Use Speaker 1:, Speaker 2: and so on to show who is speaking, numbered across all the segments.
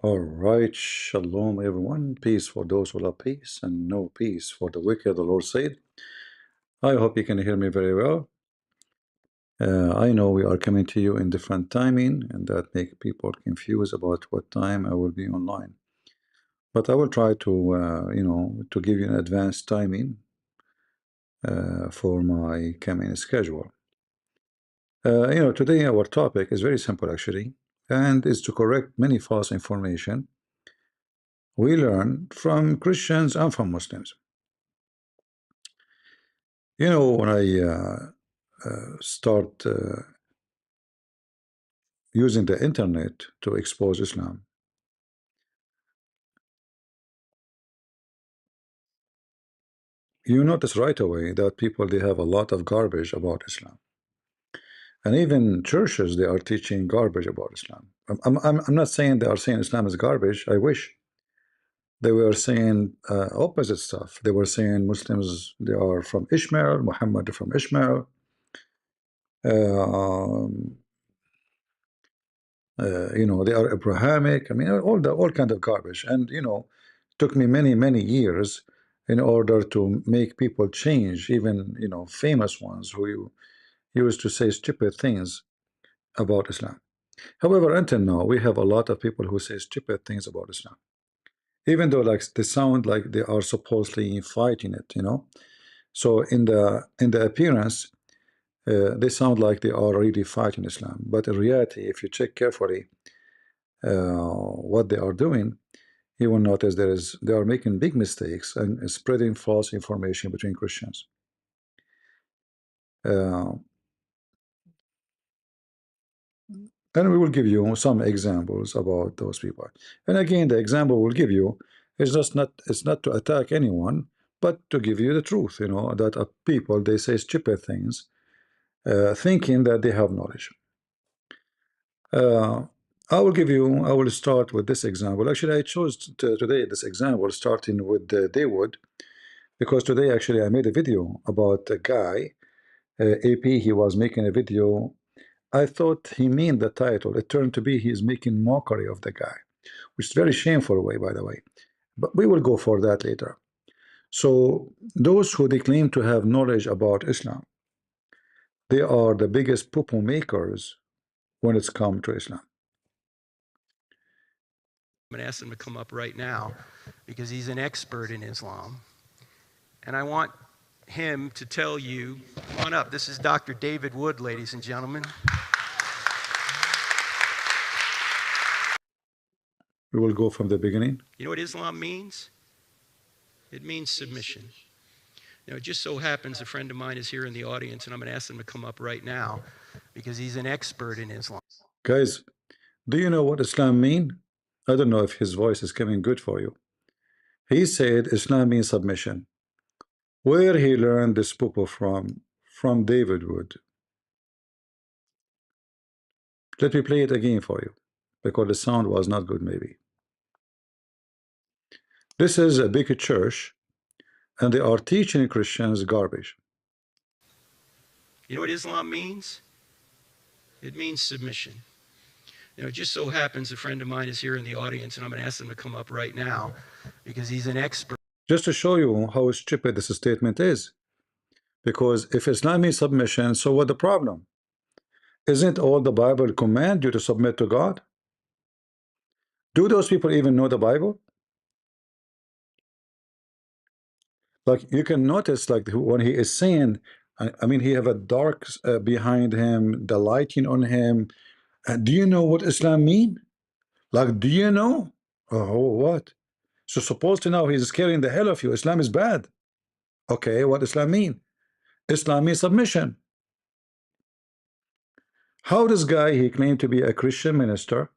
Speaker 1: All right, shalom, everyone. Peace for those who love peace, and no peace for the wicked, the Lord said. I hope you can hear me very well. I know we are coming to you in different timing, and that make people confused about what time I will be online. But I will try to, to give you an advanced timing for my coming schedule. Today our topic is very simple actually, and is to correct many false information we learn from Christians and from Muslims. When I start using the internet to expose Islam, you notice right away that people, they have a lot of garbage about Islam, and even churches, they are teaching garbage about Islam. I'm not saying they are saying Islam is garbage. I wish they were saying opposite stuff. They were saying Muslims, they are from Ishmael, Muhammad from Ishmael. Um, they are Abrahamic. I mean, all kind of garbage. And took me many years in order to make people change. Even famous ones who used to say stupid things about Islam. However, until now, we have a lot of people who say stupid things about Islam, even though like they sound like they are supposedly fighting it. So in the appearance, they sound like they are really fighting Islam. But in reality, if you check carefully what they are doing, you will notice they are making big mistakes and spreading false information between Christians. Uh, and we will give you some examples about those people. And again, the example we'll give you is just not it's not to attack anyone, but to give you the truth. That people, they say stupid things, thinking that they have knowledge. Uh, I will start with this example. Actually, I chose today this example starting with Dawood, because today actually I made a video about a guy, AP. He was making a video. I thought he meant the title. It turned to be he is making mockery of the guy, which is very shameful way, by the way. But we will go for that later. So those who they claim to have knowledge about Islam, they are the biggest poo-poo makers when it's come to Islam.
Speaker 2: I'm going to ask him to come up right now because he's an expert in Islam. And I want him to tell you, come on up. This is Dr. David Wood, ladies and gentlemen.
Speaker 1: We will go from the beginning.
Speaker 2: You know what Islam means? It means submission. Now, it just so happens a friend of mine is here in the audience, and I'm going to ask him to come up right now because he's an expert in Islam.
Speaker 1: Guys, do you know what Islam mean? I don't know if his voice is coming good for you. He said Islam means submission. Where he learned this poo-poo from? From David Wood. Let me play it again for you, because the sound was not good maybe. This is a big church, and they are teaching Christians garbage.
Speaker 2: You know what Islam means? It means submission. It just so happens a friend of mine is here in the audience, and I'm going to ask him to come up right now because he's an expert.
Speaker 1: Just to show you how stupid this statement is. Because if Islam means submission, so what the problem? Isn't all the Bible command you to submit to God? Do those people even know the Bible? Like you can notice, like when he is saying, I mean, he have a dark behind him, the lighting on him. Do you know what Islam mean? Like, do you know? Oh, what? So supposed to now he's scaring the hell of you. Islam is bad. Okay, what Islam mean? Islam means submission. How this guy, he claimed to be a Christian minister,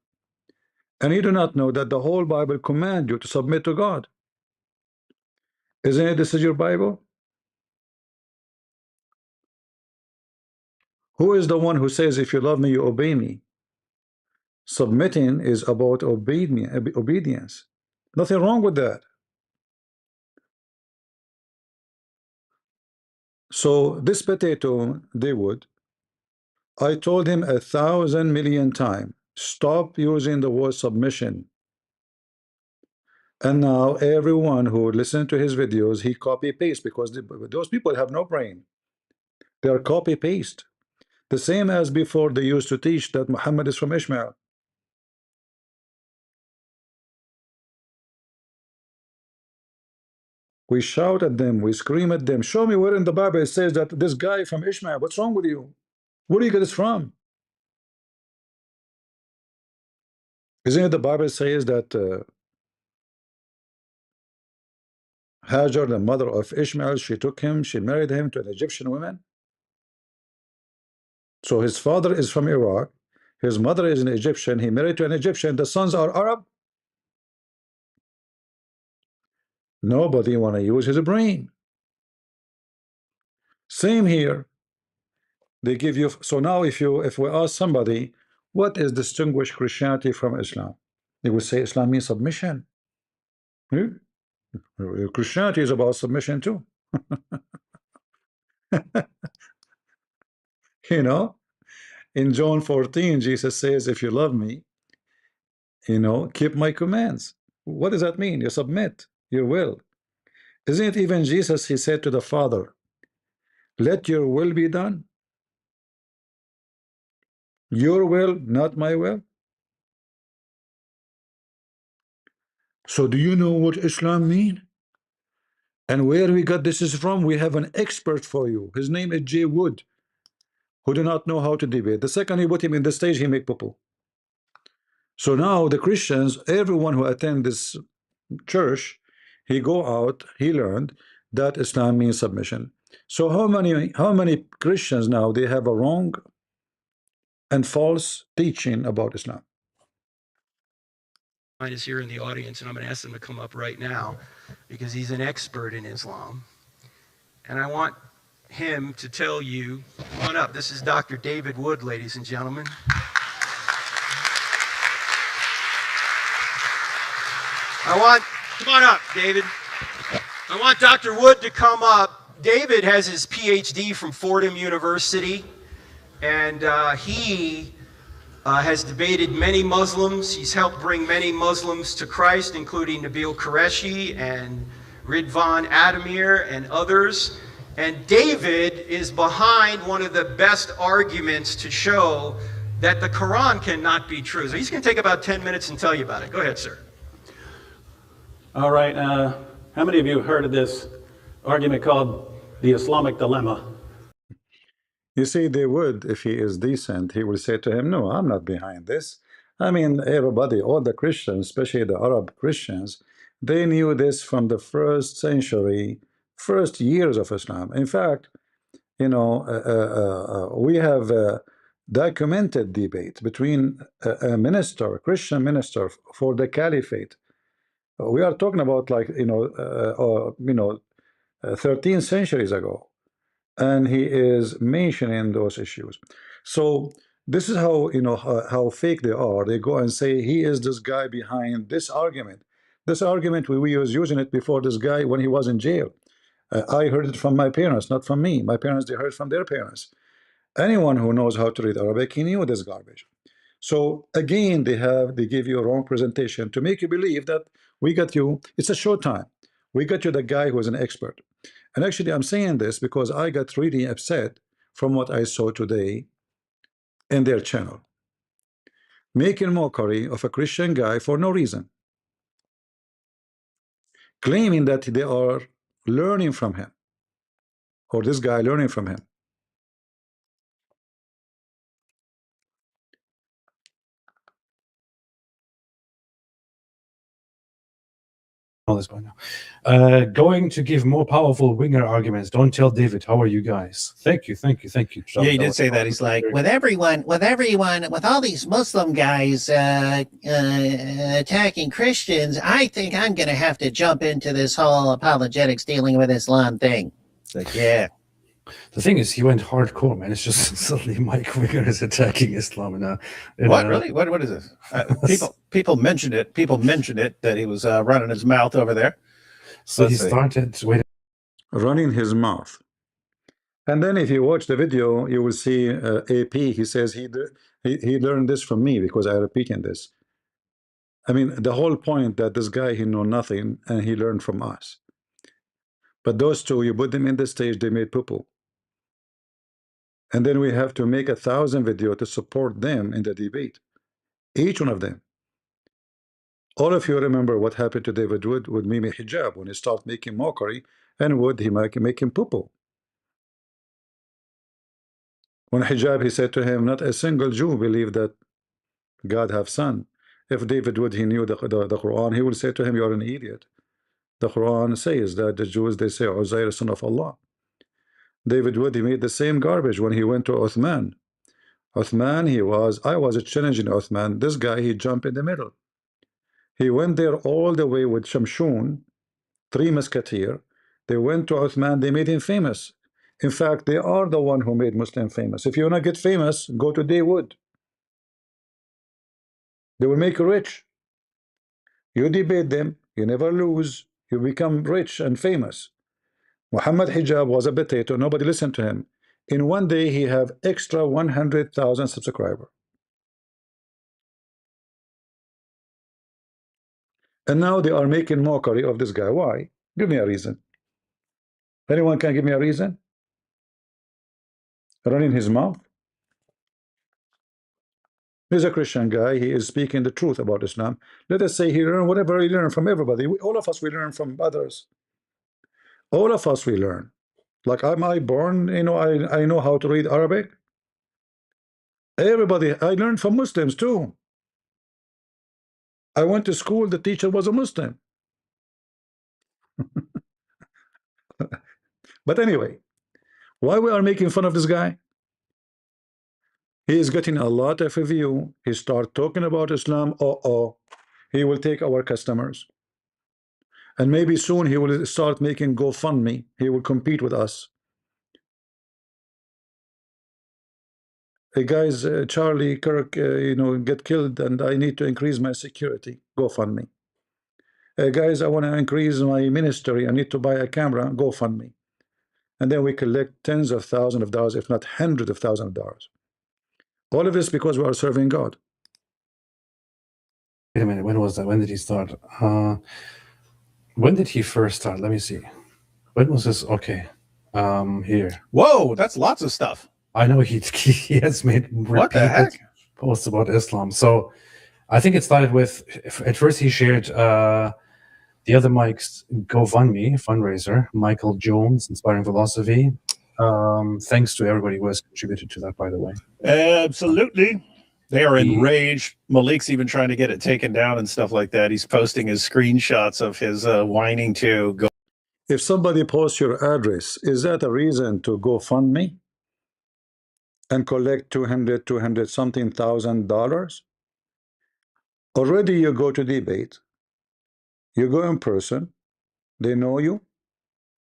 Speaker 1: and he do not know that the whole Bible command you to submit to God? Isn't it this is your Bible? Who is the one who says, if you love me, you obey me? Submitting is about obedience. Nothing wrong with that. So this potato, Dawood, I told him 1,000 million times, stop using the word submission. And now everyone who listens to his videos, he copy paste because those people have no brain. They are copy paste. The same as before they used to teach that Muhammad is from Ishmael. We shout at them, we scream at them. Show me where in the Bible it says that this guy from Ishmael. What's wrong with you? Where do you get this from? Isn't it the Bible says that Hajar, the mother of Ishmael, she took him, she married him to an Egyptian woman? So his father is from Iraq, his mother is an Egyptian, he married to an Egyptian, the sons are Arab? Nobody want to use his brain. Same here. They give you, so now if we ask somebody what is distinguished Christianity from Islam, they will say Islam means submission. Hmm? Christianity is about submission too. You know, in John 14, Jesus says, if you love me, keep my commands. What does that mean? You submit your will. Isn't it even Jesus? He said to the Father, let your will be done. Your will, not my will. So do you know what Islam mean? And where we got this is from? We have an expert for you. His name is Jay Wood, who do not know how to debate. The second he put him in the stage, he make poo. So now the Christians, everyone who attend this church, he go out, he learned that Islam means submission. So how many Christians now they have a wrong and false teaching about Islam?
Speaker 2: Is here in the audience, and I'm going to ask him to come up right now because he's an expert in Islam. And I want him to tell you, come on up. This is Dr. David Wood, ladies and gentlemen. Come on up, David. I want Dr. Wood to come up. David has his PhD from Fordham University, and he has debated many Muslims. He's helped bring many Muslims to Christ, including Nabil Qureshi and Ridvan Adamir and others. And David is behind one of the best arguments to show that the Quran cannot be true. So he's going to take about 10 minutes and tell you about it. Go ahead, sir.
Speaker 3: All right. How many of you have heard of this argument called the Islamic dilemma?
Speaker 1: You see, they would, if he is decent, he will say to him, no, I'm not behind this. I mean, everybody, all the Christians, especially the Arab Christians, they knew this from the first century, first years of Islam. In fact, we have documented debate between a minister, a Christian minister for the caliphate. We are talking about 13 centuries ago, and he is mentioning those issues. So this is how fake they are. They go and say he is this guy behind this argument. This argument we was using it before this guy when he was in jail. I heard it from my parents, not from me. My parents, they heard from their parents. Anyone who knows how to read Arabic, he knew this garbage. So again, they give you a wrong presentation to make you believe that we got you. It's a short time. We got you the guy who is an expert. And actually, I'm saying this because I got really upset from what I saw today in their channel, making mockery of a Christian guy for no reason, claiming that they are learning from him, or this guy learning from him.
Speaker 3: All this going now. Going to give more powerful winger arguments. Don't tell David. How are you guys? Thank you.
Speaker 4: Yeah, he did say that. He's like, with all these Muslim guys attacking Christians, I think I'm going to have to jump into this whole apologetics dealing with Islam thing. It's like, yeah.
Speaker 3: The thing is, he went hardcore, man. It's just suddenly Mike Winger is attacking Islam.
Speaker 4: What really? What is this? People mentioned it. People mentioned it that he was running his mouth over there.
Speaker 3: So he started
Speaker 1: running his mouth. And then if you watch the video, you will see AP. He says he learned this from me because I repeating this. I mean, the whole point that this guy, he know nothing and he learned from us. But those two, you put them in the stage, they made poo-poo. And then we have to make 1,000 videos to support them in the debate. Each one of them. All of you remember what happened to David Wood with Mimi Hijab when he started making mockery, and Wood, he make him poo-poo. When Hijab, he said to him, not a single Jew believed that God have son. If David Wood, he knew the Quran, he would say to him, you're an idiot. The Quran says that the Jews, they say Uzair is son of Allah. David Wood, he made the same garbage when he went to Uthman. Uthman, I was challenging Uthman. This guy, he jumped in the middle. He went there all the way with Shamshun, 3 musketeer. They went to Uthman, they made him famous. In fact, they are the one who made Muslim famous. If you want to get famous, go to Dawood. They will make you rich. You debate them, you never lose, you become rich and famous. Muhammad Hijab was a potato, nobody listened to him. In one day, he have extra 100,000 subscribers. And now they are making mockery of this guy. Why? Give me a reason. Anyone can give me a reason? Running his mouth? He's a Christian guy. He is speaking the truth about Islam. Let us say he learned whatever he learned from everybody. All of us, we learn from others. All of us, we learn. Like, am I born, I know how to read Arabic? Everybody, I learned from Muslims too. I went to school, the teacher was a Muslim. But anyway, why we are making fun of this guy? He is getting a lot of review. He start talking about Islam. He will take our customers. And maybe soon he will start making GoFundMe. He will compete with us. Hey guys, Charlie Kirk, get killed, and I need to increase my security. GoFundMe. Guys, I want to increase my ministry. I need to buy a camera. GoFundMe. And then we collect tens of thousands of dollars, if not hundreds of thousands of dollars. All of this because we are serving God.
Speaker 3: Wait a minute, when was that? When did he start? When did he first start? Let me see. When was this? Okay. Here.
Speaker 5: Whoa, that's lots of stuff.
Speaker 3: I know he has made
Speaker 5: What the heck?
Speaker 3: repeated posts about Islam. So I think it started with, at first he shared the other Mike's GoFundMe fundraiser, Michael Jones, Inspiring Philosophy. Thanks to everybody who has contributed to that, by the way.
Speaker 5: Absolutely. They are
Speaker 3: He-
Speaker 5: enraged. Malik's even trying to get it taken down and stuff like that. He's posting his screenshots of his whining to go.
Speaker 1: If somebody posts your address, is that a reason to GoFundMe and collect 200 something thousand dollars? Already you go to debate, you go in person, they know you,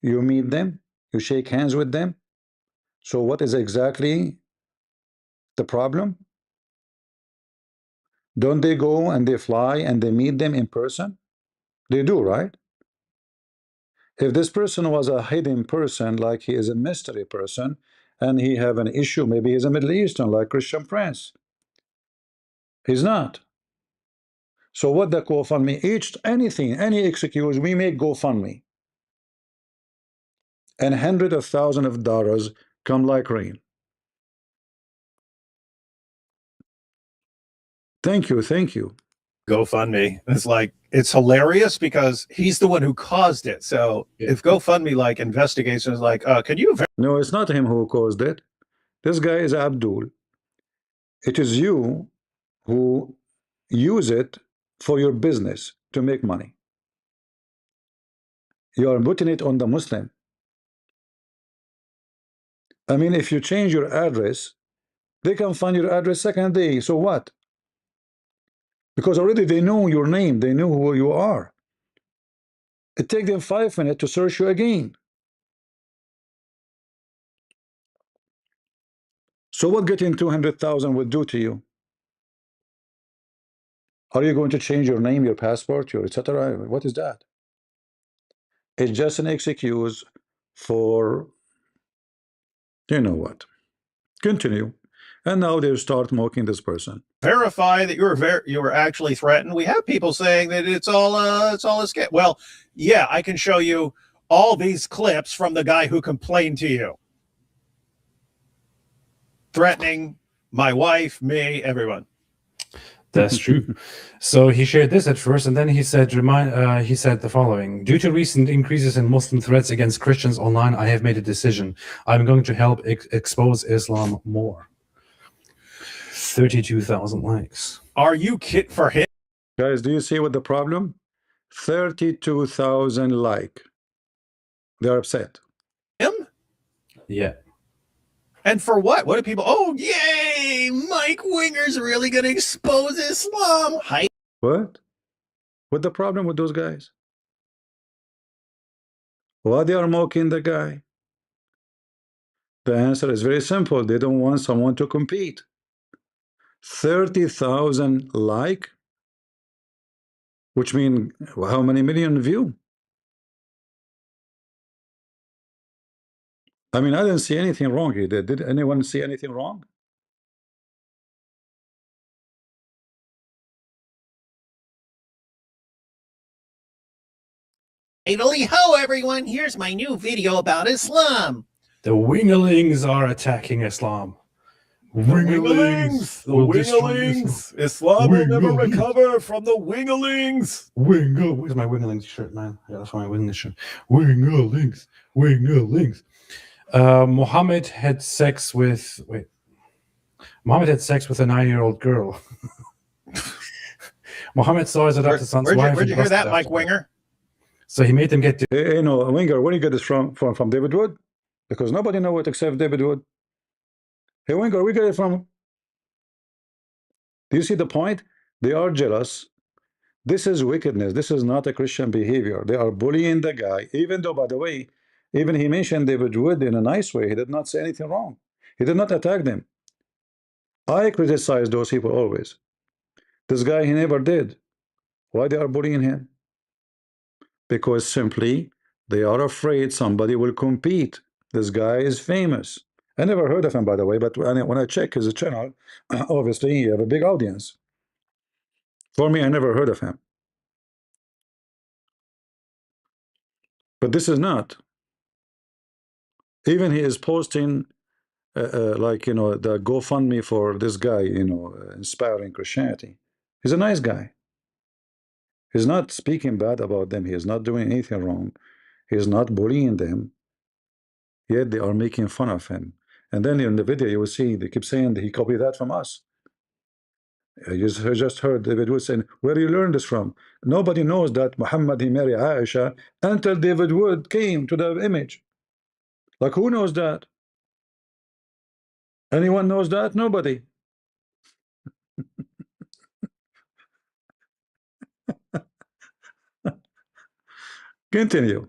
Speaker 1: you meet them, you shake hands with them. So what is exactly the problem? Don't they go and they fly and they meet them in person? They do, right? If this person was a hidden person, like he is a mystery person, and he have an issue, maybe he's a Middle Eastern, like Christian Prince. He's not. So what the GoFundMe? Any excuse, we make GoFundMe. And hundreds of thousands of dollars come like rain. Thank you, thank you.
Speaker 5: GoFundMe. It's like, it's hilarious because he's the one who caused it. So if GoFundMe like investigates and is like, can you
Speaker 1: No, it's not him who caused it. This guy is Abdul. It is you who use it for your business to make money. You are putting it on the Muslim. I mean, if you change your address, they can find your address second day. So what? Because already they know your name. They know who you are. It takes them 5 minutes to search you again. So what getting 200,000 will do to you? Are you going to change your name, your passport, your etc.? What is that? It's just an excuse for, you know what. Continue. and now they start mocking this person.
Speaker 5: Verify that you were actually threatened. We have people saying that it's all a scam. Well, yeah, I can show you all these clips from the guy who complained to you, threatening my wife, me, everyone.
Speaker 3: That's true. So he shared this at first, and then he said, he said the following: due to recent increases in Muslim threats against Christians online, I have made a decision. I'm going to help expose Islam more. 32,000 likes.
Speaker 5: Are you kidding for him?
Speaker 1: Guys, do you see what the problem? 32,000 like. They're upset.
Speaker 3: Yeah.
Speaker 5: And for what? What do people? Oh, yay! Mike Winger's really going to expose Islam. Hi.
Speaker 1: What? What's the problem with those guys? Why they are mocking the guy? The answer is very simple. They don't want someone to compete. 30,000 like, which means how many million view? I mean, I didn't see anything wrong here. Did anyone see anything wrong?
Speaker 4: Ho, everyone. Here's my new video about Islam.
Speaker 3: The Wingalings are attacking Islam.
Speaker 5: Wingalings! The Wingalings! Islam will never recover from the Wingalings!
Speaker 3: Where's my Wingalings shirt, man? I gotta find my Wingalings shirt. Wingalings. Muhammad had sex with a 9-year-old girl. Muhammad saw his adopted son's wife.
Speaker 5: Where'd you hear that, Mike Winger?
Speaker 3: So he made them get to.
Speaker 1: Hey, no, Winger, where do you get this from David Wood? Because nobody knows it except David Wood. Hey, Winger, we get it from. Do you see the point? They are jealous. This is wickedness. This is not a Christian behavior. They are bullying the guy, even though, by the way, even he mentioned David Wood in a nice way. He did not say anything wrong. He did not attack them. I criticize those people always. This guy, he never did. Why they are bullying him? Because simply they are afraid somebody will compete. This guy is famous. I never heard of him, by the way, but when I check his channel, obviously he have a big audience. For me, I never heard of him. But this is not. Even he is posting like, you know, the GoFundMe for this guy, you know, inspiring Christianity. He's a nice guy. He's not speaking bad about them. He is not doing anything wrong. He is not bullying them. Yet they are making fun of him. And then in the video, you will see they keep saying that he copied that from us. I just heard David Wood saying, where do you learn this from? Nobody knows that Muhammad he married Aisha until David Wood came to the image. Like, who knows that? Anyone knows that? Nobody. Continue.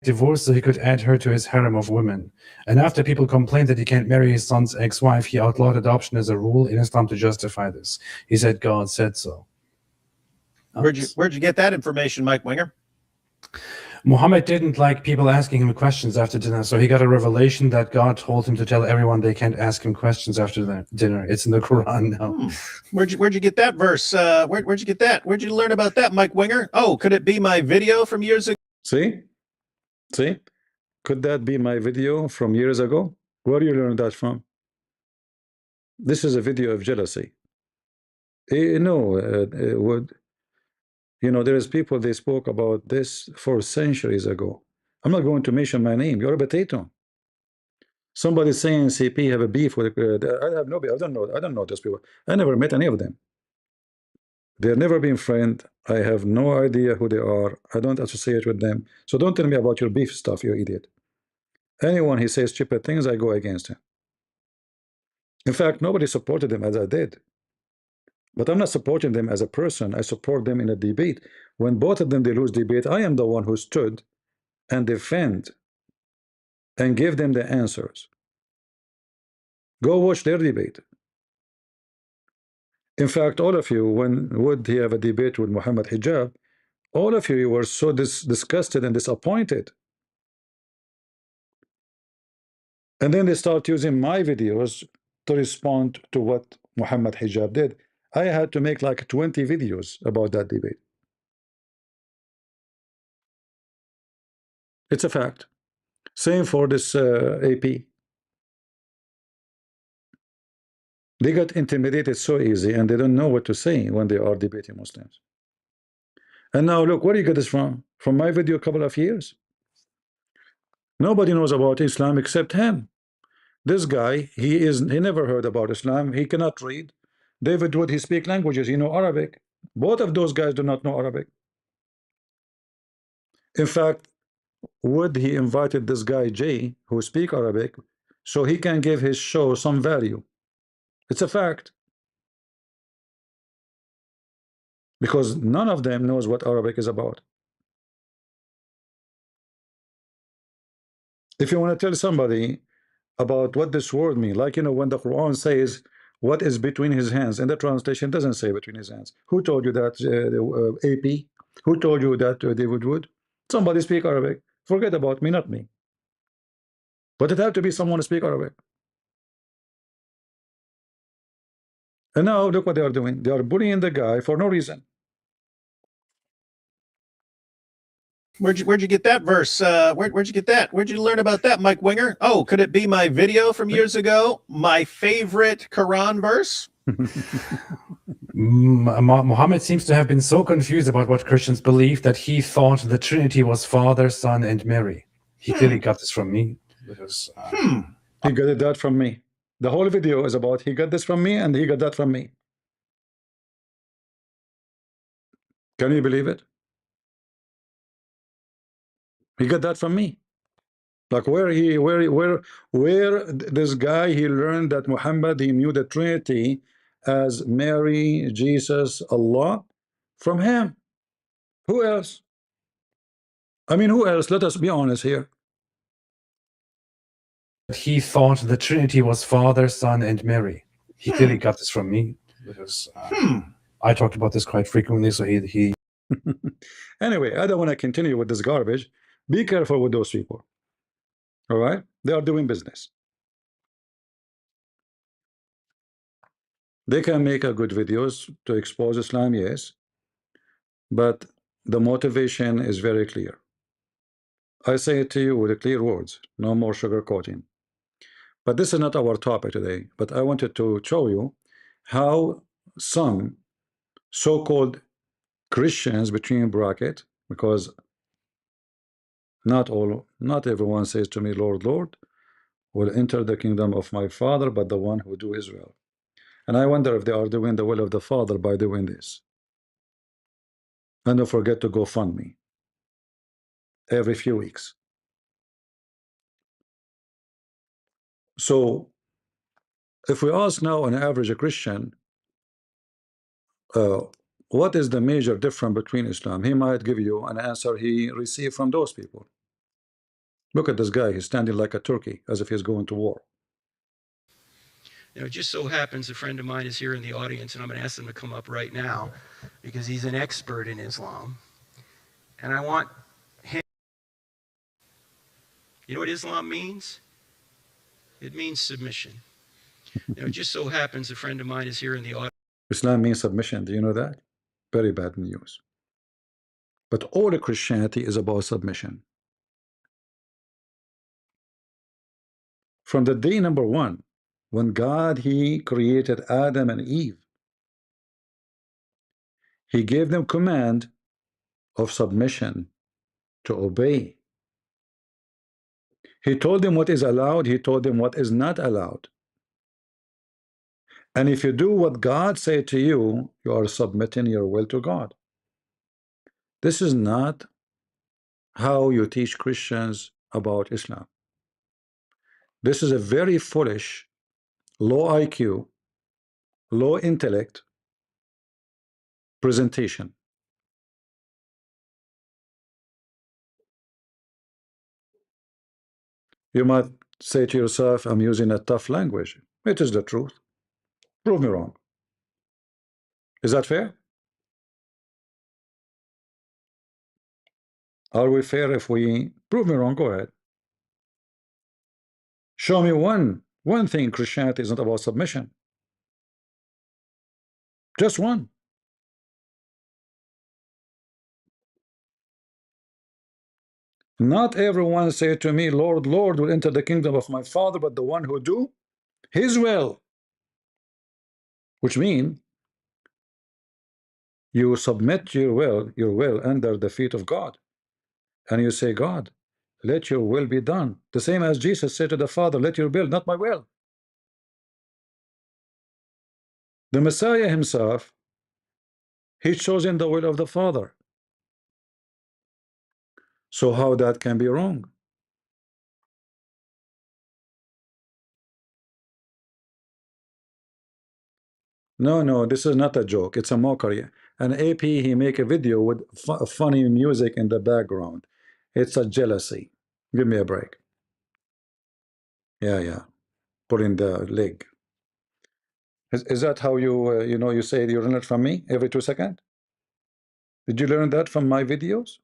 Speaker 3: Divorce so he could add her to his harem of women. And after people complained that he can't marry his son's ex-wife, he outlawed adoption as a rule in Islam to justify this. He said God said so.
Speaker 5: Where'd you get that information, Mike Winger?
Speaker 3: Muhammad didn't like people asking him questions after dinner, so he got a revelation that God told him to tell everyone they can't ask him questions after the dinner. It's in the Quran now.
Speaker 5: Where'd you get that verse? Where'd you get that? Where'd you learn about that, Mike Winger? Oh, could it be my video from years ago?
Speaker 1: See? Could that be my video from years ago? Where do you learn that from? This is a video of jealousy. Would you know, there is people, they spoke about this for centuries ago. I'm not going to mention my name. You're a potato. Somebody saying CP have a beef with I have no beef. I don't know those people. I never met any of them. They've never been friend. I have no idea who they are. I don't associate with them. So don't tell me about your beef stuff, you idiot. Anyone who says stupid things, I go against him. In fact, nobody supported him as I did. But I'm not supporting them as a person. I support them in a debate. When both of them they lose debate, I am the one who stood and defend and give them the answers. Go watch their debate. In fact, all of you, when would he have a debate with Muhammad Hijab, all of you were so disgusted and disappointed. And then they start using my videos to respond to what Muhammad Hijab did. I had to make like 20 videos about that debate. It's a fact. Same for this AP. They got intimidated so easy and they don't know what to say when they are debating Muslims. And now look, where do you get this from? From my video a couple of years. Nobody knows about Islam except him. This guy, he never heard about Islam. He cannot read. David Wood, he speak languages, you know Arabic. Both of those guys do not know Arabic. In fact, Wood, he invited this guy Jay, who speak Arabic, so he can give his show some value. It's a fact. Because none of them knows what Arabic is about. If you want to tell somebody about what this word means, like, you know, when the Quran says what is between his hands, and the translation doesn't say between his hands. Who told you that, AP? Who told you that, David Wood? Somebody speak Arabic. Forget about me, not me. But it had to be someone who speak Arabic. And now look what they are doing. They are bullying the guy for no reason.
Speaker 5: Where'd you get that verse? Where'd you get that? Where'd you learn about that, Mike Winger? Oh, could it be my video from years ago? My favorite Quran verse?
Speaker 3: Muhammad seems to have been so confused about what Christians believe that he thought the Trinity was Father, Son, and Mary. He clearly got this from me. Because,
Speaker 1: He got that from me. The whole video is about he got this from me and he got that from me. Can you believe it? He got that from me. Like where this guy, he learned that Muhammad, he knew the Trinity as Mary, Jesus, Allah, from him. Who else? I mean, who else? Let us be honest here.
Speaker 3: he thought the Trinity was Father, Son, and Mary. He clearly got this from me. Because I talked about this quite frequently, so he
Speaker 1: Anyway, I don't want to continue with this garbage. Be careful with those people. All right? They are doing business. They can make a good videos to expose Islam, yes, but the motivation is very clear. I say it to you with clear words, no more sugarcoating. But this is not our topic today, but I wanted to show you how some so-called Christians, between bracket, because not everyone says to me, Lord, Lord, will enter the kingdom of my Father, but the one who do his will. And I wonder if they are doing the will of the Father by doing this. And don't forget to go fund me every few weeks. So if we ask now an average Christian, what is the major difference between Islam? He might give you an answer he received from those people. Look at this guy, he's standing like a turkey as if he's going to war.
Speaker 2: You know, it just so happens a friend of mine is here in the audience, and I'm going to ask him to come up right now because he's an expert in Islam. And I want him. You know what Islam means? It means submission. You know, it just so happens a friend of mine is here in the audience.
Speaker 1: Islam means submission. Do you know that? Very bad news. But all of Christianity is about submission. From the day number one, when God, he created Adam and Eve, he gave them command of submission to obey. He told them what is allowed, he told them what is not allowed. And if you do what God said to you, you are submitting your will to God. This is not how you teach Christians about Islam. This is a very foolish, low IQ, low intellect presentation. You might say to yourself, I'm using a tough language. It is the truth. Prove me wrong. Is that fair? Are we fair if we prove me wrong? Go ahead. Show me one One thing, Christianity is not about submission. Just one. Not everyone say to me, Lord, Lord, will enter the kingdom of my Father, but the one who do his will. Which means you submit your will under the feet of God. And you say, God, let your will be done. The same as Jesus said to the Father, let your will, not my will. The Messiah himself, he chosen the will of the Father. So how that can be wrong? No, no, this is not a joke. It's a mockery. And AP, he make a video with funny music in the background. It's a jealousy. Give me a break. Yeah, yeah. Put in the leg. Is that how you, you say you learn it from me every 2 seconds? Did you learn that from my videos?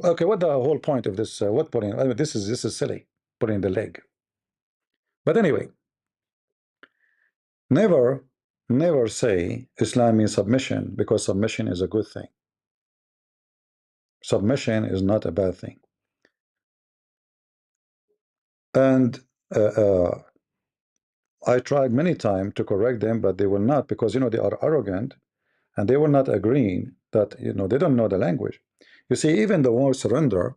Speaker 1: Okay, what the whole point of this? What putting? I mean, this is silly. Putting the leg. But anyway, never, never say Islam means submission, because submission is a good thing. Submission is not a bad thing. And I tried many times to correct them, but they will not, because they are arrogant, and they will not agree that they don't know the language. You see, even the word surrender,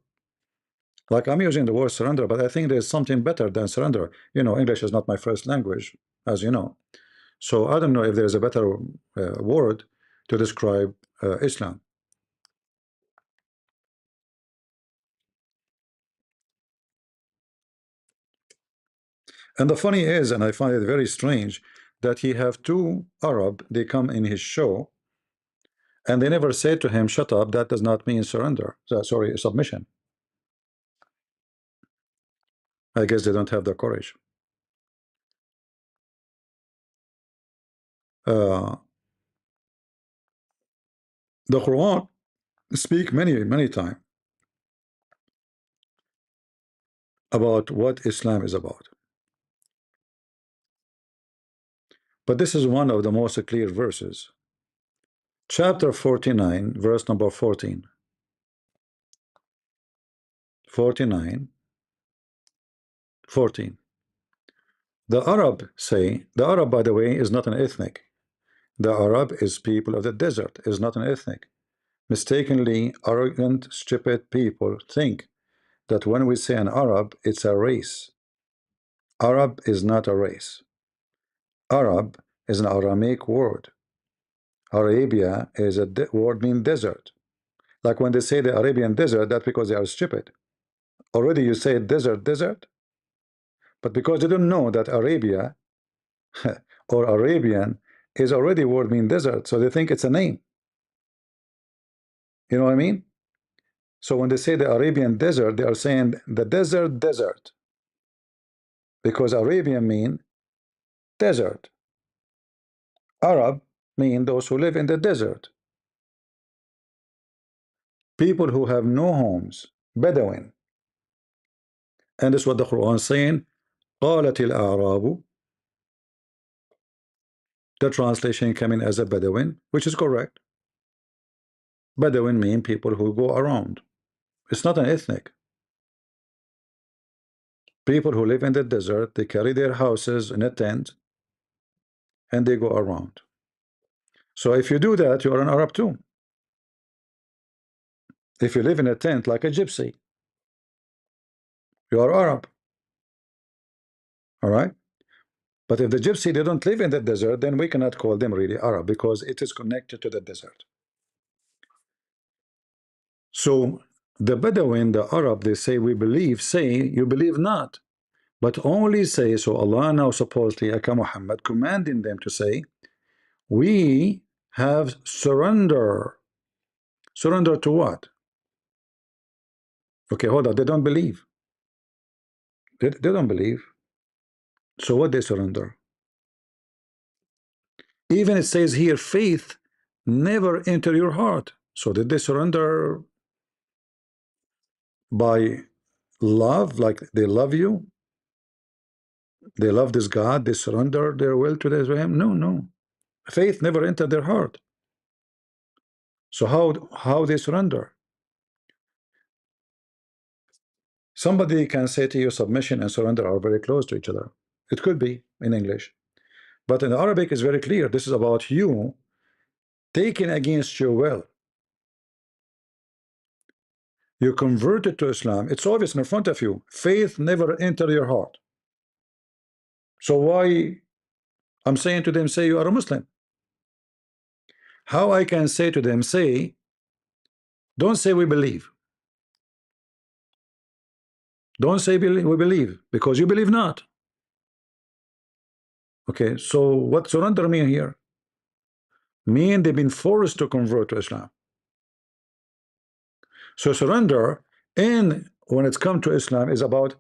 Speaker 1: like I'm using the word surrender, but I think there's something better than surrender. English is not my first language, as you know. So I don't know if there's a better word to describe Islam. And the funny is, and I find it very strange, that he have two Arab, they come in his show, and they never say to him, shut up, that does not mean surrender. Sorry, submission. I guess they don't have the courage. Uh, the Quran speak many times about what Islam is about. But this is one of the most clear verses. Chapter 49, verse number 14. 49, 14. The Arab, by the way, is not an ethnic. The Arab is people of the desert, is not an ethnic. Mistakenly, arrogant, stupid people think that when we say an Arab, it's a race. Arab is not a race. Arab is an Aramaic word. Arabia is a word mean desert. Like when they say the Arabian desert, that's because they are stupid. Already you say desert, but because they don't know that Arabia or Arabian is already word mean desert, so they think it's a name. You know what I mean? So when they say the Arabian desert, they are saying the desert, because Arabian mean desert. Arab mean those who live in the desert. People who have no homes, Bedouin. And that's what the Quran is saying. قالت الأعراب. The translation coming as a Bedouin, which is correct. Bedouin mean people who go around. It's not an ethnic. People who live in the desert, they carry their houses in a tent and they go around. So if you do that, you are an Arab too. If you live in a tent like a gypsy, you are Arab. All right? But if the gypsy, they don't live in the desert, then we cannot call them really Arab, because it is connected to the desert. So the Bedouin, the Arab, they say we believe, say you believe not, but only say. So Allah now supposedly, Aka Muhammad, commanding them to say, we have surrender. Surrender to what? Okay, hold on. They don't believe. They don't believe. So what they surrender? Even it says here, faith never enter your heart. So did they surrender by love, like they love you? They love this God, they surrender their will to Him. No, no. Faith never entered their heart. So how they surrender? Somebody can say to you submission and surrender are very close to each other. It could be in English. But in Arabic it's very clear. This is about you taking against your will. You converted to Islam. It's obvious in front of you. Faith never entered your heart. So why I'm saying to them, say you are a Muslim? How I can say to them, say, don't say we believe. Don't say we believe, because you believe not. Okay, so what surrender mean here? Mean they've been forced to convert to Islam. So surrender, and when it's come to Islam, is about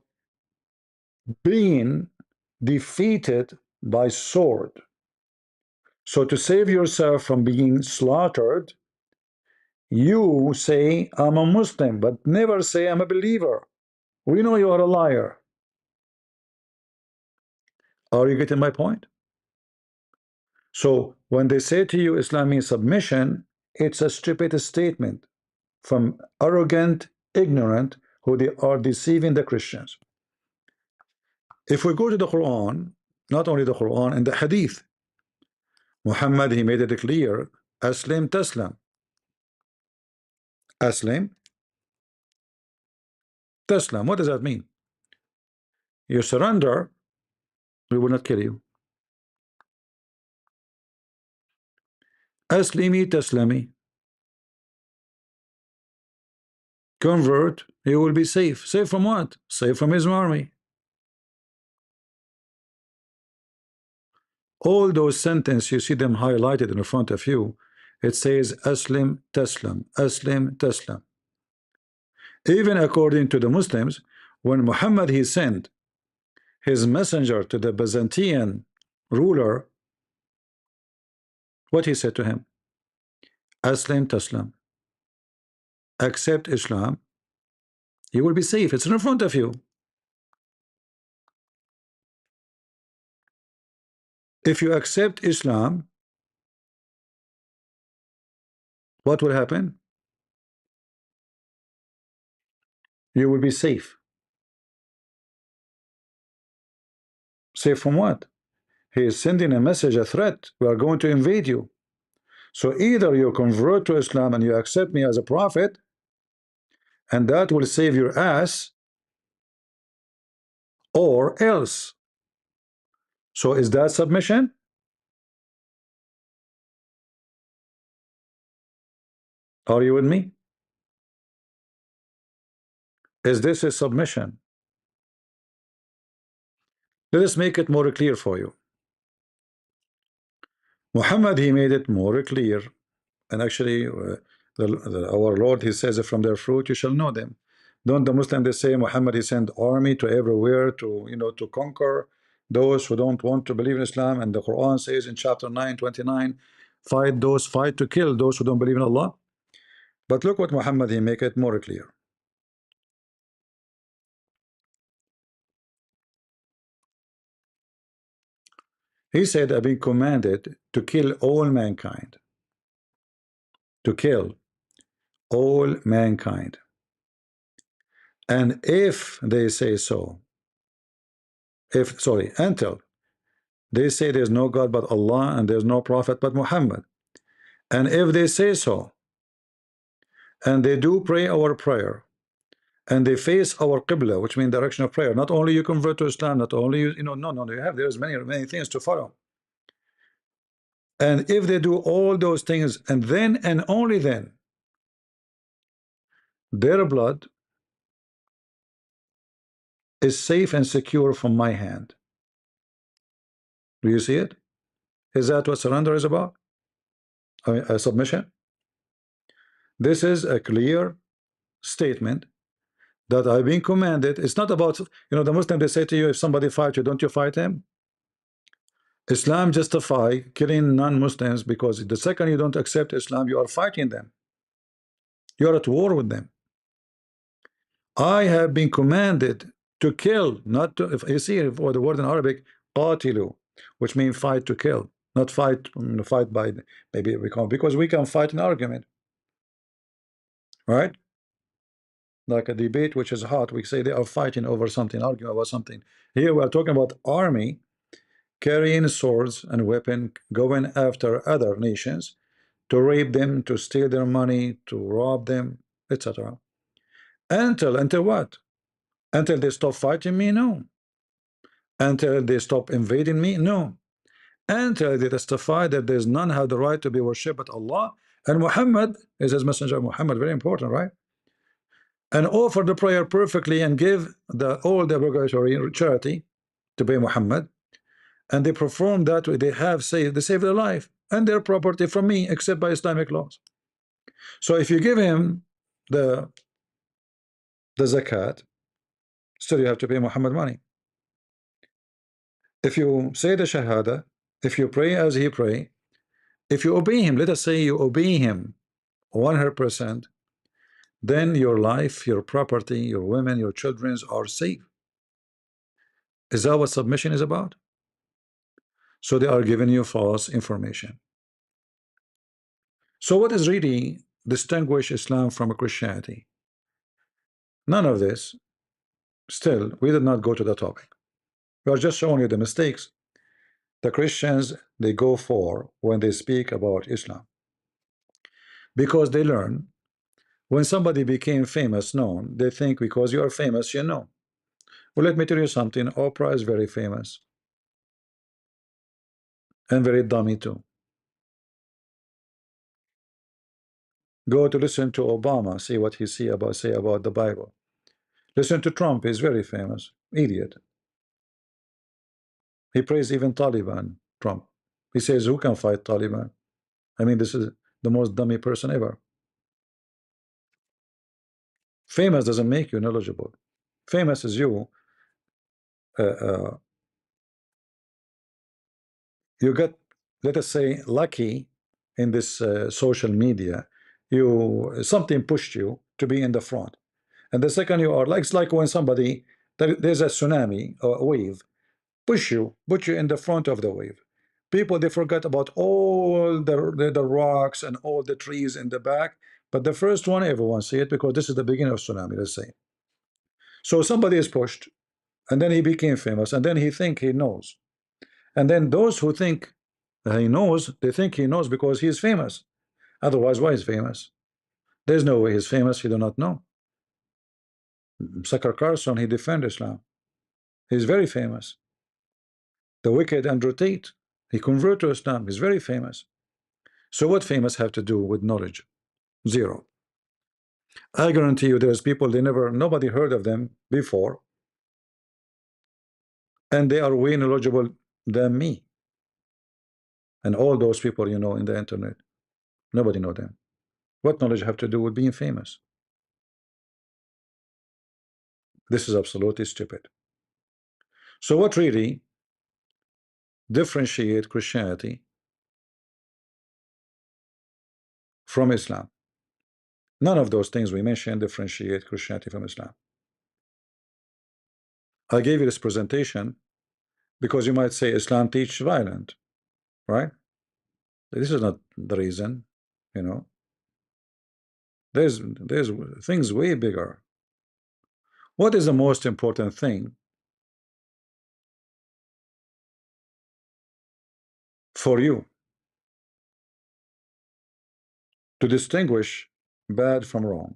Speaker 1: being defeated by sword. So to save yourself from being slaughtered, you say I'm a Muslim, but never say I'm a believer. We know you are a liar. Are you getting my point? So when they say to you Islam means submission, it's a stupid statement from arrogant, ignorant, who they are deceiving the Christians. If we go to the Quran, not only the Quran and the Hadith, Muhammad, he made it clear, Aslim Taslam. Aslim Taslam. What does that mean? You surrender, we will not kill you. Aslimi Taslami. Convert, you will be safe. Safe from what? Safe from his army. All those sentences, you see them highlighted in front of you. It says Aslim Taslam, Aslim Taslam. Even according to the Muslims, when Muhammad he sent his messenger to the Byzantine ruler, what he said to him? Aslim Taslam. Accept Islam, you will be safe. It's in front of you. If you accept Islam, what will happen? You will be safe. Safe from what? He is sending a message, a threat. We are going to invade you. So either you convert to Islam and you accept me as a prophet, and that will save your ass, or else. So is that submission? Are you with me? Is this a submission? Let us make it more clear for you. Muhammad, he made it more clear, and actually our Lord, he says, from their fruit you shall know them. Don't the Muslims, they say Muhammad, he sent army to everywhere to, to conquer those who don't want to believe in Islam, and the Quran says in chapter 9:29, fight to kill those who don't believe in Allah. But look what Muhammad, he make it more clear. He said, I've been commanded to kill all mankind. To kill all mankind. And if they say so, until they say there's no God but Allah and there's no prophet but Muhammad, and if they say so, and they do pray our prayer, and they face our Qibla, which means direction of prayer, not only you convert to Islam, not only you, no, there's many things to follow. And if they do all those things, and then and only then, their blood is safe and secure from my hand. Do you see it? Is that what surrender is about? I mean, a submission. This is a clear statement that I've been commanded. It's not about, the Muslim, they say to you, if somebody fights you, don't you fight him? Islam justify killing non-Muslims because the second you don't accept Islam, you are fighting them. You are at war with them. I have been commanded To kill, not to. If you see for the word in Arabic, qatilu, which means fight to kill, not fight. Fight by maybe because we can fight an argument, right? Like a debate which is hot. We say they are fighting over something, arguing about something. Here we are talking about army carrying swords and weapon, going after other nations to rape them, to steal their money, to rob them, etc. Until what? Until they stop fighting me? No. Until they stop invading me? No. Until they testify that there's none have the right to be worshipped but Allah, and Muhammad is his messenger. Muhammad, very important, right? And offer the prayer perfectly and give all the obligatory charity to pay Muhammad, and they perform that way. They save their life and their property from me, except by Islamic laws. So if you give him the zakat, still you have to pay Muhammad money. If you say the shahada, if you pray as he pray, if you obey him, let us say you obey him 100%, then your life, your property, your women, your children are safe. Is that what submission is about? So they are giving you false information. So what is really distinguish Islam from Christianity? None of this. Still, we did not go to the topic. We are just showing you the mistakes the Christians they go for when they speak about Islam, because they learn when somebody became famous, known, they think because you are famous, you know. Well, let me tell you something. Oprah is very famous and very dummy too. Go to listen to Obama, see what he say about the Bible. Listen to Trump, he's very famous, idiot. He praised even Taliban, Trump. He says, who can fight Taliban? I mean, this is the most dummy person ever. Famous doesn't make you knowledgeable. Famous is you. You get, let us say, lucky in this social media. Something pushed you to be in the front, and the second you are like, it's like when somebody there's a tsunami or a wave put you in the front of the wave. People they forget about all the rocks and all the trees in the back, but the first one everyone see it because this is the beginning of tsunami, let's say. So somebody is pushed, and then he became famous, and then he think he knows, and then those who think he knows, they think he knows because he is famous. Otherwise, why is famous? There's no way he's famous. He do not know. Sucker Carson, he defend Islam. He's very famous. The wicked Andrew Tate, he converted to Islam. He's very famous. So what famous have to do with knowledge? Zero. I guarantee you there's people nobody heard of them before, and they are way knowledgeable than me. And all those people you know in the internet, nobody know them. What knowledge have to do with being famous? This is absolutely stupid. So what really differentiate Christianity from Islam? None of those things we mentioned differentiate Christianity from Islam. I gave you this presentation because you might say Islam teaches violence, right? This is not the reason, you know. There's things way bigger. What is the most important thing for you to distinguish bad from wrong?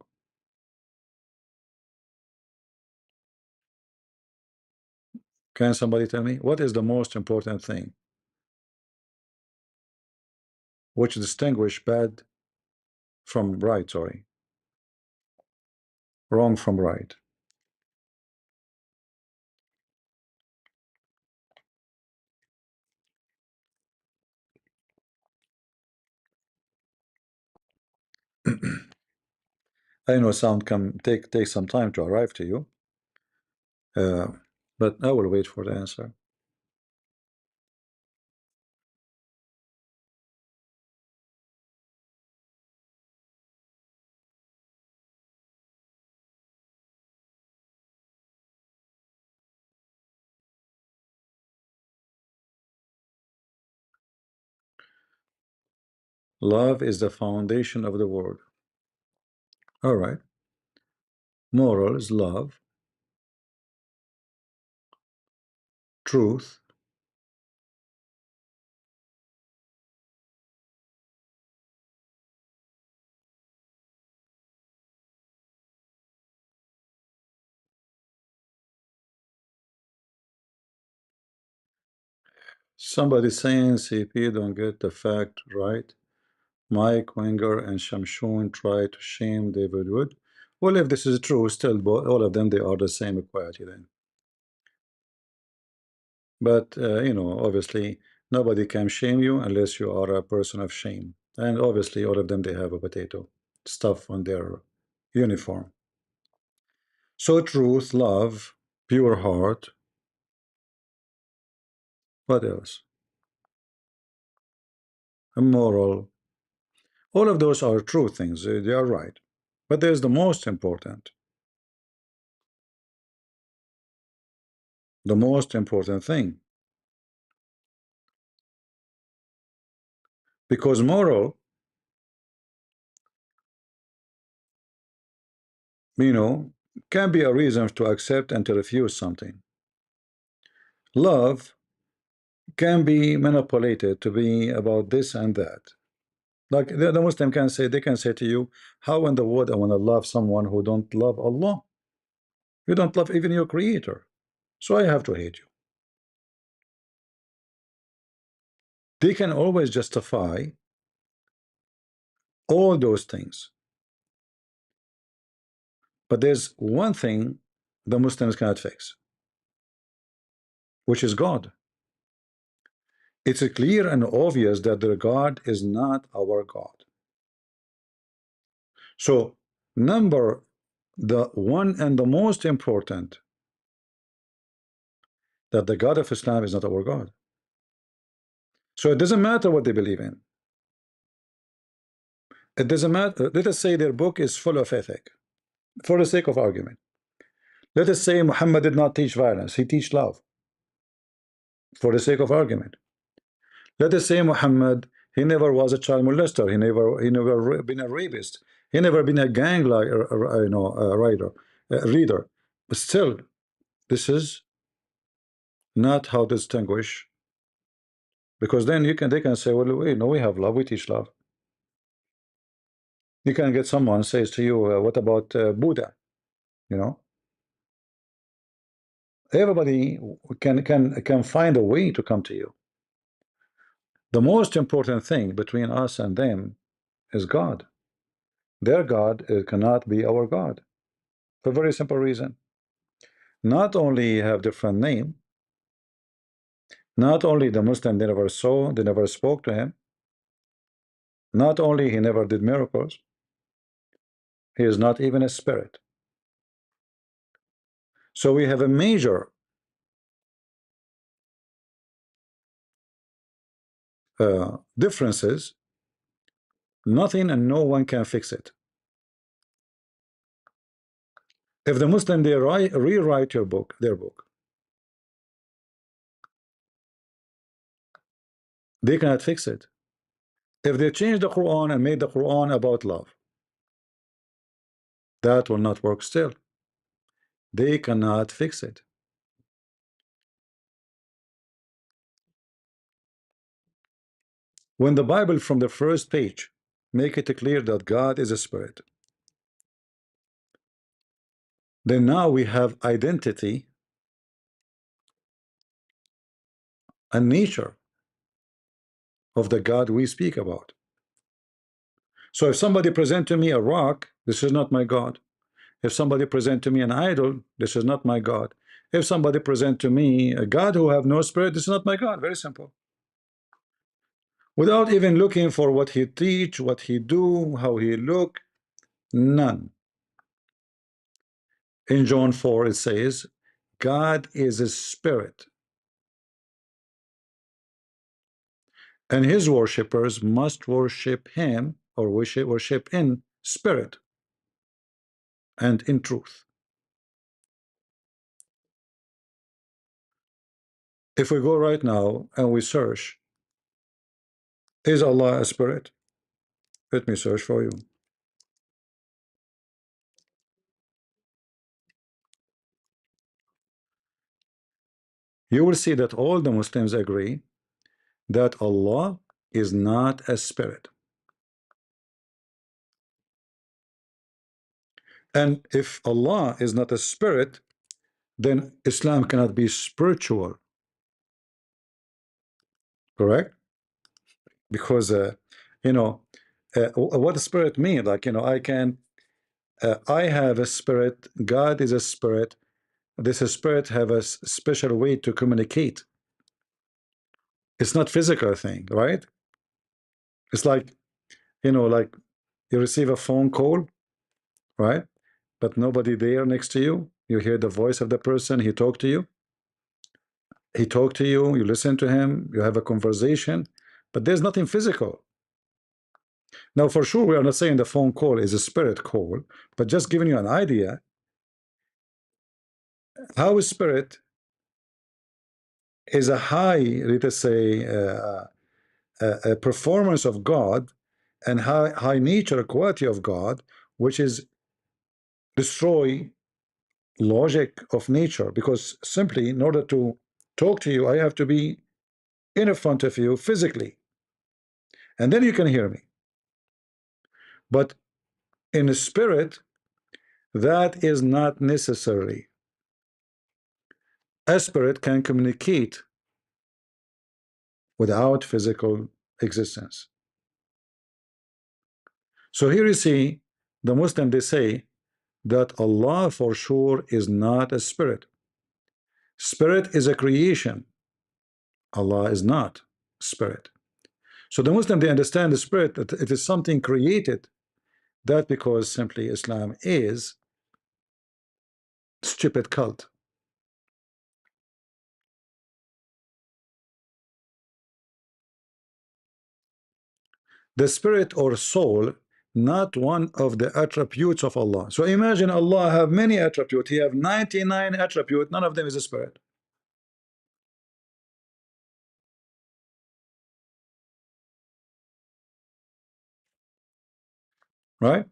Speaker 1: Can somebody tell me what is the most important thing which distinguish bad from right, sorry, wrong from right? I know sound can take some time to arrive to you, uh, but I will wait for the answer. Love is the foundation of the world. All right. Morals, love, truth, somebody saying CP don't get the fact right. Mike Wenger and Shamshon try to shame David Wood. Well, if this is true, still all of them, they are the same equality then. But you know, obviously nobody can shame you unless you are a person of shame. And obviously all of them, they have a potato stuff on their uniform. So truth, love, pure heart, what else? Moral. All of those are true things. They are right. But there's the most important. The most important thing. Because moral, you know, can be a reason to accept and to refuse something. Love can be manipulated to be about this and that. Like the Muslim can say, they can say to you, how in the world I want to love someone who don't love Allah? You don't love even your creator. So I have to hate you. They can always justify all those things. But there's one thing the Muslims cannot fix, which is God. It's clear and obvious that their God is not our God. So, the one and the most important, that the God of Islam is not our God. So it doesn't matter what they believe in. It doesn't matter. Let us say their book is full of ethic, for the sake of argument. Let us say Muhammad did not teach violence, he teach love, for the sake of argument. Let us say Muhammad, he never was a child molester, he never been a rapist, he never been a gang reader. But still, this is not how to distinguish, because then they can say, well, we have love, we teach love. You can get someone says to you, what about Buddha? You know, everybody can find a way to come to you. The most important thing between us and them is God. Their God cannot be our God, for a very simple reason. Not only have different name, not only the Muslim they never saw, they never spoke to him, not only he never did miracles, he is not even a spirit. So we have a major differences. Nothing and no one can fix it. If the Muslim they rewrite their book, they cannot fix it. If they change the Quran and made the Quran about love, that will not work still. They cannot fix it. When the Bible from the first page make it clear that God is a spirit, then now we have identity and nature of the God we speak about. So if somebody present to me a rock, this is not my God. If somebody present to me an idol, this is not my God. If somebody present to me a God who have no spirit, this is not my God. Very simple. Without even looking for what he teach, what he do, how he look, none. In John 4 it says, God is a spirit, and his worshippers must worship him, or worship in spirit and in truth. If we go right now and we search, is Allah a spirit? Let me search for you. You will see that all the Muslims agree that Allah is not a spirit. And if Allah is not a spirit, then Islam cannot be spiritual, correct? Because you know, what does spirit mean? Like, I have a spirit, God is a spirit. This spirit have a special way to communicate. It's not physical thing, right? It's like, like you receive a phone call, right? But nobody there next to you. You hear the voice of the person, he talked to you. He talked to you, you listen to him, you have a conversation, but there's nothing physical. Now, for sure, we are not saying the phone call is a spirit call, but just giving you an idea how a spirit is a high, let us say, a performance of God and high nature quality of God, which is destroy logic of nature. Because simply, in order to talk to you, I have to be in front of you physically, and then you can hear me. But in the spirit, that is not necessary. A spirit can communicate without physical existence. So here you see the Muslim, they say that Allah for sure is not a spirit. Spirit is a creation. Allah is not spirit. So the Muslim, they understand the spirit that it is something created. That because simply Islam is stupid cult. The spirit or soul, not one of the attributes of Allah. So imagine Allah have many attributes. He have 99 attributes. None of them is a spirit. Right?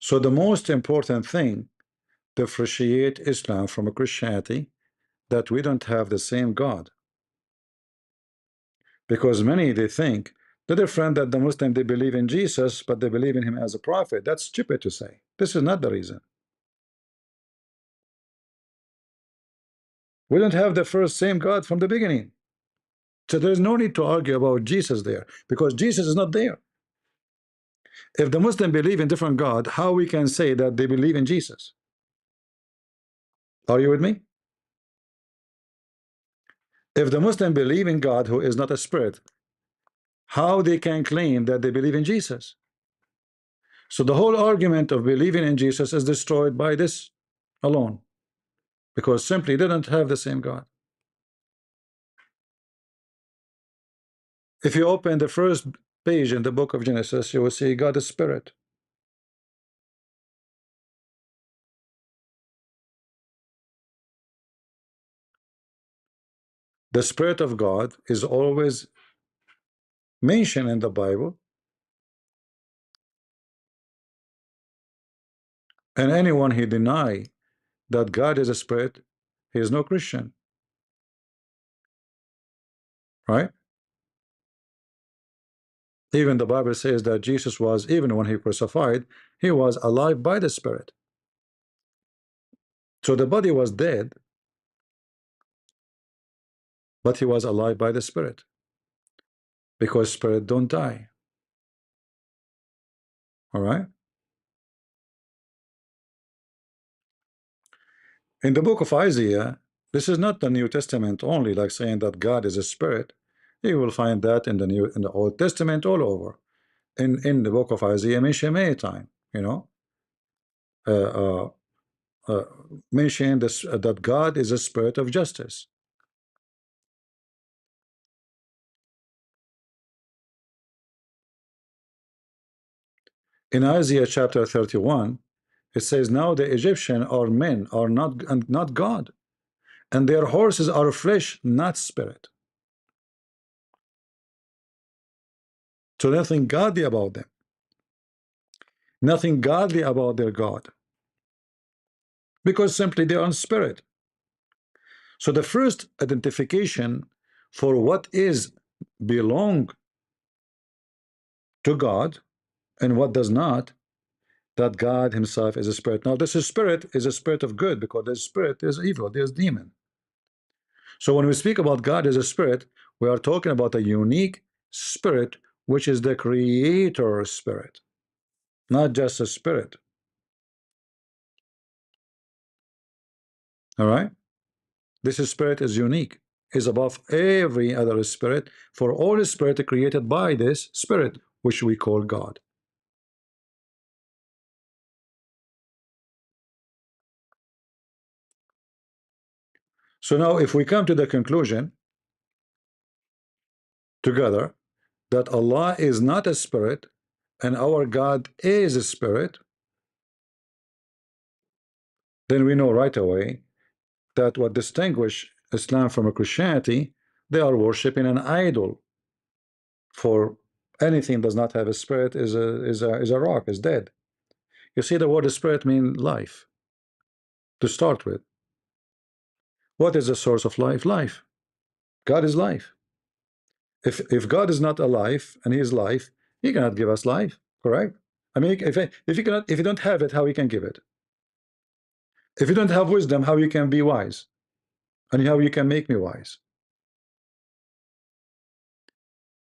Speaker 1: So the most important thing to differentiate Islam from Christianity, that we don't have the same God. Because many, they think the different that the Muslim, they believe in Jesus, but they believe in him as a prophet. That's stupid to say. This is not the reason. We don't have the first same God from the beginning. So there's no need to argue about Jesus there, because Jesus is not there. If the Muslim believe in different God, how we can say that they believe in Jesus? Are you with me? If the Muslim believe in God who is not a spirit, how they can claim that they believe in Jesus? So the whole argument of believing in Jesus is destroyed by this alone, because simply they don't have the same God. If you open the first page in the book of Genesis, you will see God is spirit. The spirit of God is always mentioned in the Bible, and anyone who deny that God is a spirit, he is no Christian, right? Even the Bible says that Jesus was, even when he crucified, he was alive by the spirit. So the body was dead, but he was alive by the spirit, because spirit don't die. All right. In the book of Isaiah, this is not the New Testament only, like saying that God is a spirit. You will find that in the Old Testament all over. In the book of Isaiah, mentioned many times, uh, uh, uh, mentioned this, that God is a spirit of justice. In Isaiah chapter 31, It says, now the Egyptian are men, are not God, and their horses are flesh, not spirit. So nothing godly about them, nothing godly about their God, because simply they are in spirit. So the first identification for what is belong to God and what does not, that God himself is a spirit. Now this is spirit is a spirit of good, because there's spirit, there's evil, there's demon. So when we speak about God as a spirit, we are talking about a unique spirit, which is the creator spirit, not just a spirit. All right, this is spirit is unique, is above every other spirit, for all spirit created by this spirit, which we call God. So now if we come to the conclusion together that Allah is not a spirit and our God is a spirit, then we know right away that what distinguish Islam from a Christianity, they are worshiping an idol. For anything does not have a spirit is a rock, is dead. You see, the word spirit means life to start with. What is the source of life? Life. God is life. If God is not alive and he is life, he cannot give us life, correct? I mean, if you don't have it, how he can give it? If you don't have wisdom, how you can be wise? And how you can make me wise?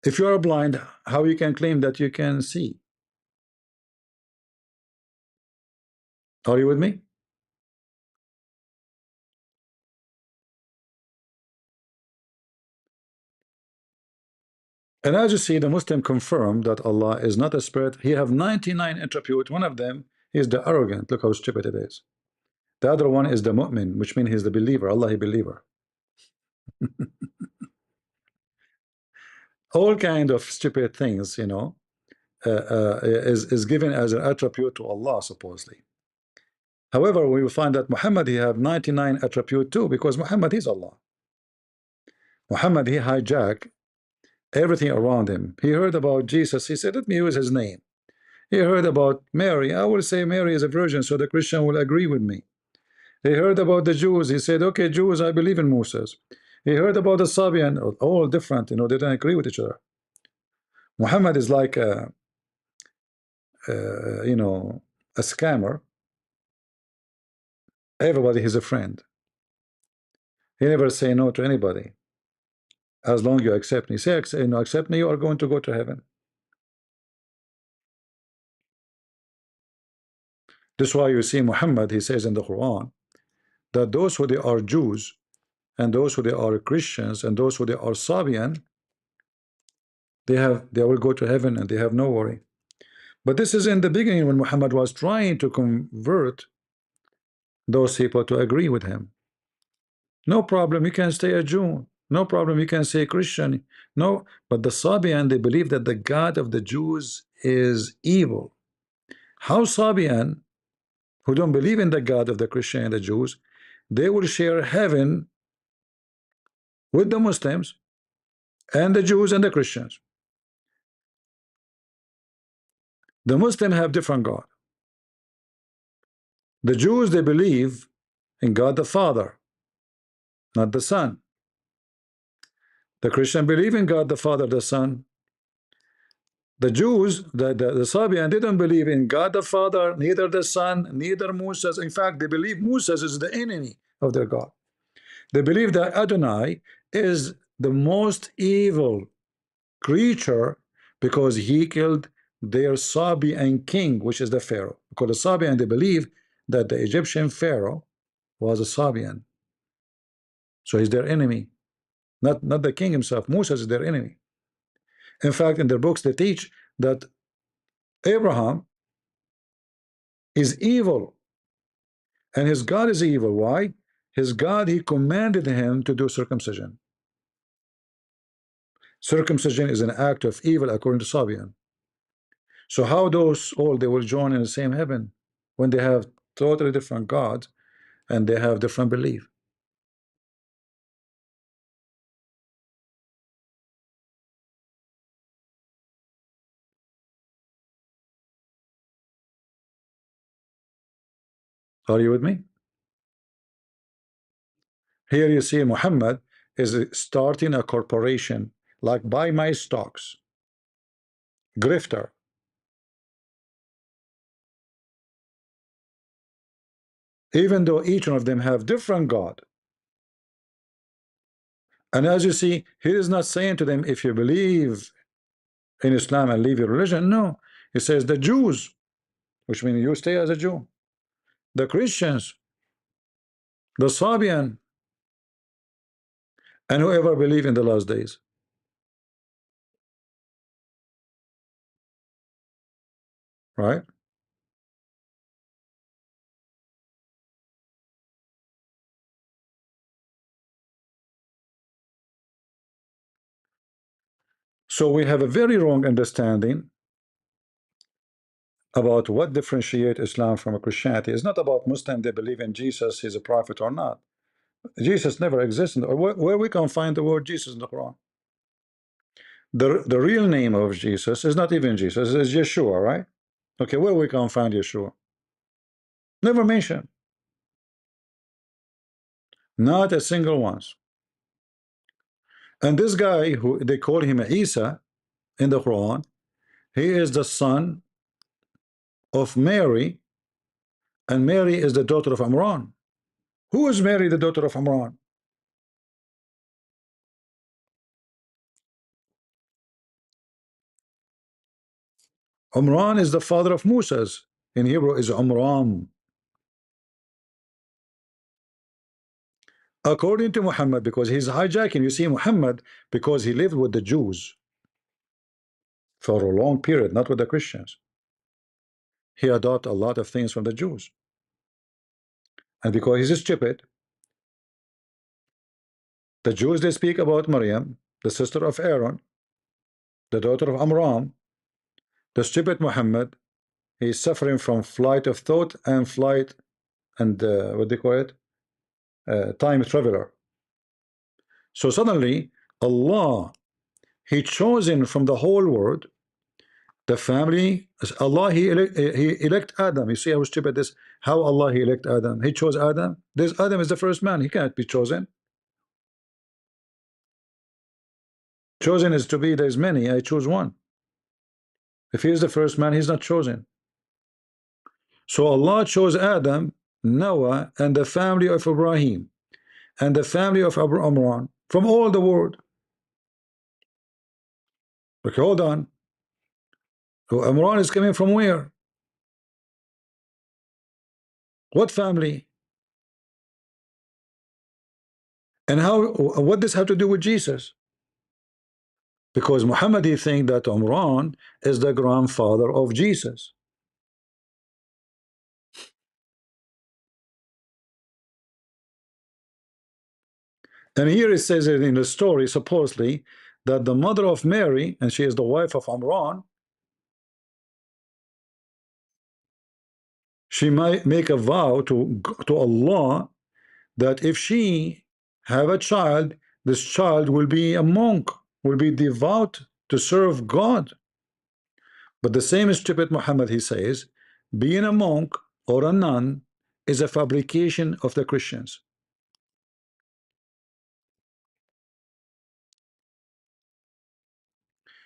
Speaker 1: If you are blind, how you can claim that you can see? Are you with me? And as you see, the Muslim confirmed that Allah is not a spirit. He have 99 attributes. One of them is the arrogant. Look how stupid it is. The other one is the mu'min, which means he's the believer. Allah, he believer. All kind of stupid things, you know, is given as an attribute to Allah, supposedly. However, we will find that Muhammad, he have 99 attribute too, because Muhammad is Allah. Muhammad, he hijacked everything around him. He heard about Jesus. He said, let me use his name. He heard about Mary. I will say Mary is a virgin, so the Christian will agree with me. He heard about the Jews. He said, okay, Jews, I believe in Moses. He heard about the Sabian, all different, you know, they don't agree with each other. Muhammad is like you know, a scammer. Everybody is a friend. He never say no to anybody. As long you accept me. Say, you know, accept me, you are going to go to heaven. This is why you see Muhammad, he says in the Quran, that those who they are Jews, and those who they are Christians, and those who they are Sabian, they will go to heaven and they have no worry. But this is in the beginning when Muhammad was trying to convert those people to agree with him. No problem, you can stay a Jew. No problem, you can say Christian. No, but the Sabian, they believe that the God of the Jews is evil. How Sabian, who don't believe in the God of the Christian and the Jews, they will share heaven with the Muslims and the Jews and the Christians. The Muslims have different God. The Jews, they believe in God the Father, not the Son. The Christian believe in God the Father, the Son. The Jews, the Sabian, they don't believe in God the Father, neither the Son, neither Moses. In fact, they believe Moses is the enemy of their God. They believe that Adonai is the most evil creature because he killed their Sabian king, which is the Pharaoh. Because the Sabian, they believe that the Egyptian Pharaoh was a Sabian. So he's their enemy. Not the king himself. Moses is their enemy. In fact, in their books, they teach that Abraham is evil and his God is evil. Why? His God, he commanded him to do circumcision. Circumcision is an act of evil according to Sabian. So how those all they will join in the same heaven? when they have totally different gods and they have different belief? Are you with me? Here you see Muhammad is starting a corporation, like buy my stocks, grifter. Even though each one of them have different God. And as you see, he is not saying to them, if you believe in Islam and leave your religion. No, he says the Jews, which means you stay as a Jew, the Christians, the Sabian, and whoever believe in the last days. Right? So we have a very wrong understanding about what differentiate Islam from Christianity. It's not about Muslim, they believe in Jesus, he's a prophet or not. Jesus never existed. Where we can find the word Jesus in the Quran? The real name of Jesus is not even Jesus, it's Yeshua, right? Okay, where we can find Yeshua? Never mentioned. Not a single once. And this guy, who they call him Isa in the Quran, he is the son of Mary, and Mary is the daughter of Imran. Who is Mary, the daughter of Imran? Imran is the father of Moses. In Hebrew is Umram. According to Muhammad, because he's hijacking, you see, Muhammad, because he lived with the Jews for a long period, not with the Christians. He adopted a lot of things from the Jews. And because he's stupid, the Jews, they speak about Maryam, the sister of Aaron, the daughter of Amram. The stupid Muhammad, he's suffering from flight of thought and flight and what they call it, time traveler. So suddenly Allah, he chosen from the whole world the family. Allah, he elect Adam. You see how stupid this, how Allah he elect Adam. He chose Adam. This Adam is the first man, he cannot be chosen. Chosen is to be, there's many, I choose one. If he is the first man, he's not chosen. So Allah chose Adam, Noah, and the family of Ibrahim, and the family of Amran from all the world. Okay, hold on. So Amran is coming from where? What family? And how? What does have to do with Jesus? Because Muhammad, he think that Amran is the grandfather of Jesus. And here it says it in the story, supposedly, that the mother of Mary, and she is the wife of Amran, she might make a vow to Allah that if she have a child, this child will be a monk, will be devout to serve God. But the same stupid Muhammad, he says, being a monk or a nun is a fabrication of the Christians.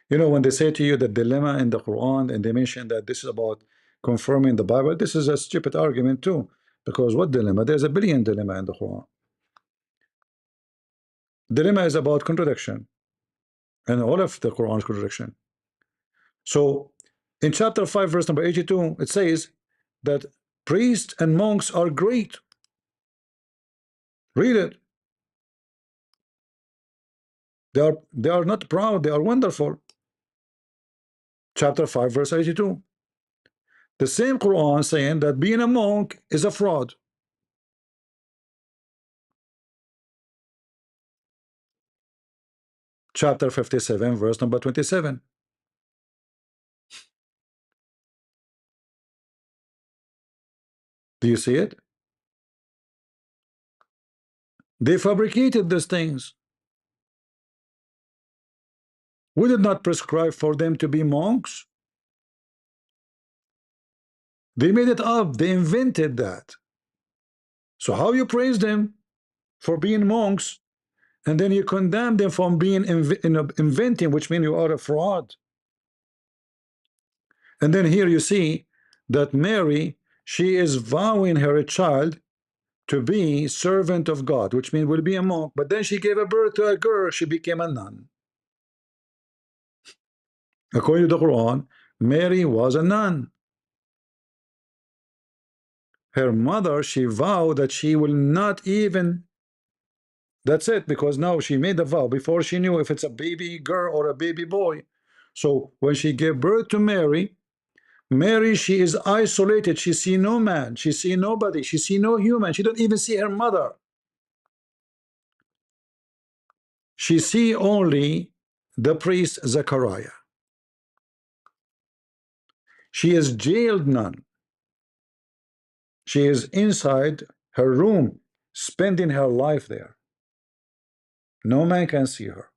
Speaker 1: You know, when they say to you the dilemma in the Quran and they mention that this is about confirming the Bible, this is a stupid argument too. Because what dilemma? There's a billion dilemma in the Quran. Dilemma is about contradiction, and all of the Quran is contradiction. So in chapter 5 verse number 82 it says that priests and monks are great. Read it. They are not proud, they are wonderful. Chapter 5 verse 82. The same Quran saying that being a monk is a fraud. Chapter 57 verse number 27. Do you see it? They fabricated these things. We did not prescribe for them to be monks. They made it up. They invented that. So how you praise them for being monks, and then you condemn them from being inventing, which means you are a fraud. And then here you see that Mary, she is vowing her child to be servant of God, which means will be a monk. But then she gave a birth to a girl. She became a nun. According to the Quran, Mary was a nun. Her mother, she vowed that she will not even. That's it, because now she made the vow before she knew if it's a baby girl or a baby boy. So when she gave birth to Mary, Mary, she is isolated. She see no man. She see nobody. She see no human. She don't even see her mother. She see only the priest Zechariah. She is jailed nun. She is inside her room, spending her life there. No man can see her.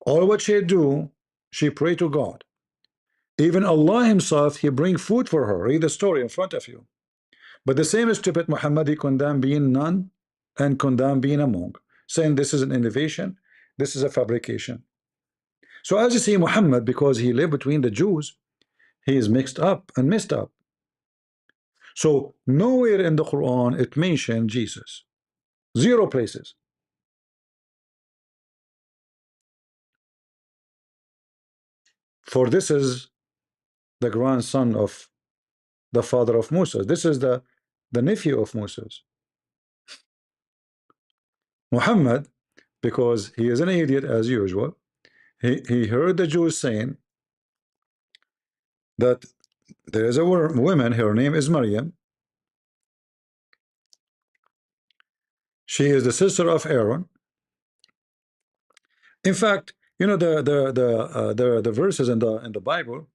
Speaker 1: All what she do, she pray to God. Even Allah himself, he bring food for her. Read the story in front of you. But the same stupid Muhammad, he condemned being nun and condemned being a monk, saying this is an innovation, this is a fabrication. So as you see, Muhammad, because he lived between the Jews, he is mixed up and messed up. So nowhere in the Quran it mentioned Jesus. Zero places. For this is the grandson of the father of Moses. This is the nephew of Moses. Muhammad, because he is an idiot as usual, he heard the Jews saying that there is a woman, her name is Maryam. She is the sister of Aaron. In fact, you know the verses in the Bible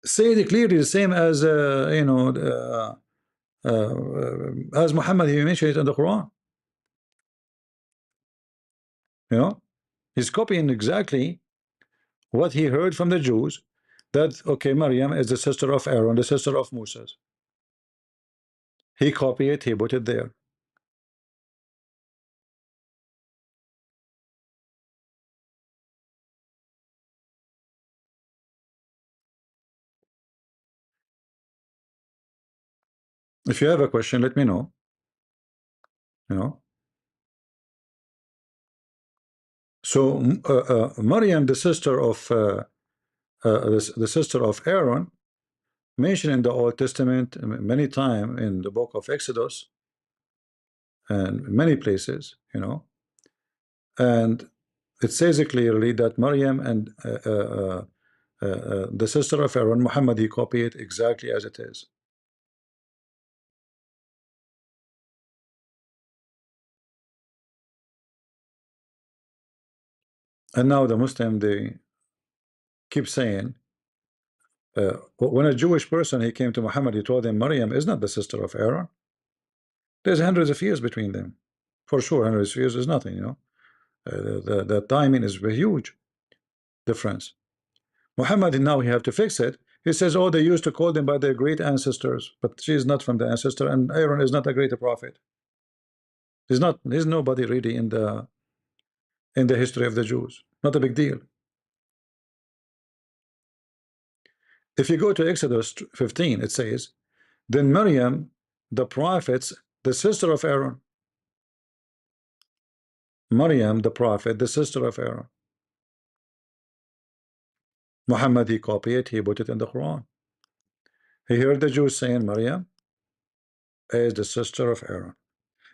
Speaker 1: say it clearly the same as as Muhammad, he mentioned it in the Quran. You know, he's copying exactly what he heard from the Jews, that okay, Maryam is the sister of Aaron, the sister of Moses. He copied it, he put it there. If you have a question, let me know. You know, so Maryam, the sister of the sister of Aaron, mentioned in the Old Testament many times in the book of Exodus and many places, you know, and it says clearly that Maryam and the sister of Aaron, Muhammad, he copied it exactly as it is. And now the Muslim, they keep saying, when a Jewish person, he came to Muhammad, he told him Maryam is not the sister of Aaron. There's hundreds of years between them. For sure, hundreds of years is nothing, you know. The timing is a huge difference. Muhammad, now he have to fix it. He says, oh, they used to call them by their great ancestors, but she is not from the ancestor, and Aaron is not a great prophet. He's nobody really in the history of the Jews. Not a big deal. If you go to Exodus 15, it says, then Miriam, the prophets, the sister of Aaron. Maryam, the prophet, the sister of Aaron. Muhammad, he copied it, he put it in the Quran. He heard the Jews saying Maryam is the sister of Aaron.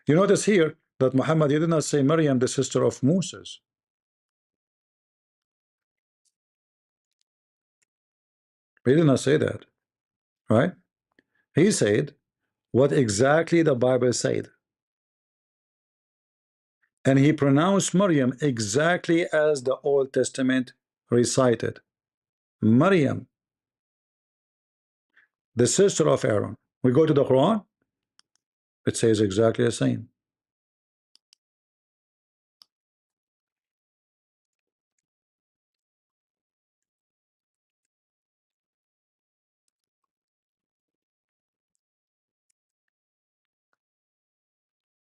Speaker 1: You notice here that Muhammad, he did not say Maryam, the sister of Moses. He did not say that, right? He said what exactly the Bible said. And he pronounced Maryam exactly as the Old Testament recited. Maryam. the sister of Aaron. We go to the Quran, it says exactly the same.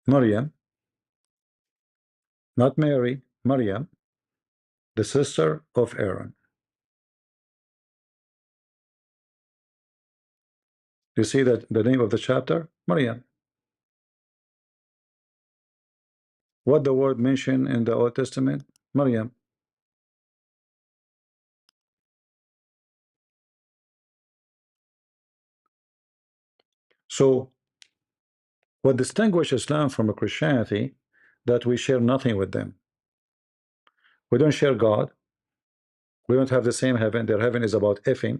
Speaker 1: Maryam, not Mary, Maryam, the sister of Aaron. You see that the name of the chapter, Maryam. What the word mentioned in the Old Testament, Maryam. So what distinguishes Islam from a Christianity, that we share nothing with them. We don't share God. We don't have the same heaven. Their heaven is about effing.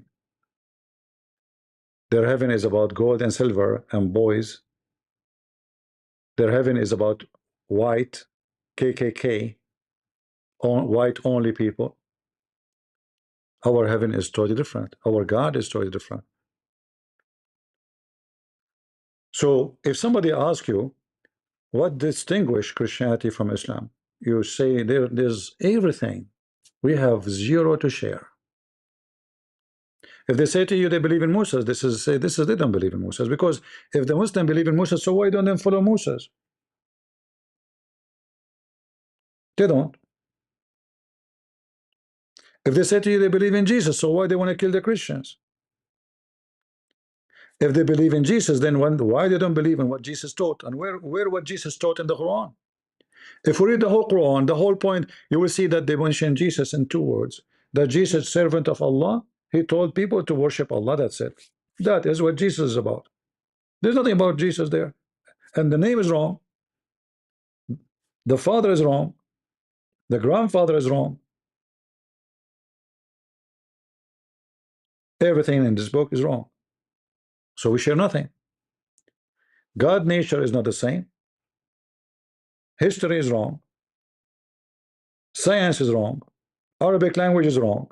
Speaker 1: Their heaven is about gold and silver and boys. Their heaven is about white, KKK, white only people. Our heaven is totally different. Our God is totally different. So if somebody asks you, what distinguishes Christianity from Islam? You say there's everything. We have zero to share. If they say to you they believe in Moses, they don't believe in Moses, because if the Muslims believe in Moses, so why don't they follow Moses? They don't. If they say to you they believe in Jesus, so why they want to kill the Christians? If they believe in Jesus, then why they don't believe in what Jesus taught? And where what Jesus taught in the Quran? If we read the whole Quran, the whole point, you will see that they mention Jesus in two words. That Jesus, servant of Allah, he told people to worship Allah. That's it. That is what Jesus is about. There's nothing about Jesus there. And the name is wrong. The father is wrong. The grandfather is wrong. Everything in this book is wrong. So we share nothing. God nature is not the same. History is wrong. Science is wrong. Arabic language is wrong.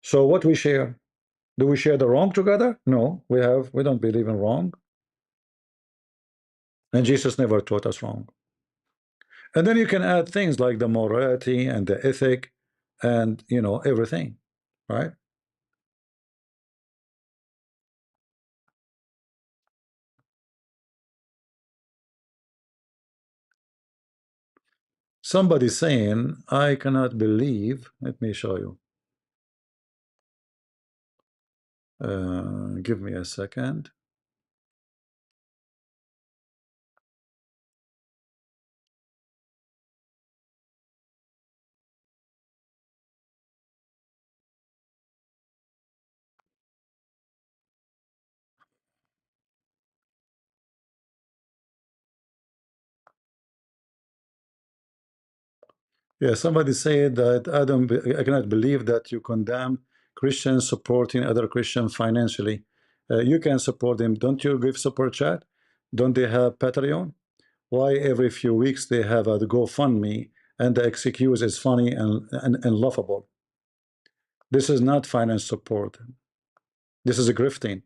Speaker 1: So what we share? Do we share the wrong together? No, we don't believe in wrong. And Jesus never taught us wrong. And then you can add things like the morality and the ethic and everything, right? Somebody saying, I cannot believe, let me show you. Give me a second. Yeah, somebody said that I cannot believe that you condemn Christians supporting other Christians financially. You can support them. Don't you give super chat? Don't they have Patreon? Why every few weeks they have a GoFundMe and the excuse is funny and laughable? This is not finance support. This is a grifting.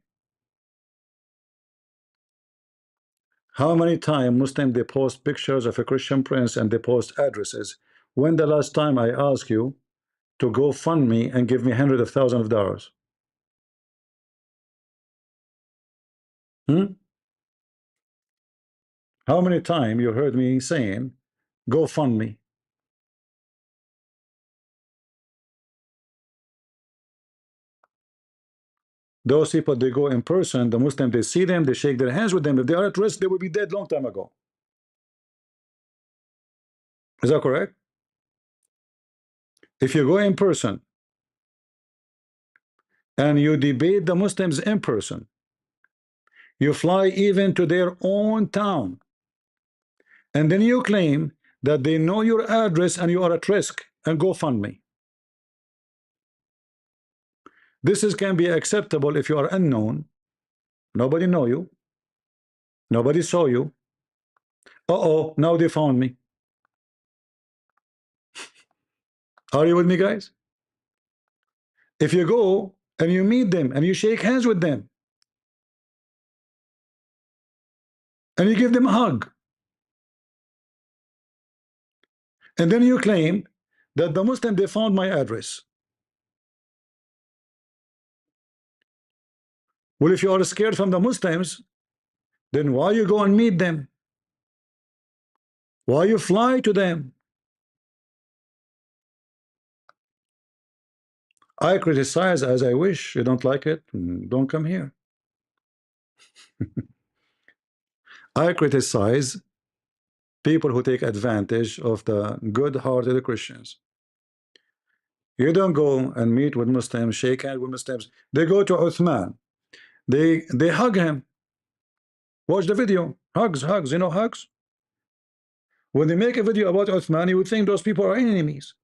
Speaker 1: How many times Muslims they post pictures of a Christian prince and they post addresses? When the last time I ask you to go fund me and give me hundreds of thousands of dollars? How many times you heard me saying, go fund me? Those people, they go in person, the Muslims, they see them, they shake their hands with them. If they are at risk, they will be dead long time ago. Is that correct? If you go in person and you debate the Muslims in person, you fly even to their own town, and then you claim that they know your address and you are at risk, and go fund me. Can be acceptable if you are unknown. Nobody know you. Nobody saw you. Uh-oh, now they found me. Are you with me, guys? If you go and you meet them and you shake hands with them and you give them a hug, and then you claim that the Muslim, they found my address. Well, if you are scared from the Muslims, then why you go and meet them? Why you fly to them? I criticize as I wish. You don't like it? Don't come here. I criticize people who take advantage of the good-hearted Christians. You don't go and meet with Muslims, shake hands with Muslims. They go to Uthman. They hug him. Watch the video. Hugs, hugs. You know hugs? When they make a video about Uthman, you would think those people are enemies.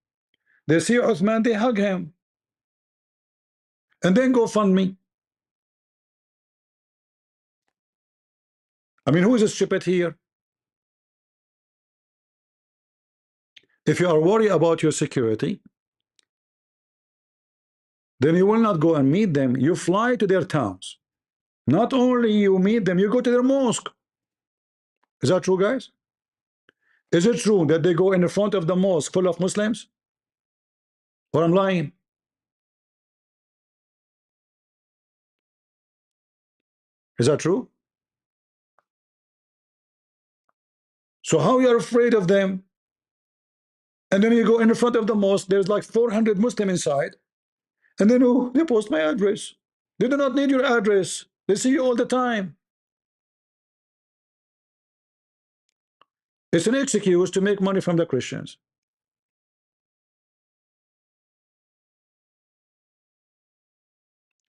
Speaker 1: They see Uthman, they hug him. And then go fund me. I mean, who is stupid here? If you are worried about your security, then you will not go and meet them. You fly to their towns. Not only you meet them, you go to their mosque. Is that true, guys? Is it true that they go in the front of the mosque full of Muslims? Or I'm lying? Is that true? So how you are afraid of them? And then you go in the front of the mosque, there's like 400 Muslims inside. And then oh, they post my address. They do not need your address. They see you all the time. It's an excuse to make money from the Christians.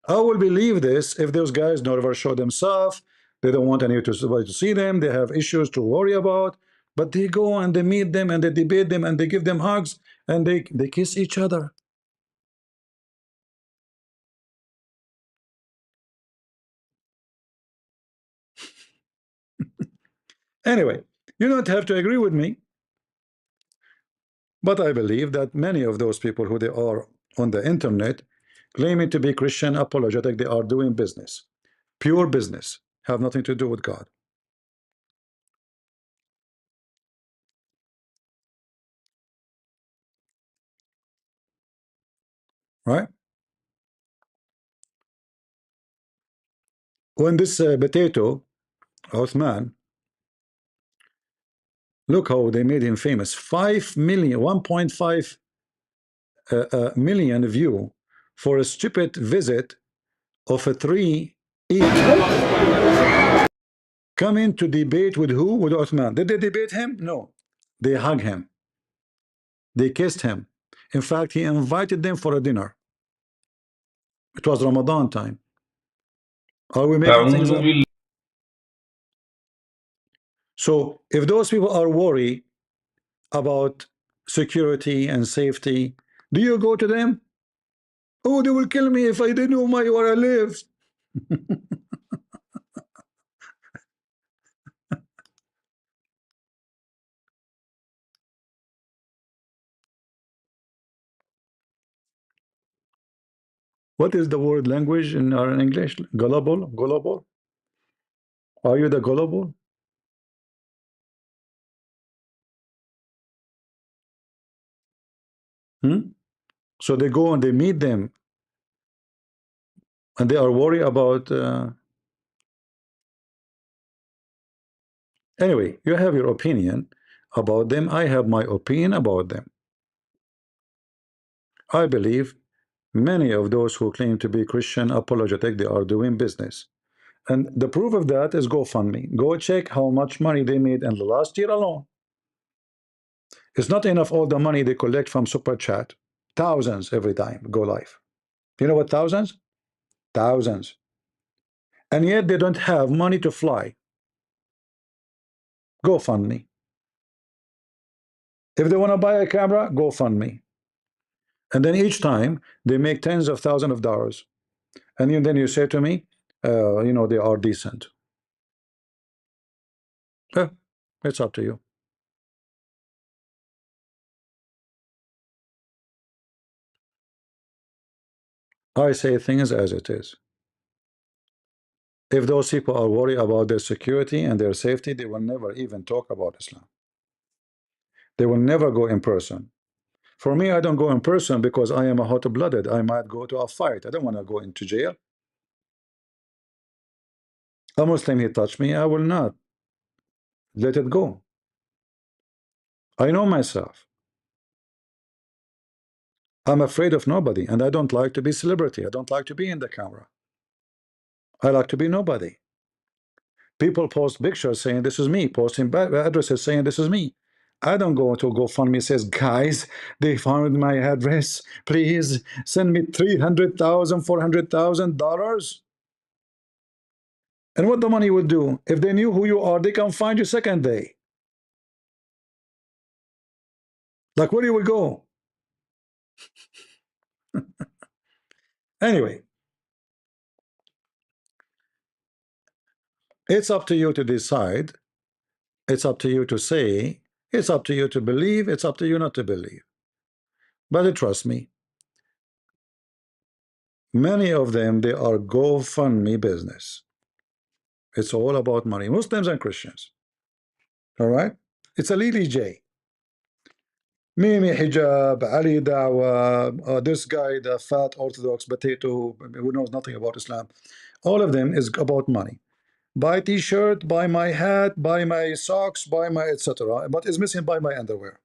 Speaker 1: I will believe this if those guys never show themselves. They don't want anyone to see them. They have issues to worry about. But they go and they meet them and they debate them and they give them hugs and they kiss each other. Anyway, you don't have to agree with me. But I believe that many of those people who they are on the internet claiming to be Christian apologetic, they are doing business. Pure business. Have nothing to do with God. Right? When this potato, Othman, look how they made him famous. 5 million, 1.5 million view for a stupid visit of a 3 coming to debate with who? With Othman. Did they debate him? No. They hug him. They kissed him. In fact, he invited them for a dinner. It was Ramadan time. Are we making things up? So if those people are worried about security and safety, do you go to them? Oh, they will kill me if I didn't know where I live. What is the word language in our English? Gullible? Gullible? Are you the gullible? So they go and they meet them and they are worried about anyway, you have your opinion about them. I have my opinion about them. I believe many of those who claim to be Christian apologetic, they are doing business. And the proof of that is GoFundMe. Go check how much money they made in the last year alone. It's not enough all the money they collect from Super Chat. Thousands every time go live. You know what thousands? Thousands. And yet they don't have money to fly. GoFundMe. If they want to buy a camera, GoFundMe. And then each time they make tens of thousands of dollars. And then you say to me, you know, they are decent. It's up to you. I say things as it is. If those people are worried about their security and their safety, they will never even talk about Islam. They will never go in person. For me, I don't go in person because I am a hot-blooded. I might go to a fight. I don't want to go into jail. A Muslim, he touched me, I will not let it go. I know myself. I'm afraid of nobody, and I don't like to be celebrity. I don't like to be in the camera. I like to be nobody. People post pictures saying this is me, posting addresses saying this is me. I don't go to GoFundMe says, guys, they found my address. Please send me $300,000, $400,000. And what the money would do, if they knew who you are, they can find you second day. Like, where you will go? Anyway, it's up to you to decide. It's up to you to say. It's up to you to believe. It's up to you not to believe. But trust me, many of them, they are GoFundMe business. It's all about money. Muslims and Christians. All right? It's a Lily J. Mimi hijab, Ali da'wah, this guy, the fat Orthodox potato who knows nothing about Islam. All of them is about money. Buy t-shirt, buy my hat, buy my socks, buy my etc. But is missing buy my underwear.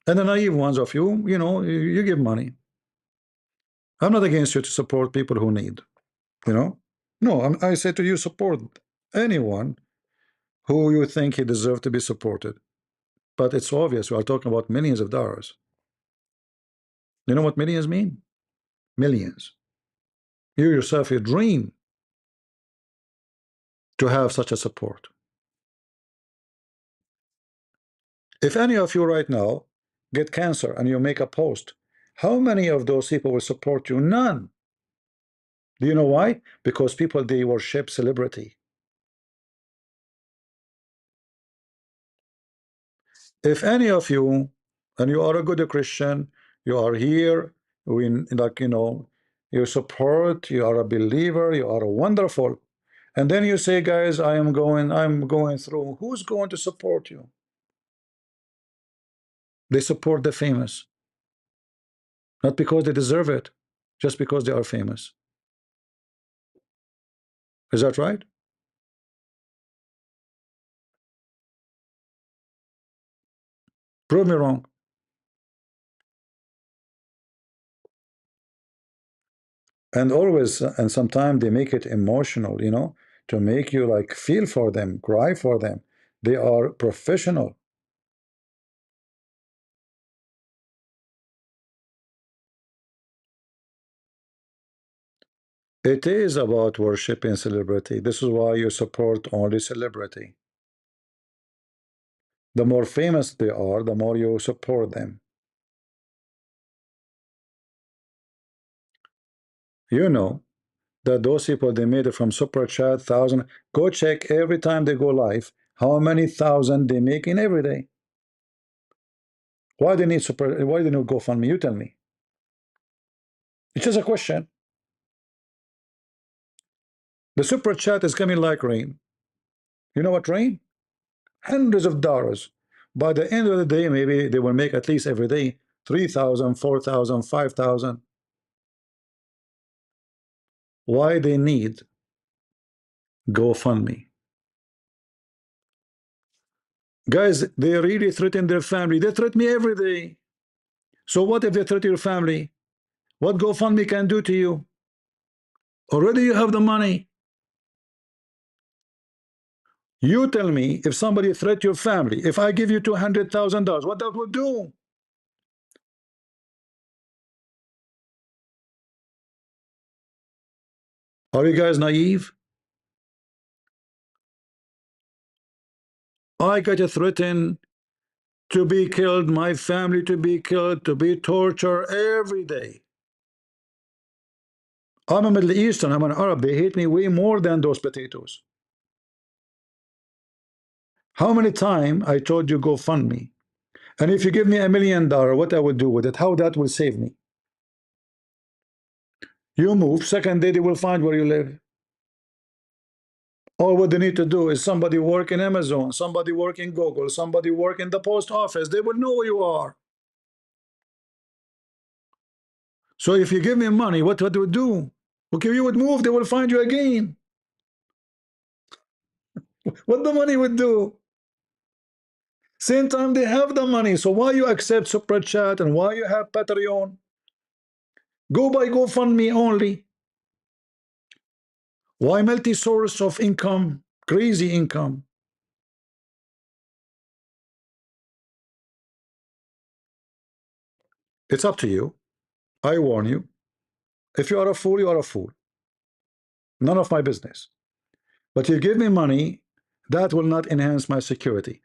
Speaker 1: And the naive ones of you, you know, you give money. I'm not against you to support people who need, you know. No, I say to you, support anyone who you think he deserves to be supported. But it's obvious we are talking about millions of dollars. You know what millions mean? Millions. You yourself, you dream to have such a support. If any of you right now get cancer and you make a post, how many of those people will support you? None. Do you know why? Because people, they worship celebrity. If any of you, and you are a good Christian, you are here, we like, you know, you support, you are a believer, you are wonderful, and then you say, guys, I'm going through. Who's going to support you? They support the famous, not because they deserve it, just because they are famous. Is that right? Prove me wrong. And always, and sometimes they make it emotional, you know, to make you like feel for them, cry for them. They are professional. It is about worshiping celebrity. This is why you support only celebrity. The more famous they are, the more you support them. You know that those people, they made it from super chat, thousand. Go check every time they go live how many thousand they make in every day. Why they need super? Why they need GoFundMe? You tell me. It's just a question. The super chat is coming like rain. You know what rain? Hundreds of dollars. By the end of the day, maybe they will make at least every day 3,000, 4,000, 5,000. Why they need GoFundMe? Guys, they really threaten their family. They threaten me every day. So what if they threaten your family? What GoFundMe can do to you? Already you have the money. You tell me, if somebody threat your family, if I give you $200,000, what that will do? Are you guys naive? I get a threatened to be killed, my family to be killed, to be tortured every day. I'm a Middle Eastern, I'm an Arab. They hate me way more than those potatoes. How many times I told you go fund me? And if you give me $1 million, what I would do with it? How that will save me? You move, second day they will find where you live. All what they need to do is somebody work in Amazon, somebody work in Google, somebody work in the post office. They will know where you are. So if you give me money, what do you do? Okay, you would move, they will find you again. What the money would do? Same time they have the money. So why you accept Super Chat and why you have Patreon? Go by GoFundMe only. Why multi-source of income? Crazy income. It's up to you. I warn you. If you are a fool, you are a fool. None of my business. But you give me money, that will not enhance my security.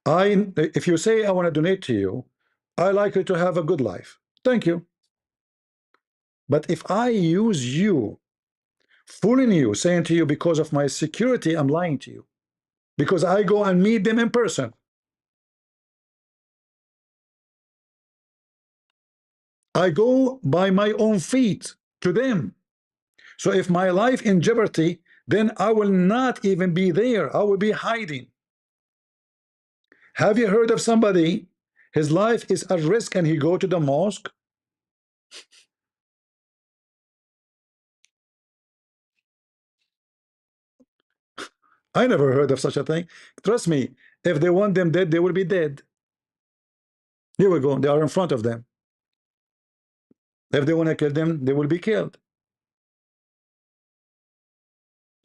Speaker 1: If you say I want to donate to you, I like you to have a good life. Thank you. But if I use you, fooling you, saying to you because of my security, I'm lying to you. Because I go and meet them in person. I go by my own feet to them. So if my life in jeopardy, then I will not even be there. I will be hiding. Have you heard of somebody, his life is at risk and he go to the mosque? I never heard of such a thing. Trust me, if they want them dead, they will be dead. Here we go. They are in front of them. If they want to kill them, they will be killed.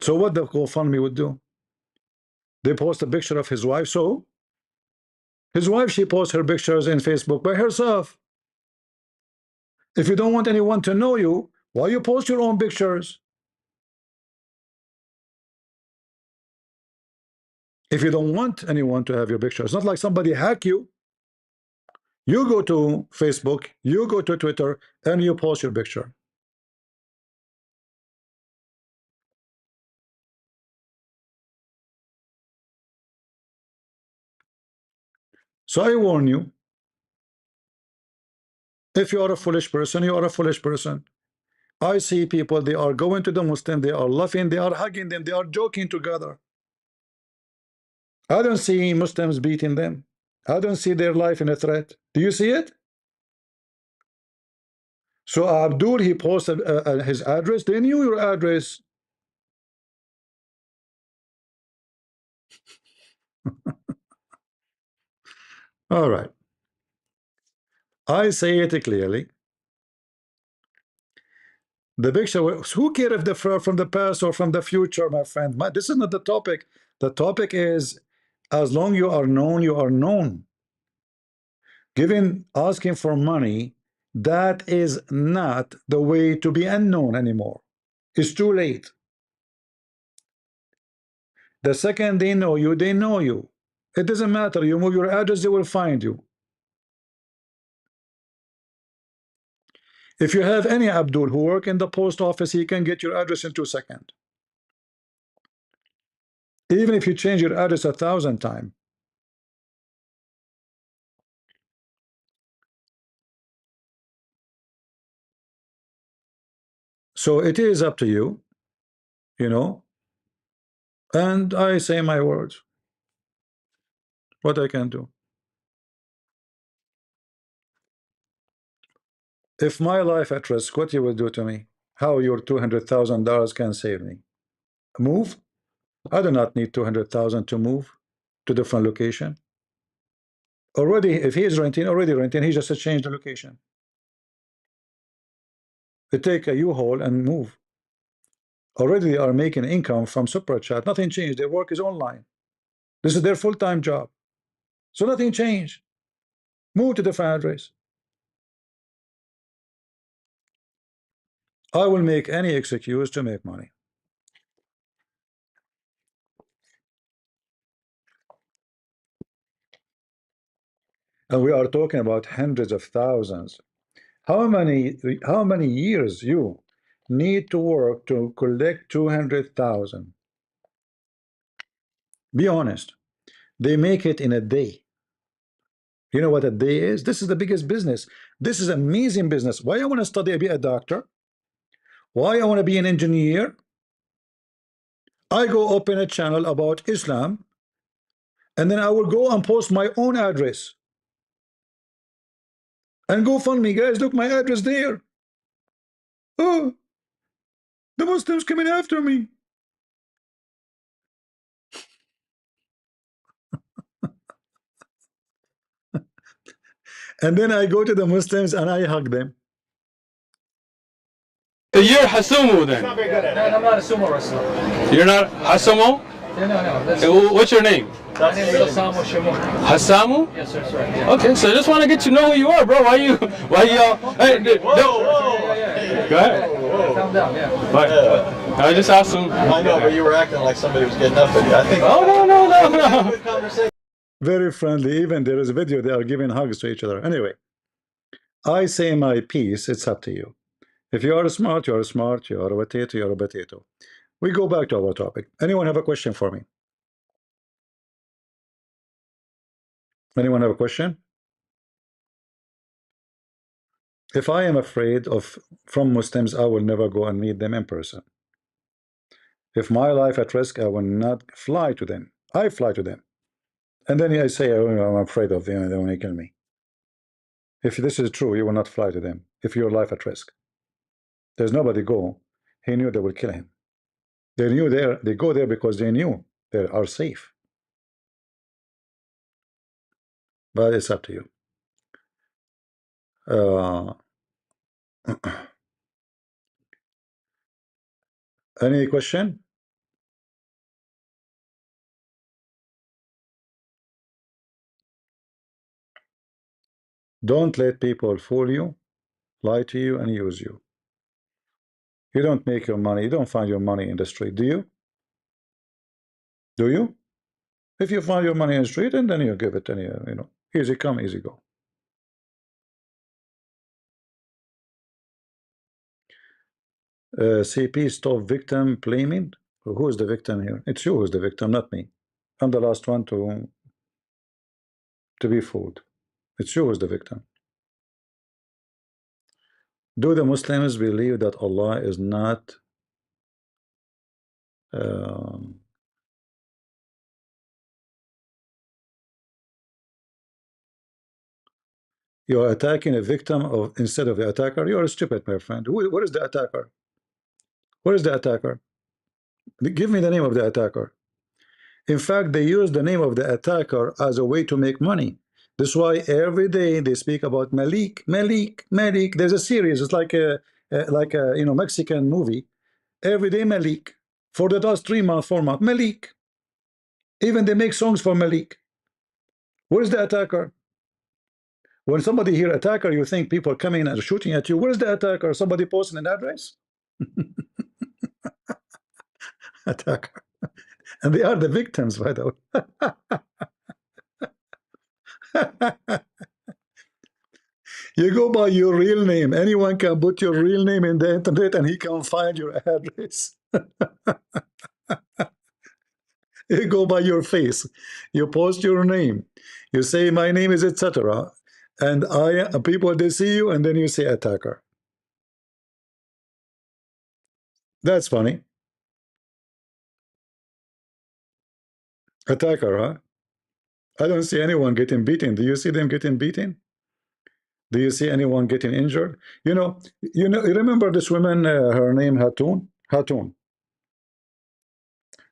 Speaker 1: So what the GoFundMe would do? They post a picture of his wife. So his wife, she posts her pictures in Facebook by herself. If you don't want anyone to know you, why you post your own pictures? If you don't want anyone to have your picture, it's not like somebody hack you. You go to Facebook, you go to Twitter, and you post your picture. So I warn you, if you are a foolish person, you are a foolish person. I see people, they are going to the Muslim, they are laughing, they are hugging them, they are joking together. I don't see Muslims beating them. I don't see their life in a threat. Do you see it? So Abdul, he posted his address. They knew your address. All right. I say it clearly. The picture, who cares if they're from the past or from the future, my friend? This is not the topic. The topic is, as long you are known, you are known. Asking for money, that is not the way to be unknown anymore. It's too late. The second they know you, they know you. It doesn't matter. You move your address, they will find you. If you have any Abdul who work in the post office, he can get your address in 2 seconds. Even if you change your address 1,000 times. So it is up to you, you know. And I say my words. What I can do. If my life at risk, what you will do to me? How your $200,000 can save me? Move? I do not need 200,000 to move to different location. Already, if he is renting, he just change the location. They take a U-Haul and move. Already they are making income from Super Chat. Nothing changed. Their work is online. This is their full-time job. So nothing changed. Move to different address. I will make any excuse to make money. And we are talking about hundreds of thousands. How many years you need to work to collect 200,000? Be honest. They make it in a day. You know what a day is? This is the biggest business. This is amazing business. Why I want to study, be a doctor? Why I want to be an engineer? I go open a channel about Islam, and then I will go and post my own address and go fund me, guys. Look, my address there. Oh, the Muslims coming after me. And then I go to the Muslims and I hug them.
Speaker 6: You're Hasumu then.
Speaker 5: Not very good at it.
Speaker 7: No, I'm not a sumo wrestler.
Speaker 6: You're not Hasumu?
Speaker 7: No, no. That's,
Speaker 6: What's your name?
Speaker 7: my name is Osamu Shimon.
Speaker 6: Hasamu?
Speaker 7: Yes, sir, that's right. Yeah.
Speaker 6: Okay, so I just want to get to know who you are, bro. Why you hey, go ahead.
Speaker 7: Calm down, yeah.
Speaker 6: Bye. I just asked him.
Speaker 8: I know, but you were acting like somebody was getting up at you. I think.
Speaker 6: Oh, no.
Speaker 8: Good conversation.
Speaker 1: Very friendly. Even there is a video they are giving hugs to each other. Anyway, I say my piece. It's up to you. If you are smart, you are smart. You are a potato, you are a potato. We go back to our topic. Anyone have a question for me? Anyone have a question? If I am afraid from Muslims, I will never go and meet them in person. If my life at risk, I will not fly to them. I fly to them. And then I say, oh, I'm afraid of them, they want to kill me. If this is true, you will not fly to them. If your life at risk. There's nobody go. He knew they will kill him. They knew they go there because they knew they are safe. But it's up to you. Any question? Don't let people fool you, lie to you, and use you. You don't make your money. You don't find your money in the street, do you? Do you? If you find your money in the street, and then you give it, and you know, easy come, easy go. CP, stop victim blaming. Who is the victim here? It's you who's the victim, not me. I'm the last one to be fooled. It's you who's the victim. Do the Muslims believe that Allah is not you are attacking a victim of instead of the attacker? You are stupid, my friend. What is the attacker? What is the attacker? Give me the name of the attacker. In fact, they use the name of the attacker as a way to make money. That's why every day they speak about Malik, Malik, Malik. There's a series. It's like a you know, Mexican movie. Every day Malik. For the last 3 months, 4 months, Malik. Even they make songs for Malik. Where's the attacker? When somebody hear attacker, you think people coming and shooting at you. Where's the attacker? Somebody posting an address? Attacker. And they are the victims, by the way. You go by your real name. Anyone can put your real name in the internet and he can find your address. You go by your face. You post your name. You say, my name is etc. And people, they see you, and then you say attacker. That's funny. Attacker, huh? I don't see anyone getting beaten. Do you see them getting beaten? Do you see anyone getting injured? You remember this woman, her name Hatun? Hatun.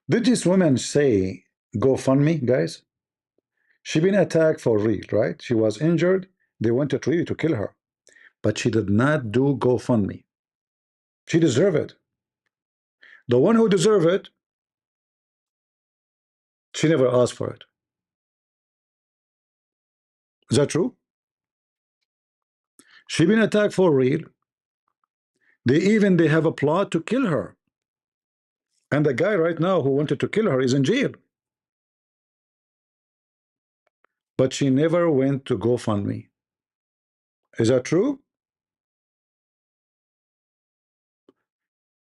Speaker 1: Did this woman say, go fund me, guys? She been attacked for real, right? She was injured. They wanted really to kill her. But she did not do GoFundMe. She deserved it. The one who deserved it, she never asked for it. Is that true? She been attacked for real. They have a plot to kill her. And the guy right now who wanted to kill her is in jail. But she never went to GoFundMe. Is that true?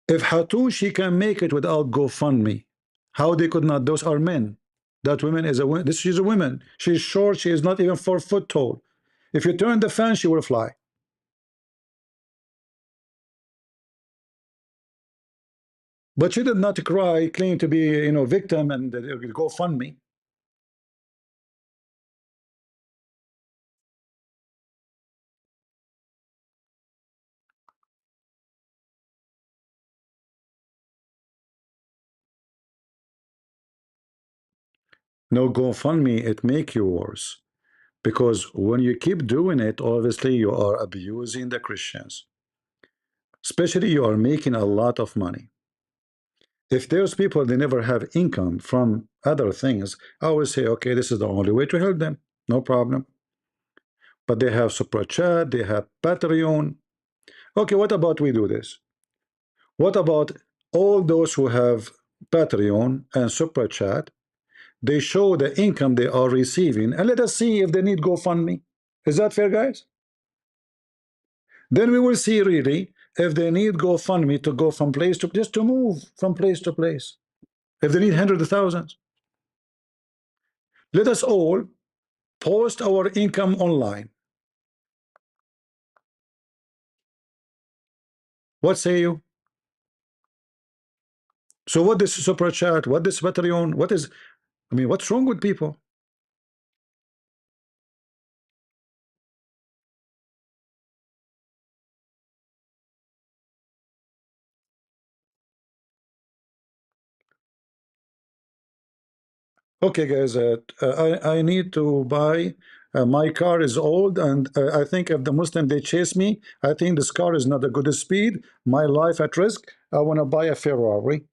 Speaker 1: If Hatu, she can make it without GoFundMe, how they could not? Those are men. That woman is a woman. She's a woman. She's short. She is not even 4 foot tall. If you turn the fan, she will fly. But she did not cry, claim to be, you know, victim, and go fund me. No GoFundMe, it make you worse. Because when you keep doing it, obviously you are abusing the Christians. Especially you are making a lot of money. If there's people they never have income from other things, I always say, okay, this is the only way to help them. No problem. But they have Super Chat, they have Patreon. Okay, what about we do this? What about all those who have Patreon and Super Chat? They show the income they are receiving, and let us see if they need GoFundMe. Is that fair, guys? Then we will see really if they need GoFundMe to go from place to just to move from place to place. If they need hundreds of thousands, let us all post our income online. What say you? So what this Super Chat? What this Patreon? What is? I mean, what's wrong with people? Okay, guys, I need to buy. My car is old, and I think if the Muslim they chase me, I think this car is not a good speed. My life at risk. I want to buy a Ferrari.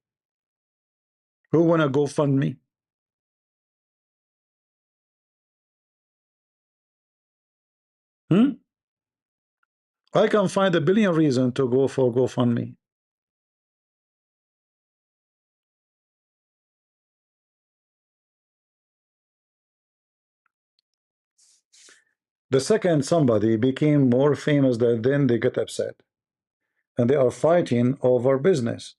Speaker 1: Who want to go fund me? I can find a billion reasons to go for GoFundMe. The second somebody became more famous, than then they get upset, and they are fighting over business.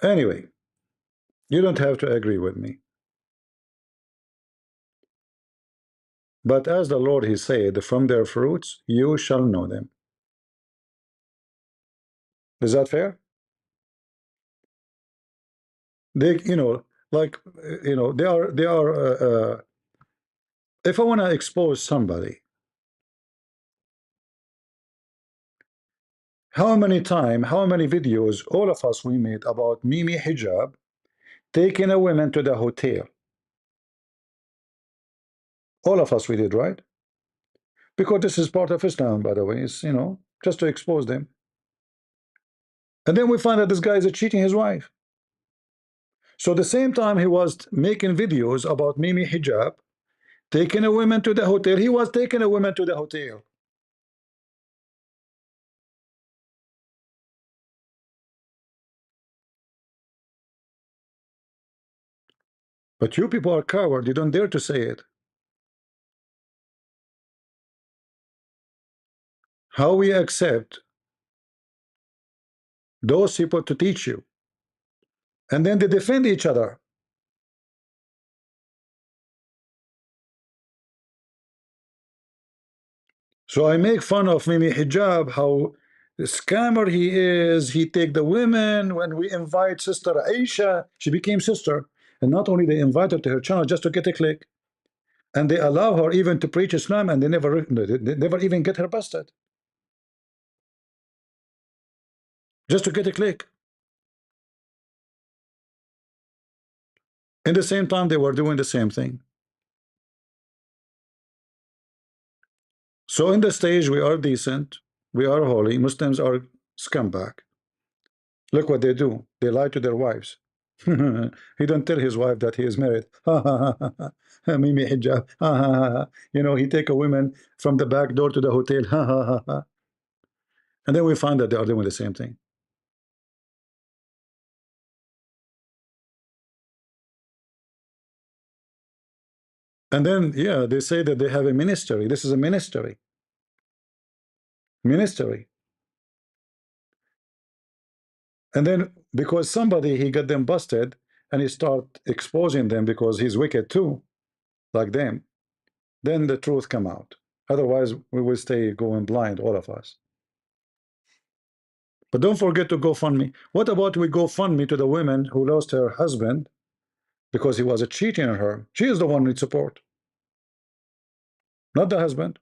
Speaker 1: Anyway, you don't have to agree with me. But as the Lord he said, from their fruits you shall know them. Is that fair? They, you know, like, you know, they are. If I want to expose somebody, how many videos, all of us we made about Mimi hijab taking a woman to the hotel. All of us we did, right? Because this is part of Islam, by the way. It's, you know, just to expose them. And then we find that this guy is cheating his wife. So the same time he was making videos about Mimi hijab taking a woman to the hotel, he was taking a woman to the hotel. But you people are coward. You don't dare to say it. How we accept those people to teach you, and then they defend each other. So I make fun of Mimi hijab, how the scammer he is. He take the women. When we invite Sister Aisha, she became sister, and not only they invite her to her channel just to get a click, and they allow her even to preach Islam, and they never even get her busted, just to get a click. In the same time, they were doing the same thing. So in the stage, we are decent, we are holy. Muslims are scumbag. Look what they do. They lie to their wives. He don't tell his wife that he is married. Mimi hijab. You know, he take a woman from the back door to the hotel. And then we find that they are doing the same thing. And then, yeah, they say that they have a ministry. This is a ministry. Ministry. And then because somebody, he got them busted, and he start exposing them because he's wicked too, like them. then the truth come out. Otherwise, we will stay going blind, all of us. But don't forget to GoFundMe. What about we GoFundMe to the woman who lost her husband because he was cheating on her? She is the one who needs support, not the husband.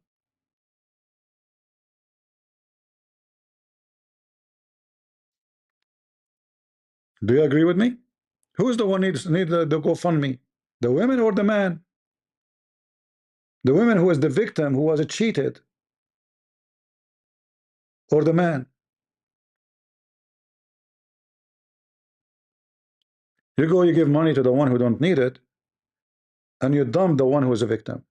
Speaker 1: Do you agree with me? Who's the one needs the GoFundMe? The women or the man? The woman who is the victim, who was cheated, or the man? You go, you give money to the one who don't need it, and you dump the one who is a victim.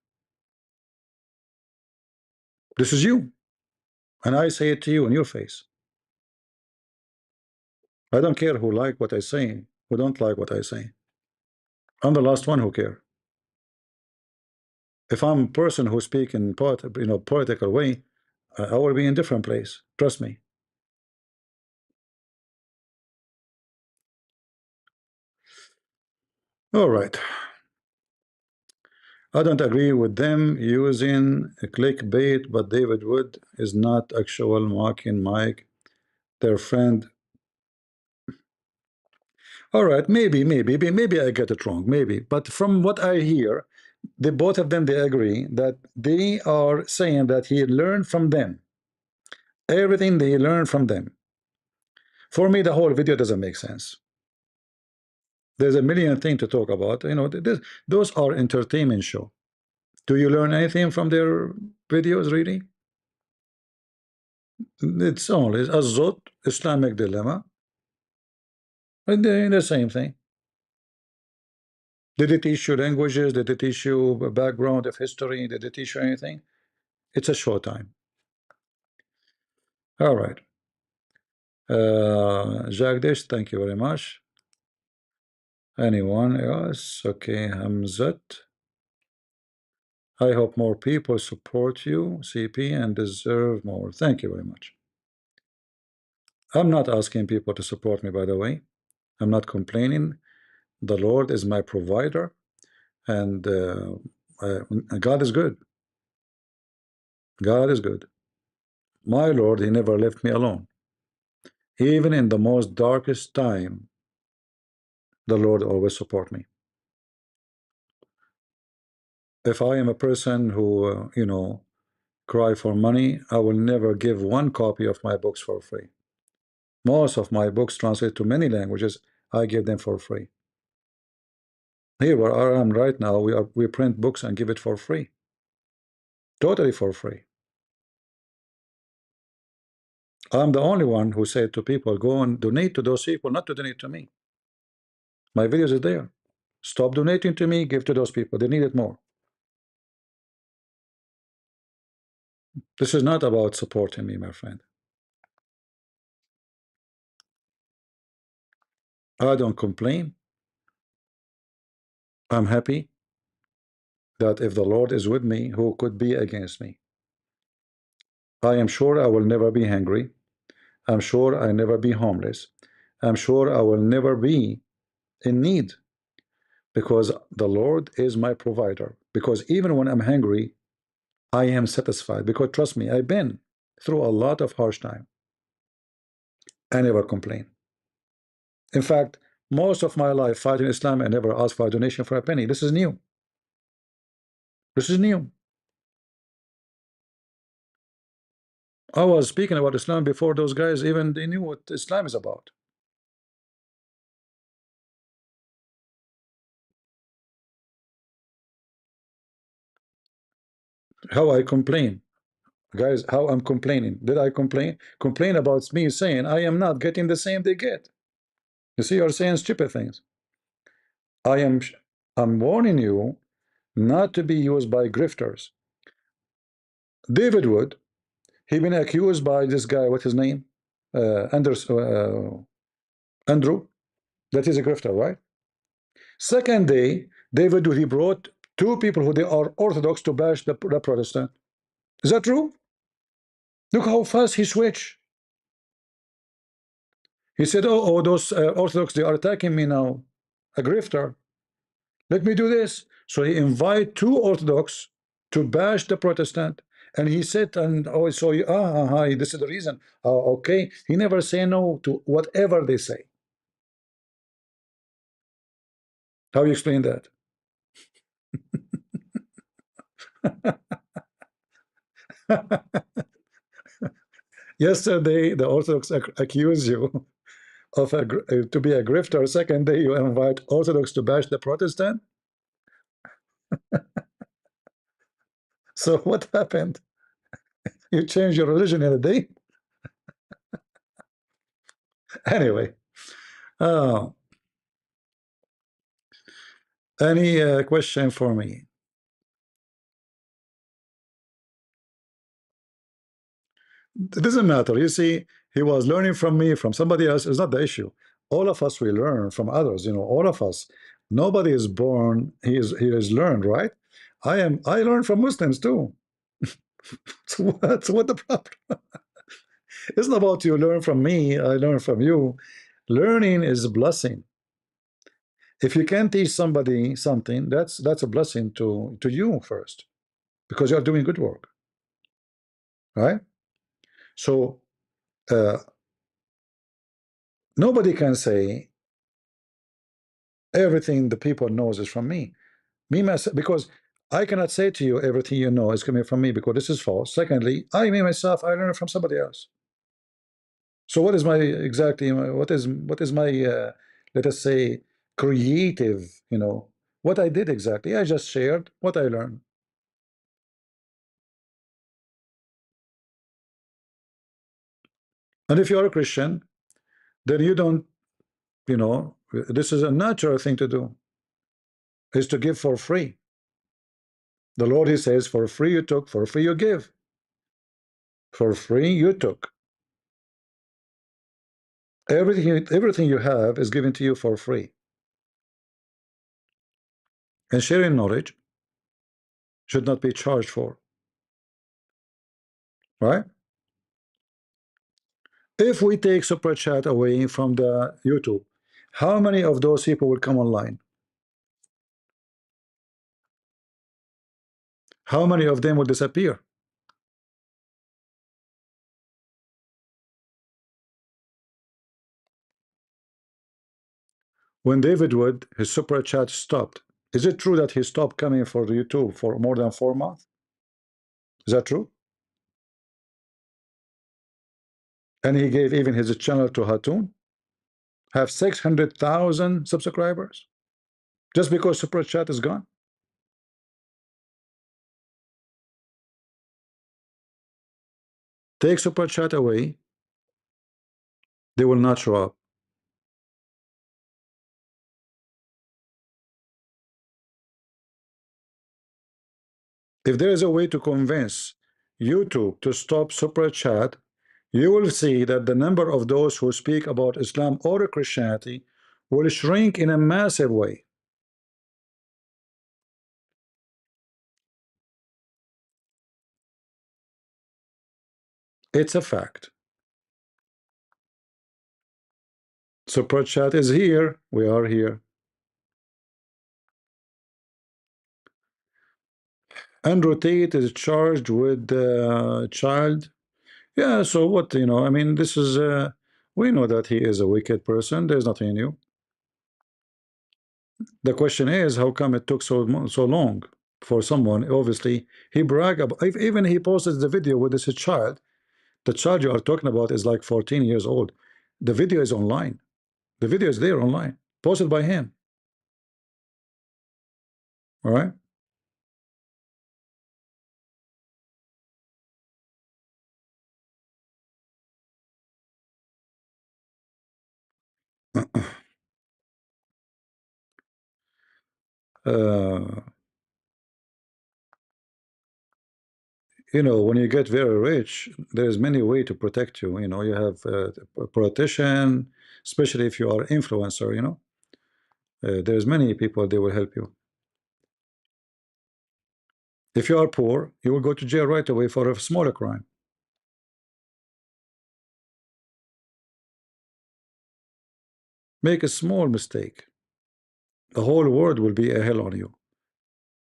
Speaker 1: This is you, and I say it to you in your face. I don't care who like what I say, who don't like what I say. I'm the last one who care. If I'm a person who speak in political way, I will be in different place. Trust me. All right. I don't agree with them using clickbait, but David Wood is not actual mocking Mike, their friend. All right, maybe I get it wrong, maybe. But from what I hear, the both of them, they agree that they are saying that he learned from them. Everything they learned from them. For me, the whole video doesn't make sense. There's a million things to talk about. Those are entertainment show. Do you learn anything from their videos, really? It's only Azot, Islamic dilemma, and they're the same thing. Did it teach you languages? Did it teach you a background of history? Did it teach you anything? It's a short time. All right. Jagdish, thank you very much. Anyone else? Okay, Hamzat. I hope more people support you, CP, and deserve more. Thank you very much. I'm not asking people to support me, by the way. I'm not complaining. The Lord is my provider, and God is good. God is good. My Lord, He never left me alone. Even in the most darkest time, the Lord always support me. If I am a person who, cry for money, I will never give one copy of my books for free. Most of my books translate to many languages. I give them for free. Here where I am right now, we print books and give it for free. Totally for free. I'm the only one who said to people, go and donate to those people, not to donate to me. My videos are there. Stop donating to me, give to those people. They need it more. This is not about supporting me, my friend. I don't complain. I'm happy that if the Lord is with me, who could be against me? I am sure I will never be hungry. I'm sure I never be homeless. I'm sure I will never be in need, because the Lord is my provider. Because even when I'm hungry, I am satisfied. Because trust me, I've been through a lot of harsh time. I never complain. In fact, most of my life fighting Islam, I never asked for a donation for a penny. This is new. This is new. I was speaking about Islam before those guys even they knew what Islam is about. How I complain, guys, how I'm complaining. Did I complain? Complain about me saying I am not getting the same they get. You see, you're saying stupid things. I'm warning you not to be used by grifters. David Wood, he been accused by this guy, what's his name? Andrew, that is a grifter, right? Second day, David Wood, he brought two people who they are Orthodox to bash the Protestant. Is that true? Look how fast he switched. He said, oh, those Orthodox, they are attacking me now. A grifter. Let me do this. So he invite two Orthodox to bash the Protestant. And he said, and oh, so you, this is the reason. Okay, he never say no to whatever they say. How you explain that? Yesterday, the Orthodox accuse you of to be a grifter. Second day, you invite Orthodox to bash the Protestant. So what happened? You changed your religion in a day? Anyway, uh, any question for me? It doesn't matter. You see, he was learning from me, from somebody else. It's not the issue. All of us, we learn from others. You know, all of us. Nobody is born. He is learned, right? I learn from Muslims too. So what the problem? It's not about you learn from me, I learn from you. Learning is a blessing. If you can teach somebody something, that's a blessing to you first, because you're doing good work, right? So nobody can say everything the people knows is from me myself, because I cannot say to you everything you know is coming from me, because this is false. Secondly, me myself, I learn from somebody else. So what is my exactly what is my let us say creative, what I did exactly? I just shared what I learned. And if you are a Christian, then you don't, this is a natural thing to do, is to give for free. The Lord, he says, for free you took, for free you give. For free you took. Everything you have is given to you for free. And sharing knowledge should not be charged for, right? If we take super chat away from the YouTube, how many of those people will come online? How many of them will disappear? When David Wood, his super chat stopped, is it true that he stopped coming for the YouTube for more than 4 months? Is that true? And he gave even his channel to Hatun, have 600,000 subscribers, just because super chat is gone. Take super chat away, they will not show up. If there is a way to convince YouTube to stop super chat, you will see that the number of those who speak about Islam or Christianity will shrink in a massive way. It's a fact. Super chat is here. We are here. Andrew Tate is charged with child. Yeah, so what, I mean, this is, we know that he is a wicked person. There's nothing new. The question is, how come it took so long for someone? Obviously, he bragged about, even he posted the video with this child. The child you are talking about is like 14 years old. The video is online. The video is there online, posted by him. All right. Uh, when you get very rich, there's many way to protect you. You have a politician, especially if you are influencer. There's many people, they will help you. If you are poor, you will go to jail right away for a smaller crime. Make a small mistake, the whole world will be a hell on you.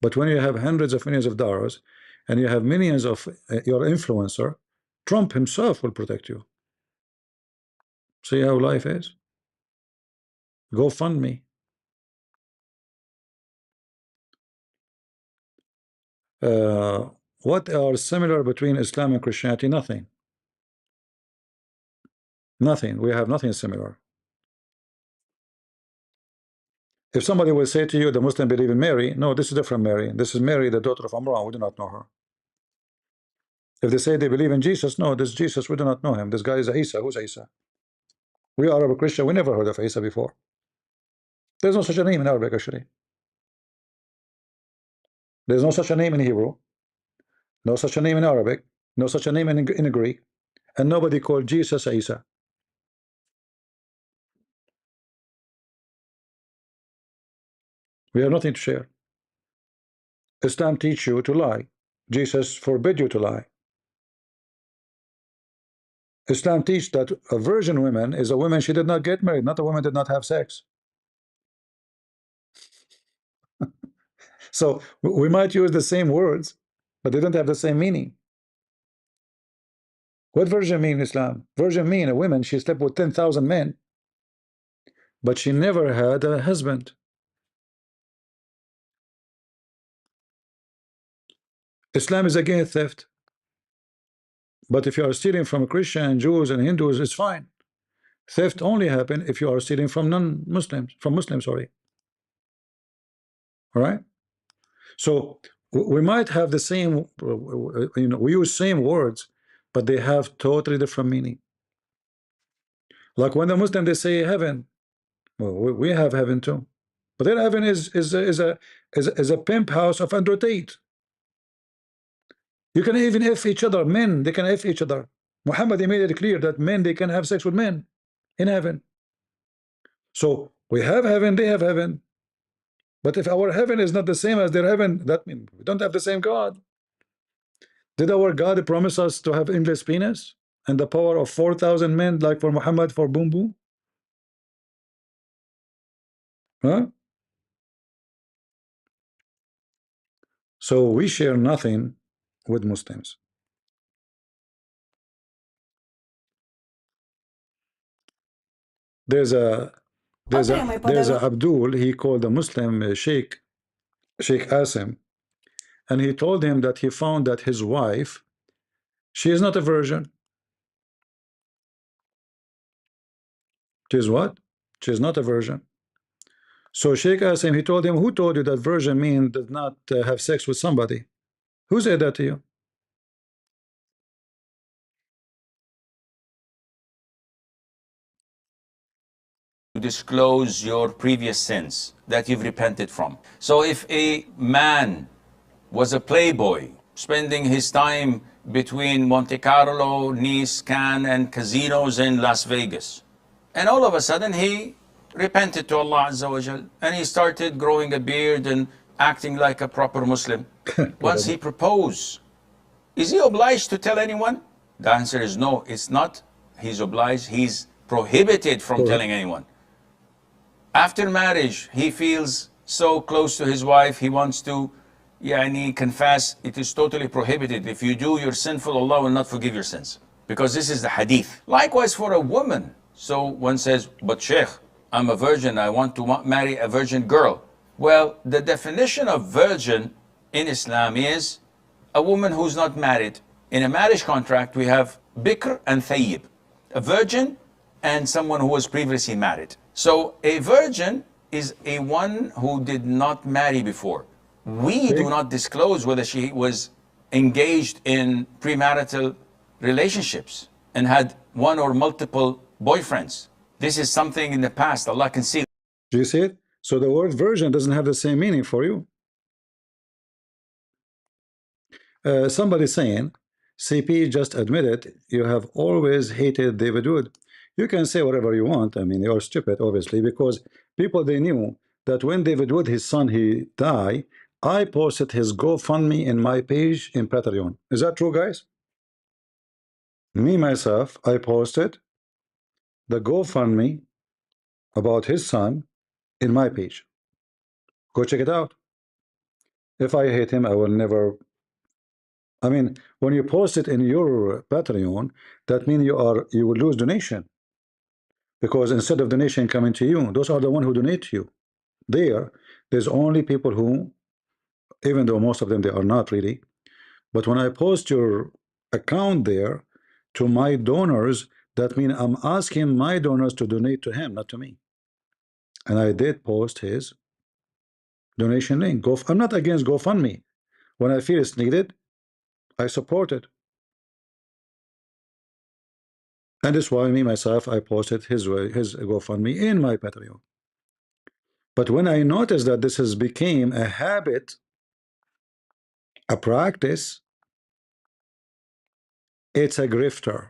Speaker 1: But when you have hundreds of millions of dollars and you have millions of your influencer, Trump himself will protect you. See how life is? Go fund me. What are similar between Islam and Christianity? Nothing. Nothing. We have nothing similar. If somebody will say to you, the Muslim believe in Mary, no, this is different Mary. This is Mary, the daughter of Amran. We do not know her. If they say they believe in Jesus, no, this Jesus, we do not know him. This guy is Isa. Who's Isa? We are Arab Christian. We never heard of Isa before. There's no such a name in Arabic, actually. There's no such a name in Hebrew, no such a name in Arabic, no such a name in Greek, and nobody called Jesus Isa. We have nothing to share. Islam teach you to lie. Jesus forbid you to lie. Islam teach that a virgin woman is a woman she did not get married, not a woman did not have sex. So we might use the same words, but they don't have the same meaning. What virgin mean in Islam? Virgin mean a woman, she slept with 10,000 men, but she never had a husband. Islam is against theft. But if you are stealing from Christian, Jews, and Hindus, it's fine. Theft only happen if you are stealing from non-Muslims, from Muslims, sorry. All right? So we might have the same, we use same words, but they have totally different meaning. Like when the Muslim they say heaven, well, we have heaven too, but their heaven is a pimp house of Andrew Tate. You can even F each other, men they can F each other. Muhammad he made it clear that men they can have sex with men in heaven. So we have heaven, they have heaven. But if our heaven is not the same as their heaven, that means we don't have the same God. Did our God promise us to have endless penis and the power of 4,000 men like for Muhammad for boom boom? Huh? So we share nothing with Muslims. There's a Abdul, he called a Muslim Sheikh Asim, and he told him that he found that his wife, she is not a virgin. She is what? She is not a virgin. So Sheikh Asim, he told him, who told you that virgin mean does not have sex with somebody? Who said that to you?
Speaker 9: To disclose your previous sins that you've repented from. So if a man was a playboy, spending his time between Monte Carlo, Nice, Cannes, and casinos in Las Vegas, and all of a sudden he repented to Allah Azza wa Jal, and he started growing a beard and acting like a proper Muslim. Once he proposed, is he obliged to tell anyone? The answer is no, it's not. He's obliged, he's prohibited from telling anyone. After marriage, he feels so close to his wife, he wants to confess. It is totally prohibited. If you do, you're sinful, Allah will not forgive your sins. Because this is the hadith. Likewise for a woman. So one says, but Sheikh, I'm a virgin, I want to marry a virgin girl. Well, the definition of virgin in Islam is a woman who's not married. In a marriage contract, we have bikr and thayyib, a virgin and someone who was previously married. So a virgin is a one who did not marry before. We do not disclose whether she was engaged in premarital relationships and had one or multiple boyfriends. This is something in the past. Allah can see.
Speaker 1: Do you see it? So the word virgin doesn't have the same meaning for you. Somebody saying, CP just admitted you have always hated David Wood. You can say whatever you want. I mean, you're stupid, obviously, because people, they knew that when David Wood, his son, he died, I posted his GoFundMe in my page in Patreon. Is that true, guys? Me, myself, I posted the GoFundMe about his son in my page. Go check it out. If I hate him, I will never. I mean, when you post it in your Patreon, that means you will lose donation, because instead of donation coming to you, those are the one who donate to you. There's only people who, even though most of them they are not really, but when I post your account there to my donors, that means I'm asking my donors to donate to him, not to me. And I did post his donation link. I'm not against GoFundMe. When I feel it's needed, I support it. And that's why me myself I posted his GoFundMe in my Patreon. But when I noticed that this has become a habit, a practice, it's a grifter.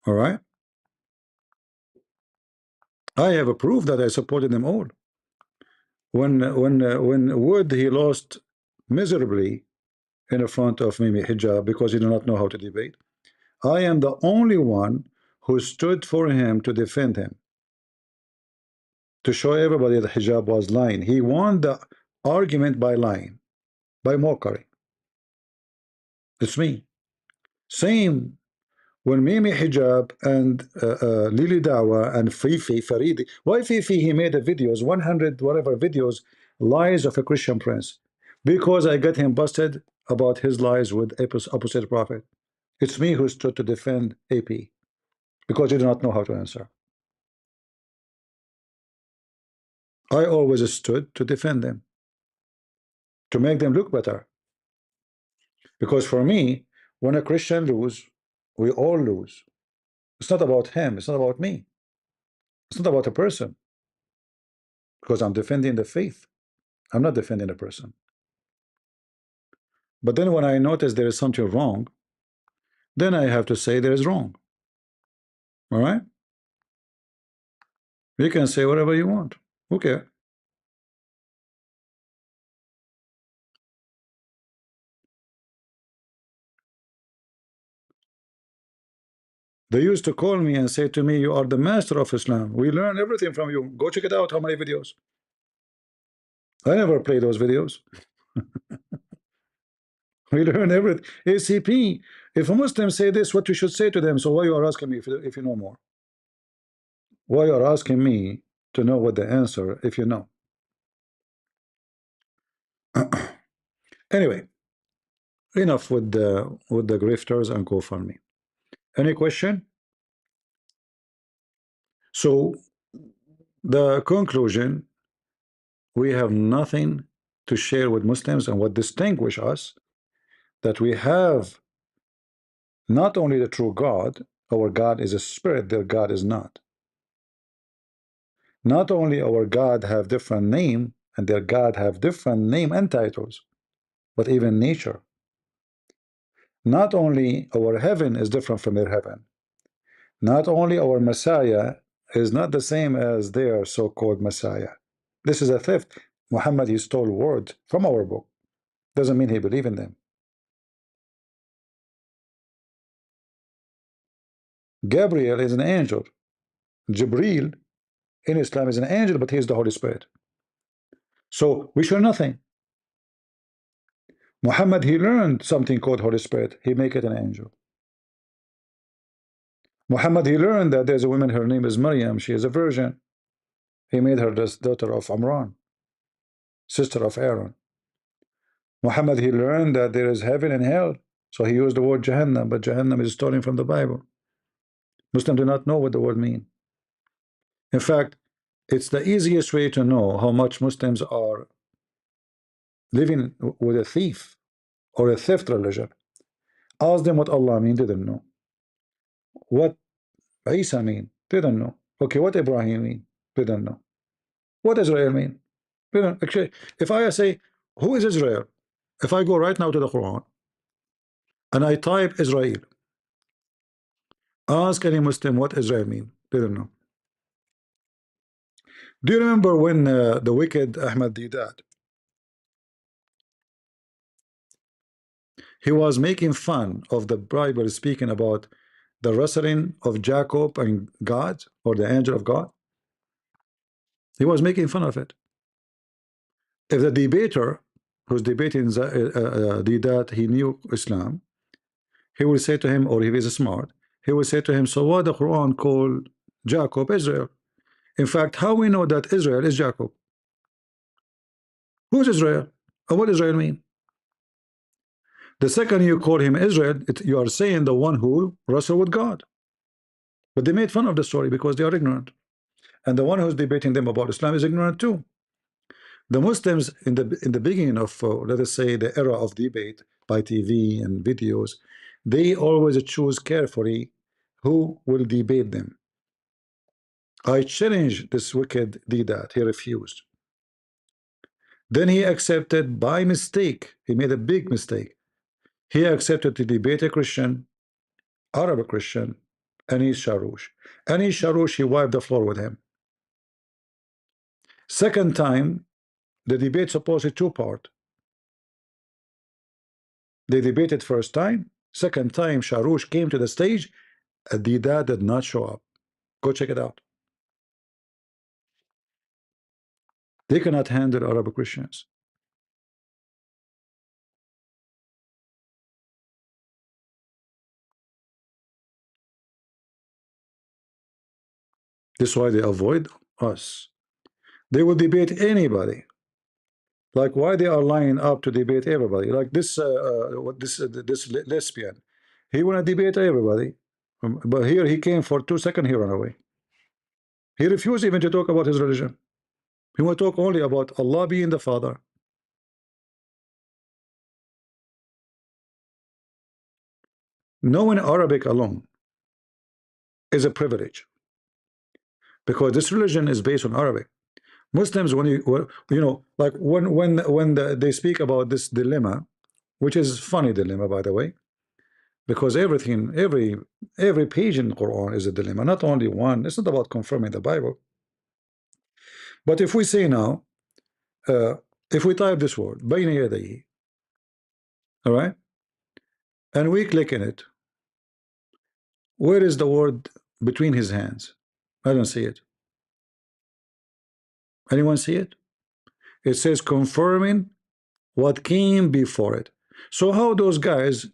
Speaker 1: All right. I have a proof that I supported them all. When Wood he lost miserably in front of Mimi Hijab because he did not know how to debate, I am the only one who stood for him to defend him, to show everybody that Hijab was lying. He won the argument by lying, by mockery. It's me. Same when Mimi Hijab and Lily Dawa and Fifi Faridi. Why Fifi? He made a videos, 100 whatever videos, lies of a Christian prince, because I got him busted about his lies with opposite prophet. It's me who stood to defend AP because you do not know how to answer. I always stood to defend them, to make them look better. Because for me, when a Christian lose, we all lose. It's not about him. It's not about me. It's not about a person. Because I'm defending the faith. I'm not defending a person. But then when I notice there is something wrong, then I have to say there is wrong. All right? You can say whatever you want. Okay. They used to call me and say to me, you are the master of Islam. We learn everything from you. Go check it out. How many videos? I never play those videos. We learn everything. ACP. If a Muslim say this, what you should say to them. So why you are asking me if you know more? Why you are asking me to know what the answer if you know? Anyway, enough with the grifters and GoFundMe. Any question? So the conclusion, we have nothing to share with Muslims, and what distinguish us, that we have not only the true God, our God is a spirit, their God is not. Not only our God have different name, and their God have different name and titles, but even nature. Not only our heaven is different from their heaven. Not only our Messiah is not the same as their so-called Messiah. This is a theft. Muhammad, he stole words from our book. Doesn't mean he believe in them. Gabriel is an angel. Jibril in Islam is an angel, but he is the Holy Spirit. So we share nothing. Muhammad, he learned something called Holy Spirit. He make it an angel. Muhammad, he learned that there's a woman, her name is Maryam. She is a virgin. He made her the daughter of Amran, sister of Aaron. Muhammad, he learned that there is heaven and hell. So he used the word Jahannam, but Jahannam is stolen from the Bible. Muslims do not know what the word means. In fact, it's the easiest way to know how much Muslims are living with a thief or a theft religion. Ask them what Allah mean, they didn't know. What Isa mean, they don't know. Okay, what Ibrahim mean, they don't know. What Israel mean, they don't. Actually, if I say, who is Israel? If I go right now to the Quran and I type Israel, ask any Muslim what Israel mean, they don't know. Do you remember when the wicked Ahmad Didat, he was making fun of the Bible speaking about the wrestling of Jacob and God, or the angel of God? He was making fun of it. If the debater who's debating that he knew Islam, he will say to him, or if he's smart, he will say to him, so why the Quran called Jacob Israel? In fact, how we know that Israel is Jacob? Who's Israel? And what Israel mean? The second you call him Israel, you are saying the one who wrestled with God. But they made fun of the story because they are ignorant. And the one who's debating them about Islam is ignorant too. The Muslims in the beginning of let us say the era of debate by TV and videos, they always choose carefully who will debate them. I challenged this wicked Didat. He refused. Then he accepted by mistake. He made a big mistake. He accepted to debate a Christian, Arab Christian, Anis Sharoush. Anis Sharoush, he wiped the floor with him. Second time, the debate supposed two-part. They debated first time. Second time, Sharoush came to the stage. Didat did not show up. Go check it out. They cannot handle Arab Christians. This is why they avoid us. They will debate anybody. Like why they are lining up to debate everybody? Like this this lesbian, he want to debate everybody, but here he came for 2 seconds, he ran away. He refused even to talk about his religion. He want to talk only about Allah being the Father. Knowing Arabic alone is a privilege because this religion is based on Arabic. Muslims, when you know, like they speak about this dilemma, which is funny dilemma, by the way, because everything, every page in the Quran is a dilemma, not only one. It's not about confirming the Bible. But if we say now, if we type this word, bayna yadayhi, all right, and we click in it, where is the word between his hands? I don't see it. Anyone see it? It says confirming what came before it. So how those guys,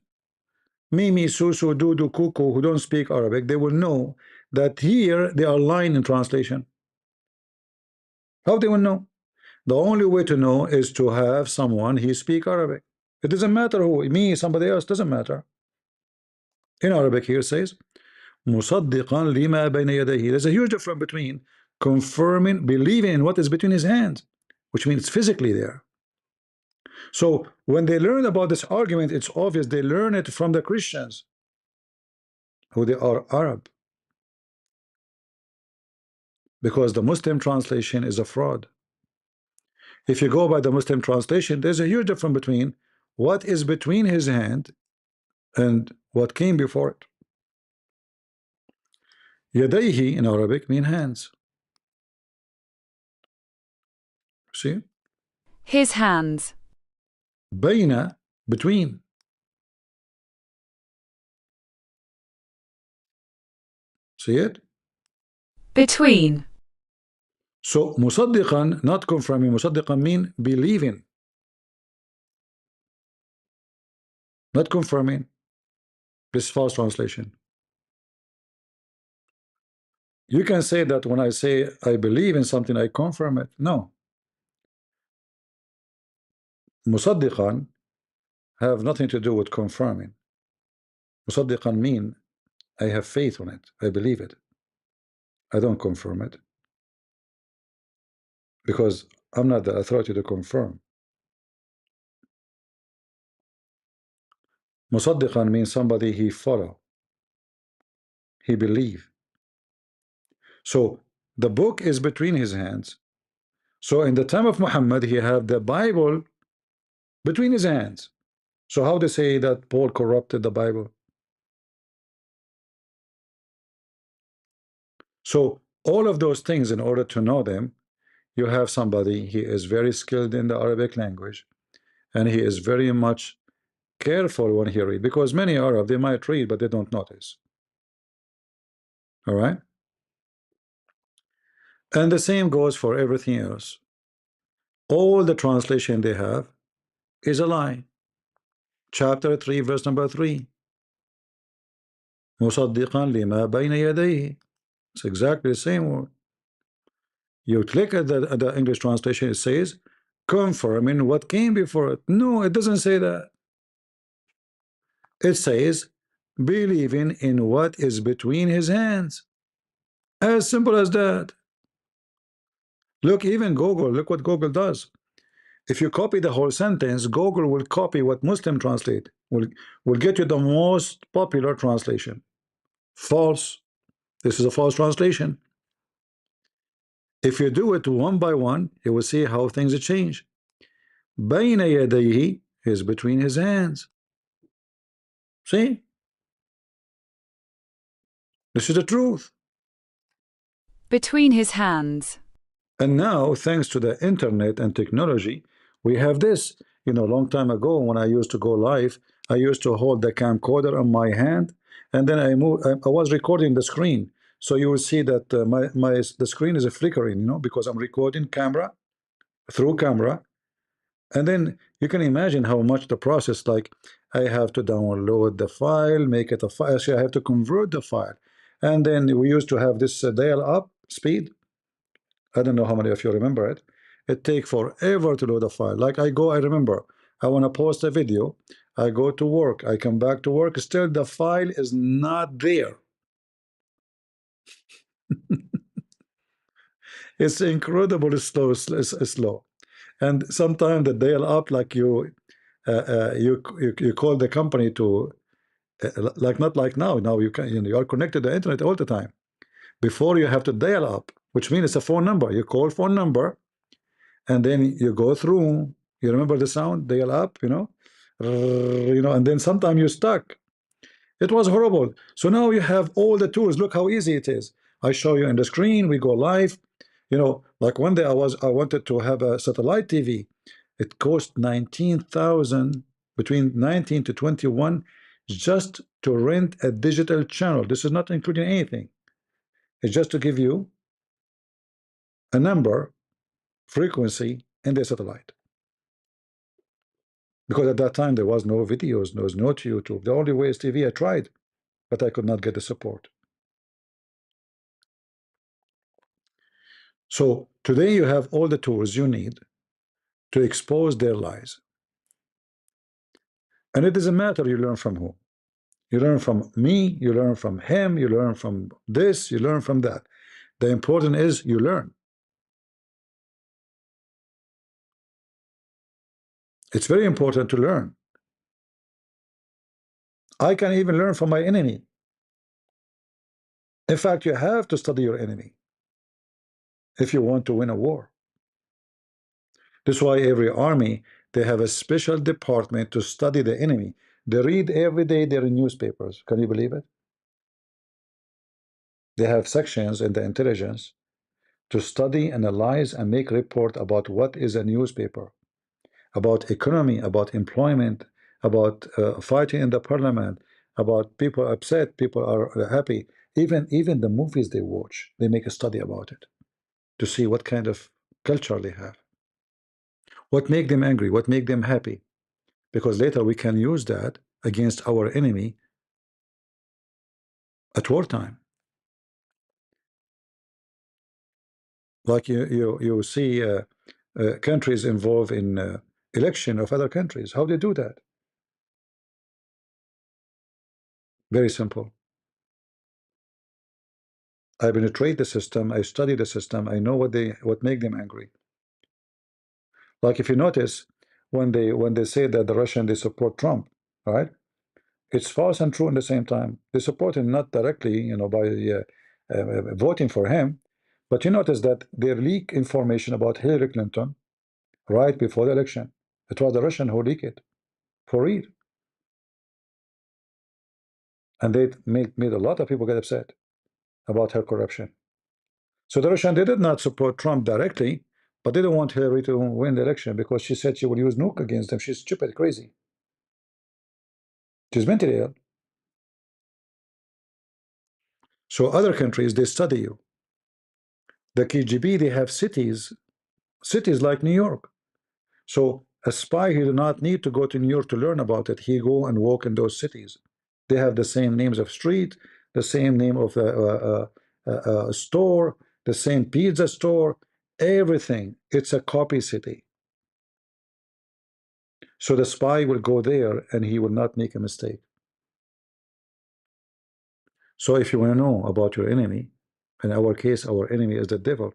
Speaker 1: Mimi, Susu, Dudu, Kuku, who don't speak Arabic, they will know that here they are lying in translation? How they will know? The only way to know is to have someone he speak Arabic. It doesn't matter who, me, somebody else, doesn't matter. In Arabic here it says مصدقا لما بين يديه. There's a huge difference between confirming, believing in what is between his hands, which means physically there. So when they learn about this argument, it's obvious they learn it from the Christians, who they are Arab, because the Muslim translation is a fraud. If you go by the Muslim translation, there's a huge difference between what is between his hand and what came before it. Yadayhi in Arabic mean hands. See?
Speaker 10: His hands.
Speaker 1: Bayna, between. See it?
Speaker 10: Between.
Speaker 1: So musaddiqan, not confirming, musaddiqan mean believing, not confirming. This false translation. You can say that when I say I believe in something, I confirm it. No. Musaddiqan have nothing to do with confirming. Musaddiqan mean I have faith on it. I believe it. I don't confirm it because I'm not the authority to confirm. Musaddiqan means somebody he follow, he believe. So the book is between his hands. So in the time of Muhammad, he had the Bible between his hands. So how they say that Paul corrupted the Bible? So all of those things, in order to know them, you have somebody, he is very skilled in the Arabic language, and he is very much careful when he read, because many Arab, they might read, but they don't notice. All right? And the same goes for everything else. All the translation they have is a lie. Chapter 3, verse number 3. مصدقا لما بين يديه. It's exactly the same word. You click at the English translation, it says confirming what came before it. No, it doesn't say that. It says believing in what is between his hands. As simple as that. Look, even Google, look what Google does. If you copy the whole sentence, Google will copy what Muslim translate, will get you the most popular translation. False. This is a false translation. If you do it one by one, you will see how things change. بين يديه is between his hands. See? This is the truth.
Speaker 10: Between his hands.
Speaker 1: And now, thanks to the internet and technology, we have this. You know, a long time ago when I used to go live, I used to hold the camcorder on my hand, and then I was recording the screen. So you will see that the screen is flickering, you know, because I'm recording through camera. And then you can imagine how much the process, like I have to download the file, make it a file, so I have to convert the file. And then we used to have this dial-up speed. I don't know how many of you remember it. It takes forever to load a file. Like I remember, I want to post a video. I go to work. I come back to work. Still, the file is not there. It's incredibly slow. And sometimes the dial up, like you call the company to, like not like now. Now you can, you are connected to the internet all the time. Before you have to dial up, which means it's a phone number. You call phone number, and then you go through. You remember the sound, dial up, and then sometimes you're stuck. It was horrible. So now you have all the tools. Look how easy it is. I show you on the screen. We go live. Like one day I wanted to have a satellite TV. It cost 19,000, between 19 to 21, just to rent a digital channel. This is not including anything. It's just to give you a number, frequency, and the satellite. Because at that time there was no videos, there was no YouTube. The only way is TV. I tried, but I could not get the support. So today you have all the tools you need to expose their lies. And it doesn't matter you learn from who. You learn from me, you learn from him, you learn from this, you learn from that. The important is you learn. It's very important to learn. I can even learn from my enemy. In fact, you have to study your enemy if you want to win a war. This is why every army, they have a special department to study the enemy. They read every day their newspapers. Can you believe it? They have sections in the intelligence to study, analyze, and make report about what is a newspaper, about economy, about employment, about fighting in the parliament, about people upset, people are happy. Even the movies they watch, they make a study about it to see what kind of culture they have, what make them angry, what make them happy, because later we can use that against our enemy at wartime. Like you see countries involved in election of other countries. How they do that? Very simple. I penetrate the system. I study the system. I know what make them angry. Like if you notice, when they say that the Russian they support Trump, right? It's false and true at the same time. They support him not directly, by voting for him, but you notice that they leak information about Hillary Clinton right before the election. It was the Russian who leaked it, for real. And they made a lot of people get upset about her corruption. So the Russian, they did not support Trump directly, but they don't want Hillary to win the election because she said she will use nuke against them. She's stupid, crazy. She's mentally ill. So other countries, they study you. The KGB, they have cities like New York. So a spy, he do not need to go to New York to learn about it. He go and walk in those cities. They have the same names of street, the same name of store, the same pizza store, everything. It's a copy city. So the spy will go there and he will not make a mistake. So if you want to know about your enemy, in our case, our enemy is the devil,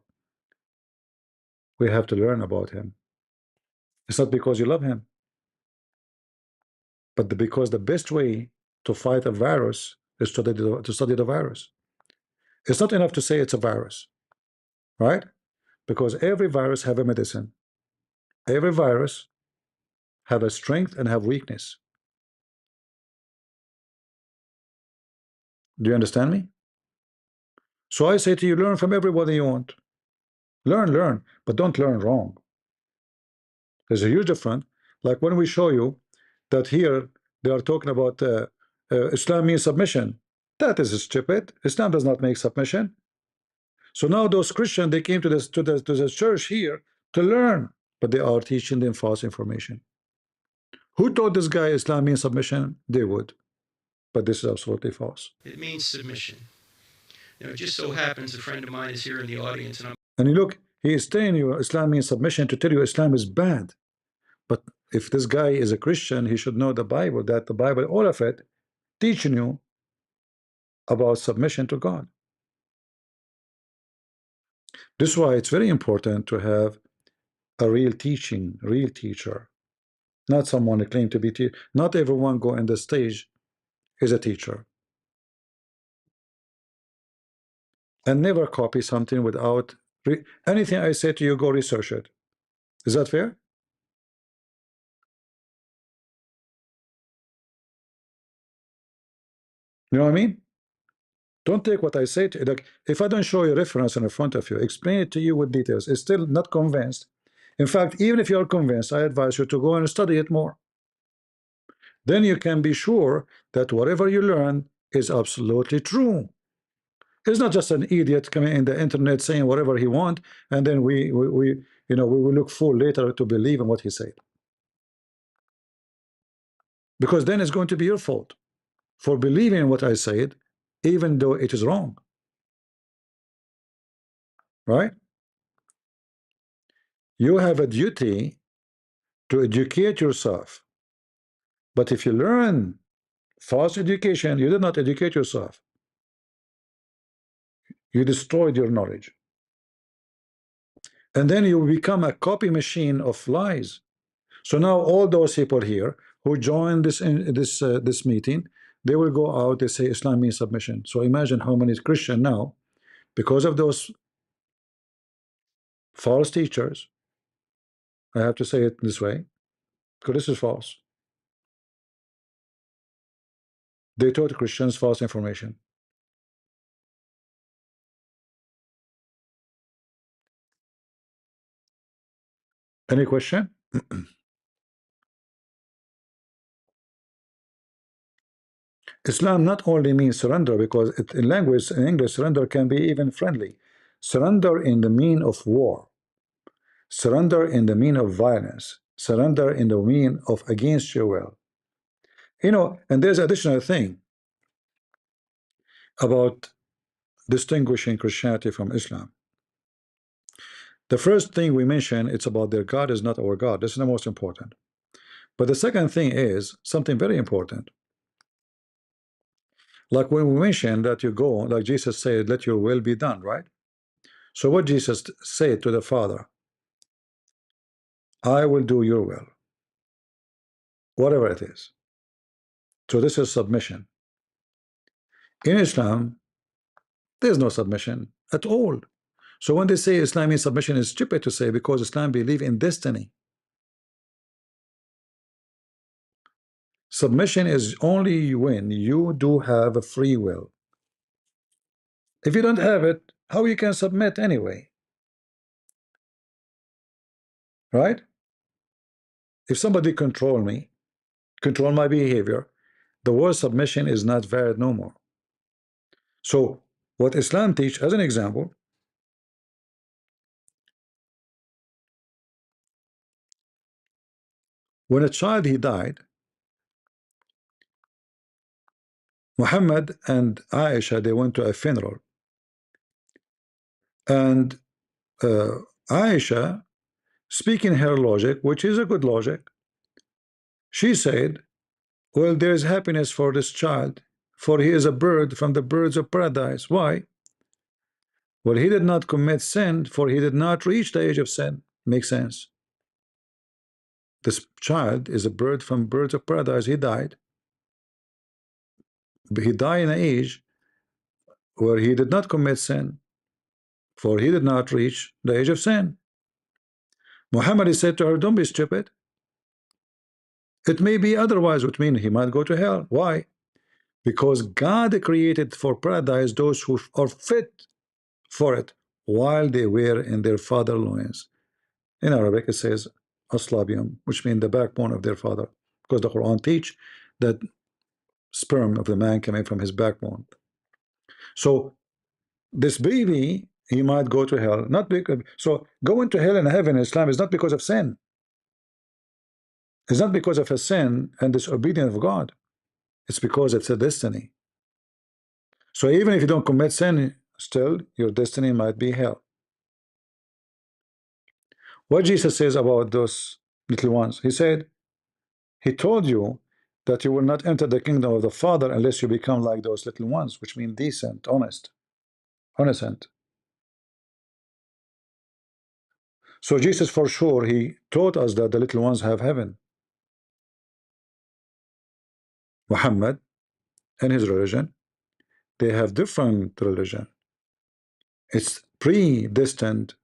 Speaker 1: we have to learn about him. It's not because you love him, but because the best way to fight a virus is to study the virus. It's not enough to say it's a virus, right? Because every virus have a medicine. Every virus have a strength and have weakness. Do you understand me? So I say to you, learn from everybody you want. Learn, but don't learn wrong. There's a huge difference. Like when we show you that here they are talking about Islam means submission. That is stupid. Islam does not make submission. So now those Christians, they came to the church here to learn, but they are teaching them false information. Who taught this guy Islam means submission? They would, but this is absolutely false.
Speaker 2: It means submission. It just so happens a friend of mine is here in the audience,
Speaker 1: and you look, he is telling you Islam means submission to tell you Islam is bad. But if this guy is a Christian, he should know the Bible, that the Bible, all of it, teaching you about submission to God. This is why it's very important to have a real teacher, not someone who claim to be teacher. Not everyone go on the stage is a teacher. And never copy something without anything I say to you, go research it. Is that fair? You know what I mean? Don't take what I say to you. Like, if I don't show you a reference in front of you, explain it to you with details, it's still not convinced. In fact, even if you're convinced, I advise you to go and study it more. Then you can be sure that whatever you learn is absolutely true. It's not just an idiot coming in the internet saying whatever he want, and then we will look fool later to believe in what he said. Because then it's going to be your fault for believing in what I said, even though it is wrong. Right? You have a duty to educate yourself. But if you learn false education, you did not educate yourself. You destroyed your knowledge. And then you become a copy machine of lies. So now all those people here who join this meeting, they will go out, they say Islam means submission. So imagine how many Christians now, because of those false teachers, I have to say it this way, because this is false. They taught Christians false information. Any question? Islam not only means surrender, because in language, in English, surrender can be even friendly. Surrender in the mean of war. Surrender in the mean of violence. Surrender in the mean of against your will. And there's additional thing about distinguishing Christianity from Islam. The first thing we mention, it's about their God is not our God. This is the most important. But the second thing is something very important. Like when we mention that you go, like Jesus said, let your will be done, right? So what Jesus said to the Father, I will do your will, whatever it is. So this is submission. In Islam, there's no submission at all. So when they say Islam means submission, is stupid to say, because Islam believe in destiny. Submission is only when you do have a free will. If you don't have it, how you can submit anyway? Right? If somebody control me, control my behavior, the word submission is not valid no more. So what Islam teach, as an example, when a child he died, Muhammad and Aisha, they went to a funeral, and Aisha, speaking her logic, which is a good logic, she said, well, there is happiness for this child, for he is a bird from the birds of paradise. Why? Well, he did not commit sin, for he did not reach the age of sin. Makes sense. This child is a bird from birds of paradise. He died. But he died in an age where he did not commit sin, for he did not reach the age of sin. Muhammad, he said to her, don't be stupid. It may be otherwise, which means he might go to hell. Why? Because God created for paradise those who are fit for it while they were in their father loins. In Arabic it says aslabium, which means the backbone of their father, because the Quran teach that sperm of the man coming from his backbone. So this baby, he might go to hell, not because, so going to hell and heaven in Islam is not because of sin. It's not because of a sin and disobedience of God. It's because it's a destiny. So even if you don't commit sin, still your destiny might be hell. What Jesus says about those little ones, he said, he told you that you will not enter the kingdom of the Father unless you become like those little ones, which mean decent, honest, innocent. So Jesus, for sure, he taught us that the little ones have heaven. Muhammad and his religion, they have different religion. It's predestined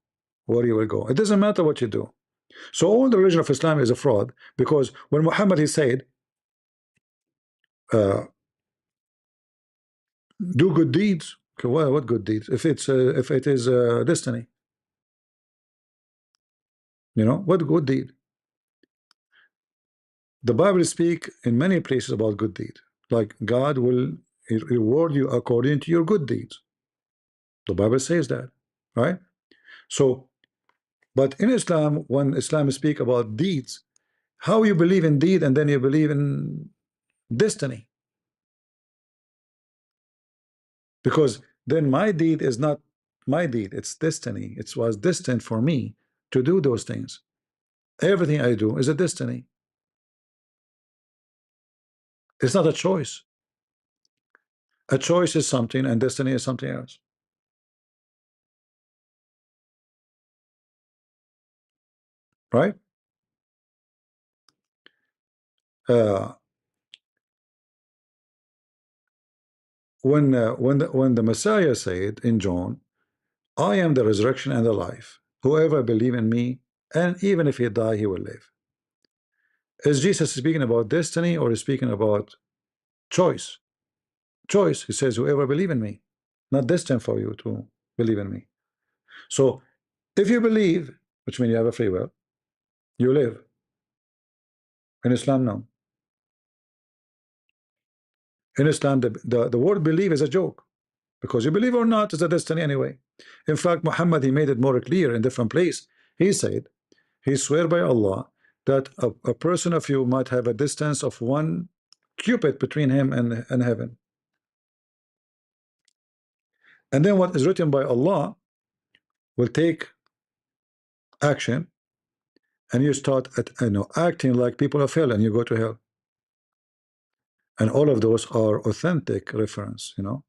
Speaker 1: where you will go. It doesn't matter what you do. So all the religion of Islam is a fraud, because when Muhammad, he said, do good deeds. Okay, well, what good deeds? If it is destiny, you know, what good deed? The Bible speak in many places about good deed, like God will reward you according to your good deeds. The Bible says that, right? So, but in Islam, when Islam speak about deeds, how you believe in deed and then you believe in destiny? Because then my deed is not my deed, it's destiny. It was destined for me to do those things. Everything I do is a destiny. It's not a choice. A choice is something and destiny is something else. Right? Uh, when the Messiah said in John, I am the resurrection and the life. Whoever believe in me, and even if he die, he will live. Is Jesus speaking about destiny or is speaking about choice? Choice. He says, whoever believe in me, not destined for you to believe in me. So if you believe, which means you have a free will, you live. In Islam, no. In Islam, the word believe is a joke, because you believe or not is a destiny anyway. In fact, Muhammad, he made it more clear in different place. He said, he swear by Allah that a person of you might have a distance of 1 cubit between him and heaven. And then what is written by Allah will take action, and you start acting like people of hell, and you go to hell. And all of those are authentic reference, you know.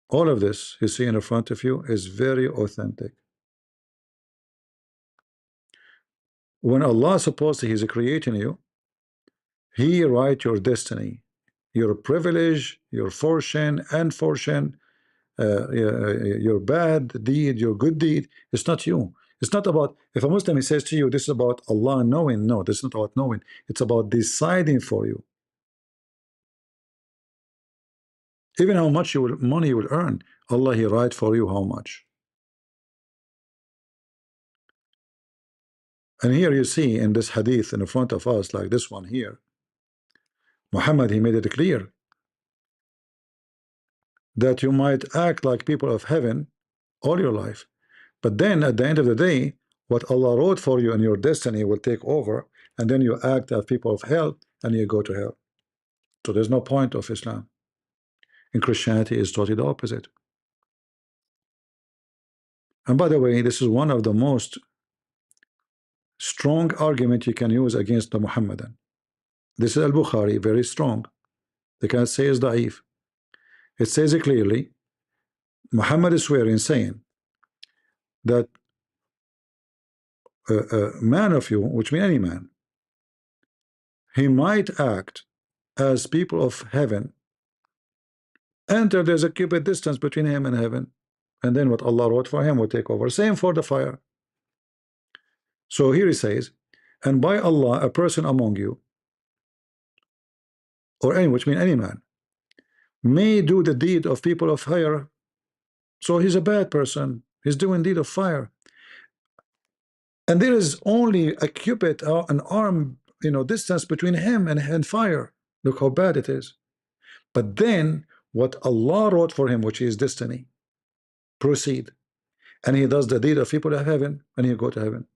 Speaker 1: All of this you see in front of you is very authentic. When Allah supposedly He's creating you, He write your destiny, your privilege, your fortune, and fortune, your bad deed, your good deed. It's not you. It's not about, if a Muslim he says to you, this is about Allah knowing. No, this is not about knowing. It's about deciding for you. Even how much money you will earn, Allah He write for you how much. And here you see in this hadith in front of us, like this one here, Muhammad, he made it clear that you might act like people of heaven all your life, but then at the end of the day, What Allah wrote for you and your destiny will take over, and then you act as people of hell and you go to hell. So there's no point of Islam. In Christianity is totally the opposite. And by the way, this is one of the most strong argument you can use against the Muhammadan. This is Al-Bukhari, very strong. They can't say it's da'if. It says it clearly. Muhammad is swearing, saying that a man of you, which means any man, he might act as people of heaven, enter there's a cubit distance between him and heaven, and then what Allah wrote for him will take over. Same for the fire. So here he says, and by Allah, a person among you, or any, which means any man, may do the deed of people of fire. So he's a bad person. He's doing deed of fire. And there is only a cubit, an arm, distance between him and fire. Look how bad it is. But then what Allah wrote for him, which is destiny, proceed. And he does the deed of people of heaven, and he go to heaven.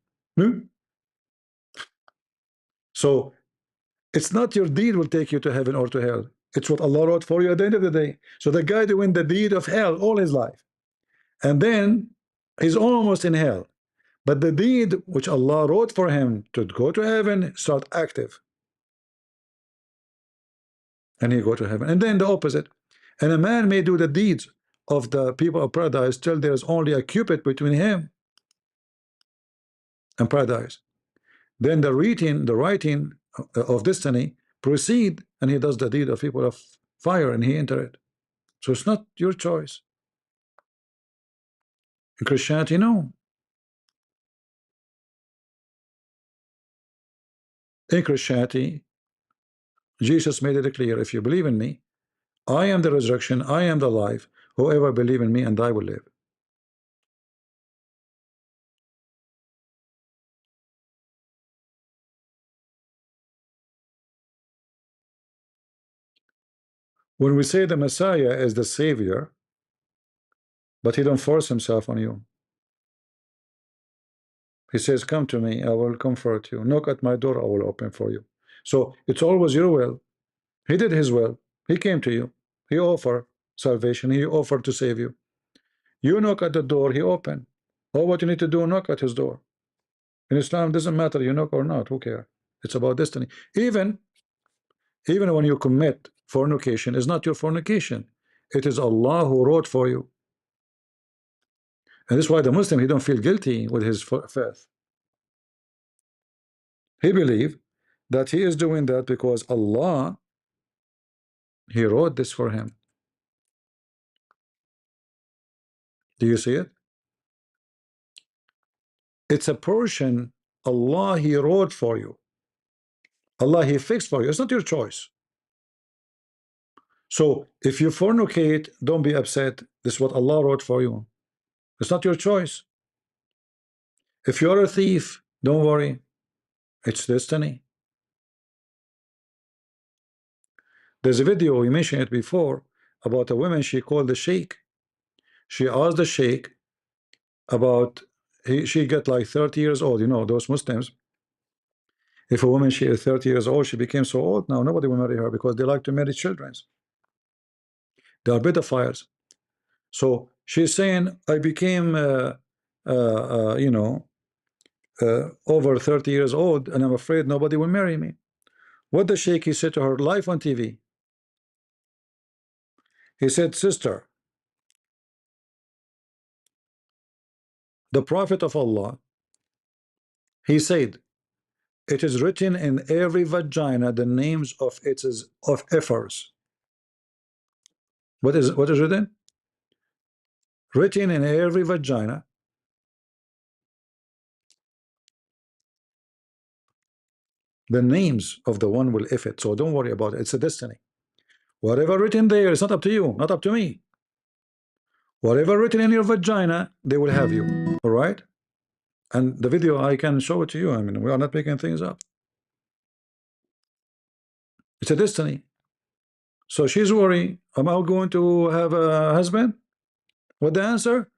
Speaker 1: So it's not your deed will take you to heaven or to hell. It's what Allah wrote for you at the end of the day. So the guy doing the deed of hell all his life, and then he's almost in hell. But the deed which Allah wrote for him to go to heaven start active, and he go to heaven. And then the opposite. And a man may do the deeds of the people of paradise till there is only a cubit between him and paradise. Then the writing of destiny proceed, and he does the deed of people of fire, and he enter it. So it's not your choice. In Christianity, no. In Christianity, Jesus made it clear, if you believe in me, I am the resurrection, I am the life. Whoever believe in me and I will live. When we say the Messiah is the Savior, but he don't force himself on you. He says, come to me, I will comfort you. Knock at my door, I will open for you. So it's always your will. He did his will. He came to you. He offered salvation. He offered to save you. You knock at the door, he opened. All what you need to do, knock at his door. In Islam, it doesn't matter you knock or not. Who cares? It's about destiny. Even when you commit fornication, it's not your fornication. It is Allah who wrote for you. And this is why the Muslim, he don't feel guilty with his faith. He believes that he is doing that because Allah, he wrote this for him. Do you see it? It's a portion Allah, he wrote for you. Allah, he fixed for you. It's not your choice. So if you fornicate, don't be upset. This is what Allah wrote for you. It's not your choice. If you're a thief, don't worry. It's destiny. There's a video, we mentioned it before, about a woman she called the sheikh. She asked the sheikh about, she got like 30 years old. You know, those Muslims, if a woman, she is 30 years old, she became so old now, nobody will marry her because they like to marry children. They are pedophiles. So she's saying, I became, over 30 years old, and I'm afraid nobody will marry me. What the sheikh, he said to her live on TV. He said, sister, the Prophet of Allah, he said, it is written in every vagina the names of its of efforts. What is written? Written in every vagina the names of the one will if it. So don't worry about it. It's a destiny. Whatever written there, it's not up to you, not up to me. Whatever written in your vagina, they will have you. All right? And the video, I can show it to you. I mean, we are not making things up. It's a destiny. So she's worried, am I going to have a husband? What the answer?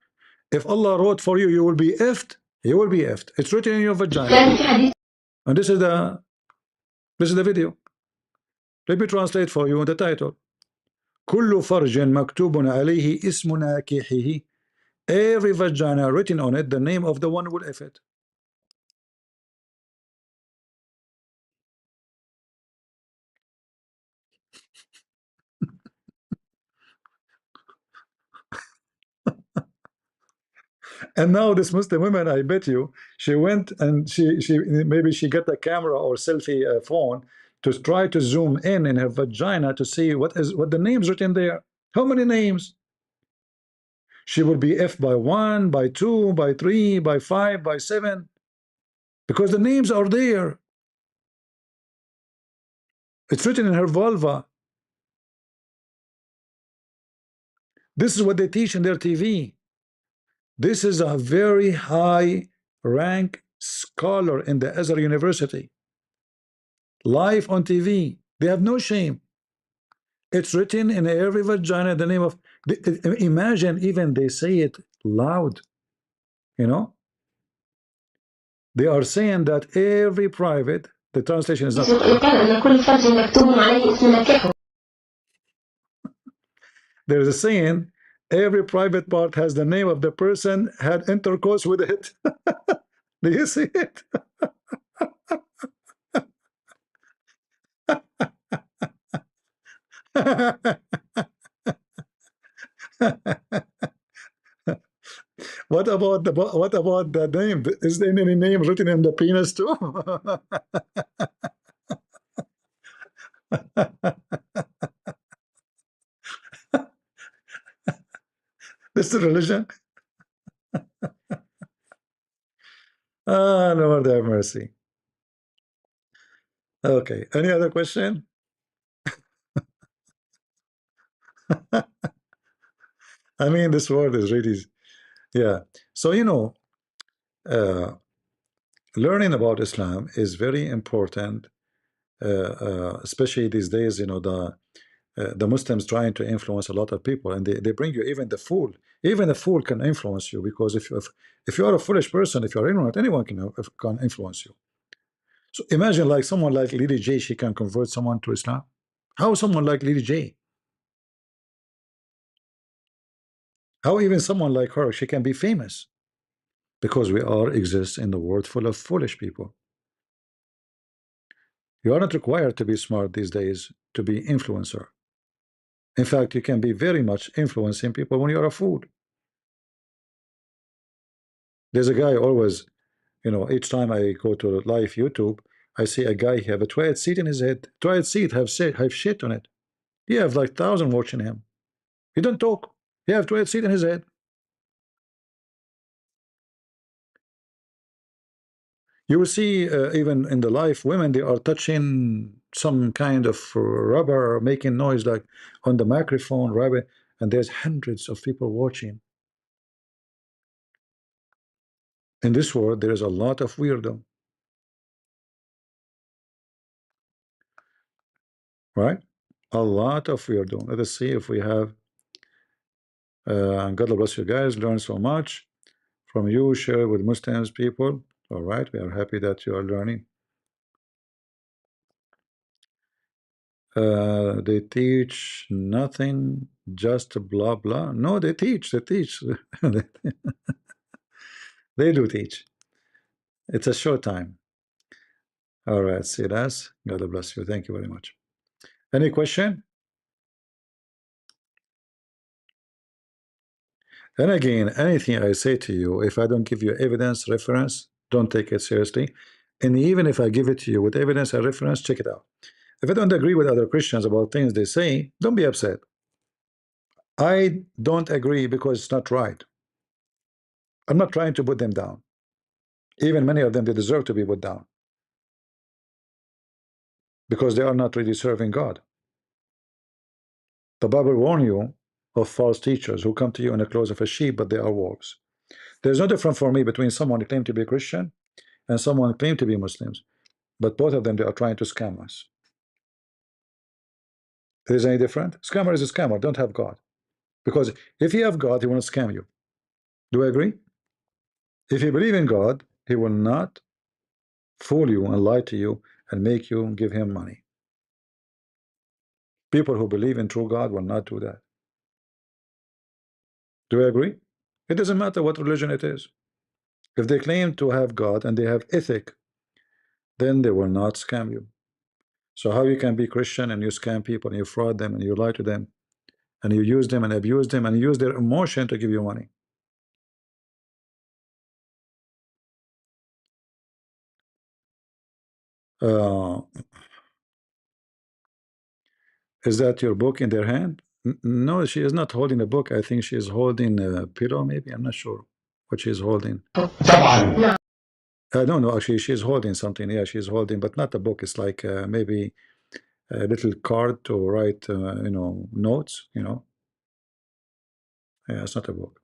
Speaker 1: If Allah wrote for you, you will be ifed, You will be effed. It's written in your vagina. And this is the video. Let me translate for you the title. كل فرج مكتوب عليه اسم ناكحه. Every vagina written on it the name of the one who will F it. And now this Muslim woman, I bet you, she went and she maybe she got a camera or selfie phone to try to zoom in her vagina to see what the names written there. How many names? She will be F by 1, by 2, by 3, by 5, by 7, because the names are there. It's written in her vulva. This is what they teach in their TV. This is a very high rank scholar in the Azhar University. Live on TV. They have no shame. It's written in every vagina the name of. Imagine even they say it loud. You know, they are saying that every private. The translation is not. There is a saying, every private part has the name of the person had intercourse with it. Do you see it? What about the name? Is there any name written in the penis too? This is religion. Ah, Lord have mercy. Okay, any other question? I mean, this word is really, yeah. So, you know, learning about Islam is very important, especially these days. You know, the Muslims trying to influence a lot of people, and they bring you even the fool. Even a fool can influence you, because if you are a foolish person, if you are ignorant, anyone can influence you. So imagine like someone like Lady J, she can convert someone to Islam. How someone like Lady J? How even someone like her, she can be famous? Because we are exist in the world full of foolish people. You are not required to be smart these days to be influencer. In fact, you can be very much influencing people when you're a fool. There's a guy always, you know, each time I go to live YouTube, I see a guy have a toilet seat in his head. Toilet seat have shit on it. He have like 1,000 watching him. He don't talk. He have toilet seat in his head. You will see even in the live, women, they are touching some kind of rubber, making noise like on the microphone, rubber, and there's hundreds of people watching. In this world, there is a lot of weirdo, right? A lot of weirdo. Let us see if we have. God bless you guys. Learn so much from you. Share with Muslims people. All right, we are happy that you are learning. They teach nothing, just blah blah. No, they teach. They teach. They do teach. It's a short time. All right, see that. God bless you. Thank you very much. Any question? And again, anything I say to you, if I don't give you evidence, reference, don't take it seriously. And even if I give it to you with evidence and reference, check it out. If I don't agree with other Christians about things they say, don't be upset. I don't agree because it's not right. I'm not trying to put them down. Even many of them, they deserve to be put down, because they are not really serving God. The Bible warns you of false teachers who come to you in the clothes of a sheep, but they are wolves. There's no difference for me between someone who claims to be a Christian and someone who claims to be Muslims, but both of them, they are trying to scam us. There is any different? Scammer is a scammer. Don't have God, because if you have God, he won't scam you. Do I agree? If you believe in God, he will not fool you and lie to you and make you give him money. People who believe in true God will not do that. Do you agree? It doesn't matter what religion it is. If they claim to have God and they have ethic, then they will not scam you. So how you can be Christian and you scam people and you fraud them and you lie to them and you use them and abuse them and use their emotion to give you money? Uh, is that your book in their hand? No, she is not holding a book. I think she is holding a pillow, maybe. I'm not sure what she is holding. No, no, actually, she's holding something. Yeah, she's holding, but not a book. It's like maybe a little card to write, notes. Yeah, it's not a book.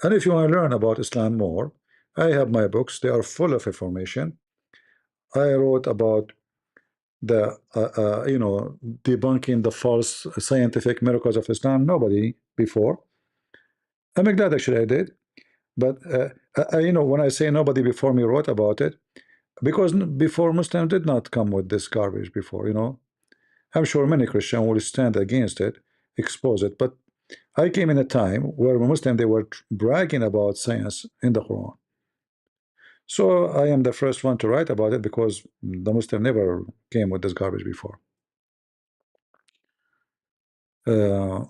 Speaker 1: And if you want to learn about Islam more, I have my books. They are full of information. I wrote about the, debunking the false scientific miracles of Islam. Nobody before. I'm glad actually I did. But when I say nobody before me wrote about it, because before Muslims did not come with this garbage before. I'm sure many Christians will stand against it, expose it. But I came in a time where Muslims, they were bragging about science in the Quran. So I am the first one to write about it because the Muslim never came with this garbage before. Uh,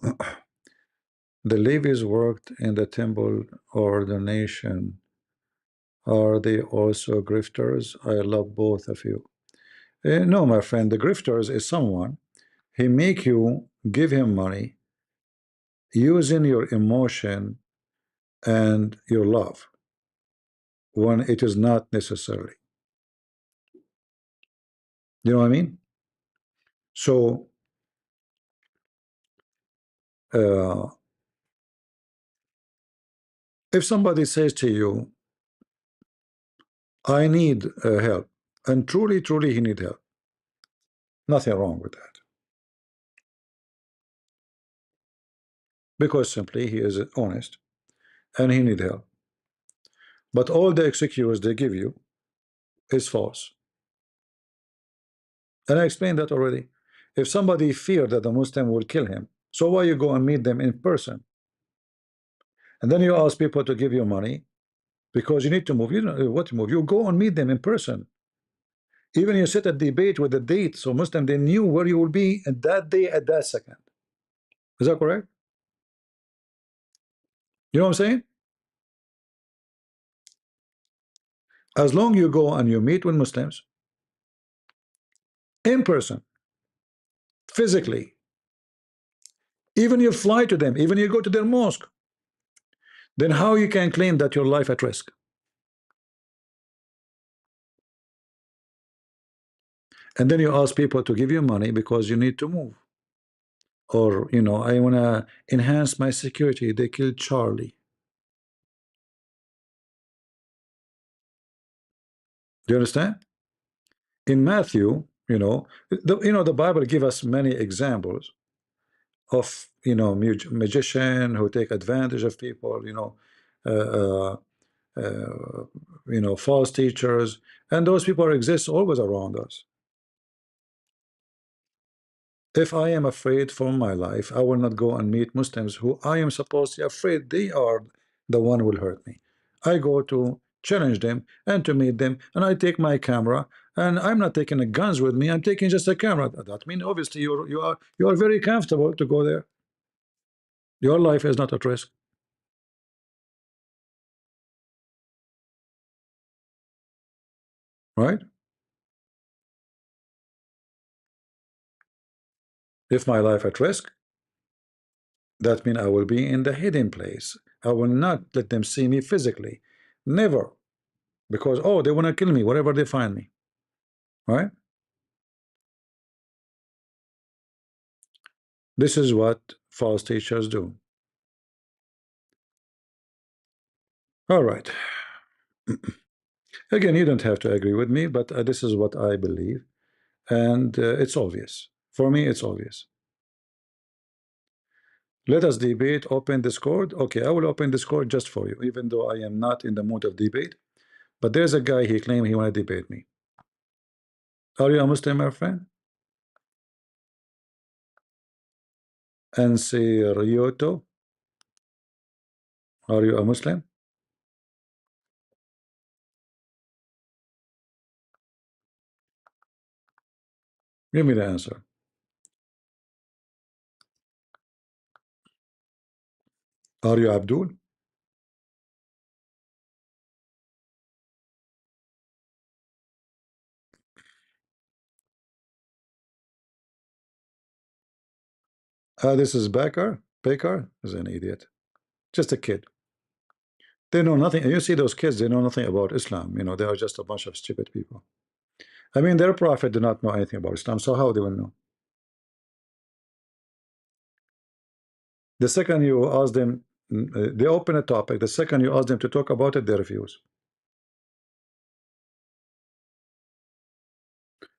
Speaker 1: the Levies worked in the temple or the nation. Are they also grifters? I love both of you. No, my friend, the grifters is someone, he make you give him money using your emotion and your love when it is not necessary. You know what I mean? So if somebody says to you, I need help, and truly, truly he need help, nothing wrong with that. Because simply he is honest and he need help. But all the excuse they give you is false. And I explained that already. If somebody feared that the Muslim will kill him, so why you go and meet them in person? And then you ask people to give you money because you need to move. You know what to move. You go and meet them in person. Even you set a debate with a date, so Muslim, they knew where you will be at that day, at that second. Is that correct? You know what I'm saying? As long you go and you meet with Muslims in person, physically, even you fly to them, even you go to their mosque, then how you can claim that your life at risk? And then you ask people to give you money because you need to move. Or, I want to enhance my security. They killed Charlie. Do you understand? In Matthew, the Bible give us many examples of, magician who take advantage of people, uh, false teachers, and those people exist always around us. If I am afraid for my life, I will not go and meet Muslims who I am supposed to be afraid they are the one who will hurt me. I go to challenge them and to meet them, and I take my camera, and I'm not taking the guns with me. I'm taking just a camera. That means obviously you are very comfortable to go there. Your life is not at risk, right? If my life at risk, that means I will be in the hidden place. I will not let them see me physically. Never. Because, oh, they want to kill me, wherever they find me. Right? This is what false teachers do. All right. Again, you don't have to agree with me, but this is what I believe. And it's obvious. For me, it's obvious. Let us debate. Open Discord. Okay, I will open Discord just for you, even though I am not in the mood of debate. But there's a guy, he claimed he want to debate me. Are you a Muslim, my friend? Ansirioto, are you a Muslim? Give me the answer. Are you Abdul? This is Bakar. Bakar is an idiot. Just a kid. They know nothing. You see those kids, they know nothing about Islam. You know, they are just a bunch of stupid people. I mean, their prophet did not know anything about Islam, so how they will know? The second you ask them, they open a topic. The second you ask them to talk about it, they refuse.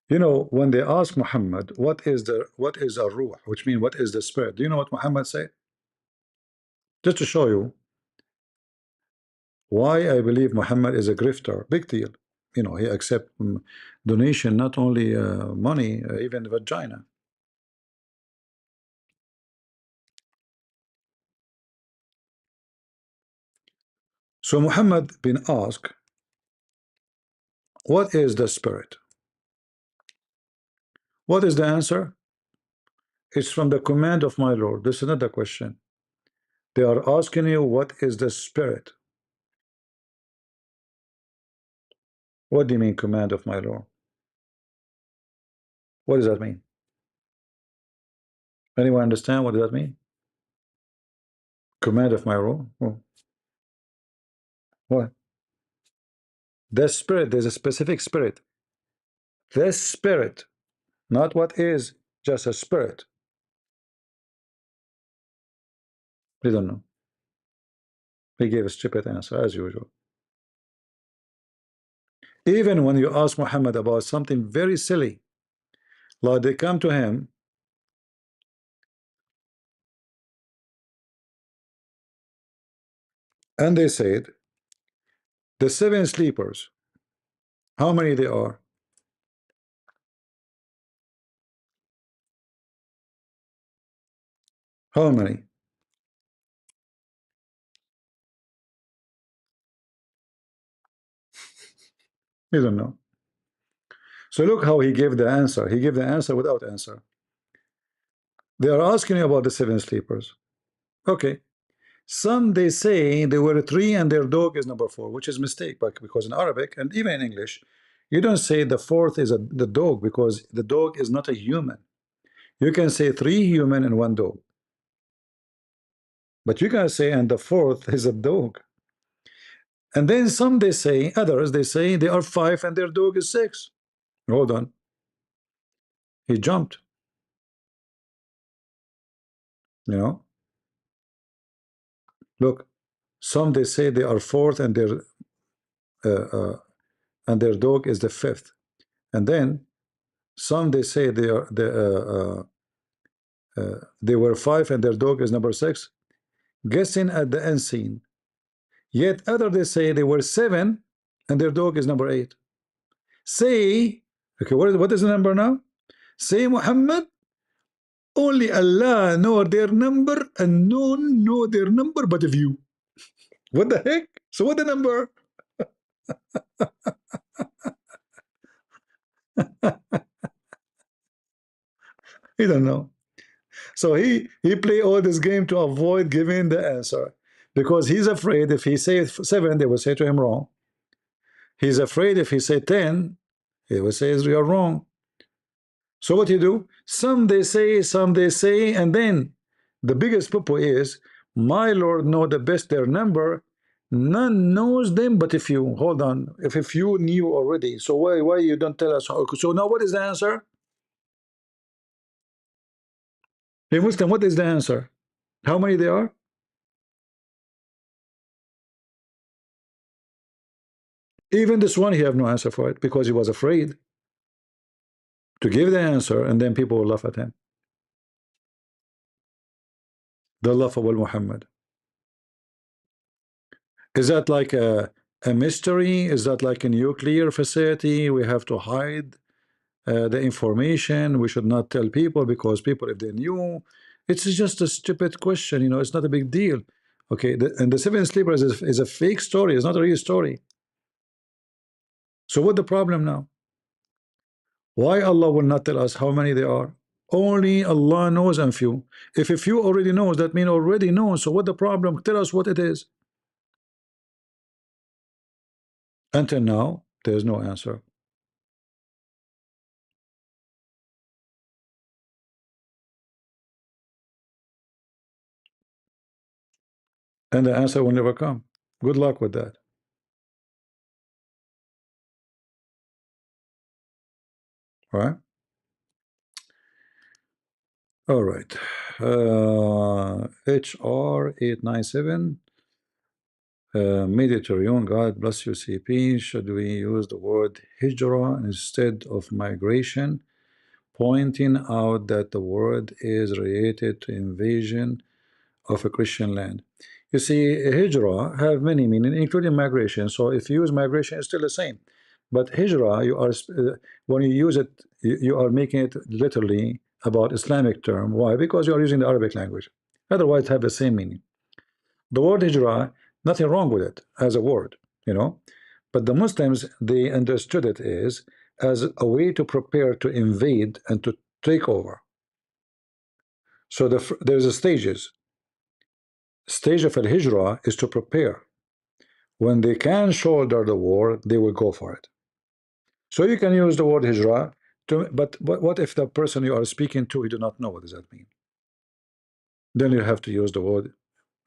Speaker 1: You know, when they ask Muhammad, what is a ruh, which means what is the spirit? Do you know what Muhammad said? Just to show you why I believe Muhammad is a grifter. Big deal. You know, he accept donation, not only money, even vagina. So Muhammad been asked, what is the spirit? What is the answer? It's from the command of my Lord. This is not the question. They are asking you, what is the spirit? What do you mean, command of my Lord? What does that mean? Anyone understand what does that mean? Command of my Lord? Oh. What? The spirit, there's a specific spirit. The spirit, not what is, just a spirit. We don't know. He gave a stupid answer, as usual. Even when you ask Muhammad about something very silly, like they come to him and they said, the seven sleepers, how many they are? How many? You don't know. So look how he gave the answer. He gave the answer without answer. They are asking you about the seven sleepers. Okay. Some they say they were three and their dog is number four, which is mistake, but because in Arabic and even in English, you don't say the fourth is the dog, because the dog is not a human. You can say three human and one dog. But you can say and the fourth is a dog. And then some they say, others they say they are five and their dog is six. Hold on. He jumped. You know. Look, some they say they are fourth uh, uh, and their dog is the fifth. And then some they say they were five and their dog is number six, guessing at the unseen. Yet other they say they were seven and their dog is number eight. Say, okay, what is the number now? Say, Muhammad, only Allah know their number and none know their number but of you. What the heck? So what the number? He don't know. So he play all this game to avoid giving the answer, because he's afraid if he says seven, they will say to him wrong. He's afraid if he say 10, he will say you're wrong. So what you do? Some they say, and then the biggest poo is, my Lord know the best their number. None knows them but if you. Hold on. If you knew already, so why you don't tell us? So now what is the answer? Hey Muslim, what is the answer? How many they are? Even this one, he have no answer for it, because he was afraid to give the answer, and then people will laugh at him. the laughable Muhammad? Is that like a mystery? Is that like a nuclear facility? We have to hide the information. We should not tell people because people, if they knew, it's just a stupid question. You know, it's not a big deal. Okay, and the seven sleepers is a fake story. It's not a real story. So what the problem now? Why Allah will not tell us how many there are? Only Allah knows and few. If a few already knows, that means already knows. So what the problem? Tell us what it is. Until now, there is no answer. And the answer will never come. Good luck with that. All right. All right. HR 897. Mediterranean, God bless you, CP. Should we use the word hijrah instead of migration? Pointing out that the word is related to invasion of a Christian land. You see, hijrah have many meaning, including migration. So if you use migration, it's still the same. But hijrah, you are when you use it, you are making it literally about Islamic term. Why? Because you are using the Arabic language. Otherwise, it have the same meaning. The word hijrah, nothing wrong with it as a word, you know. But the Muslims, they understood it as a way to prepare to invade and to take over. So there's a stages. Stage of al-hijrah is to prepare. When they can shoulder the war, they will go for it. So you can use the word hijrah to, but what if the person you are speaking to, you do not know what does that mean? Then you have to use the word,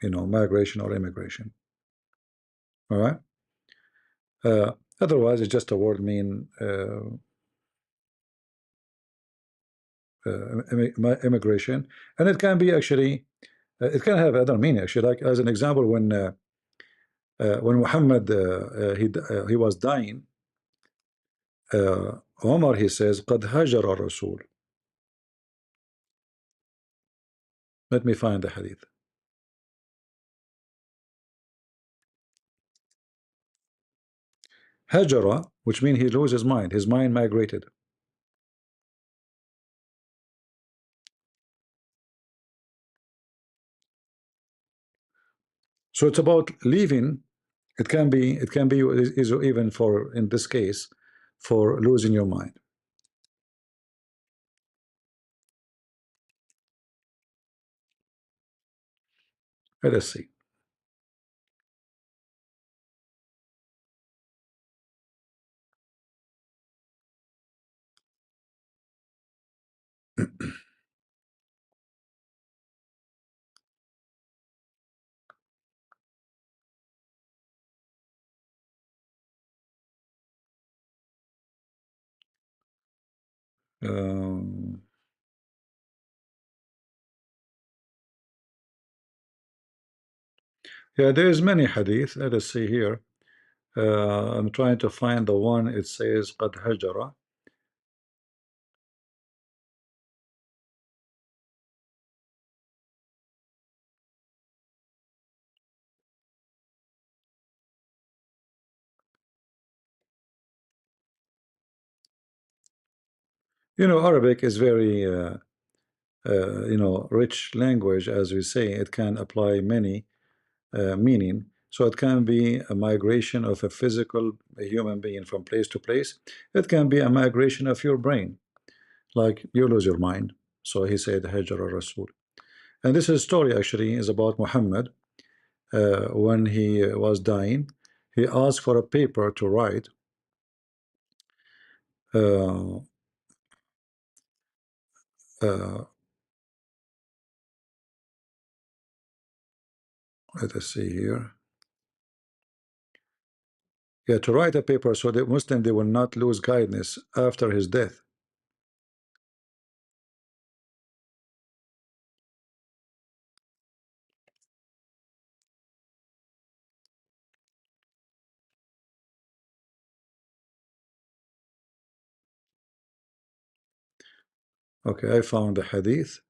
Speaker 1: you know, migration or immigration. All right. Otherwise, it's just a word mean immigration, and it can be actually, it can have other meaning actually. Like as an example, when Muhammad he was dying, Omar he says, "قد هجر الرسول." Let me find the hadith. Hajara, which means he loses his mind migrated. So it's about leaving. It can be is even for in this case for losing your mind. Let us see. Um, yeah, there is many hadith. Let us see here. I'm trying to find the one it says قد هجر. You know, Arabic is very you know, rich language, as we say. It can apply many meaning. So it can be a migration of a physical a human being from place to place. It can be a migration of your brain, like you lose your mind. So he said, Hajar al-Rasul. And this is story actually is about Muhammad. When he was dying, he asked for a paper to write. Uh, uh, let us see here. Yeah, to write a paper so that Muslim they will not lose guidance after his death. Okay, I found the hadith.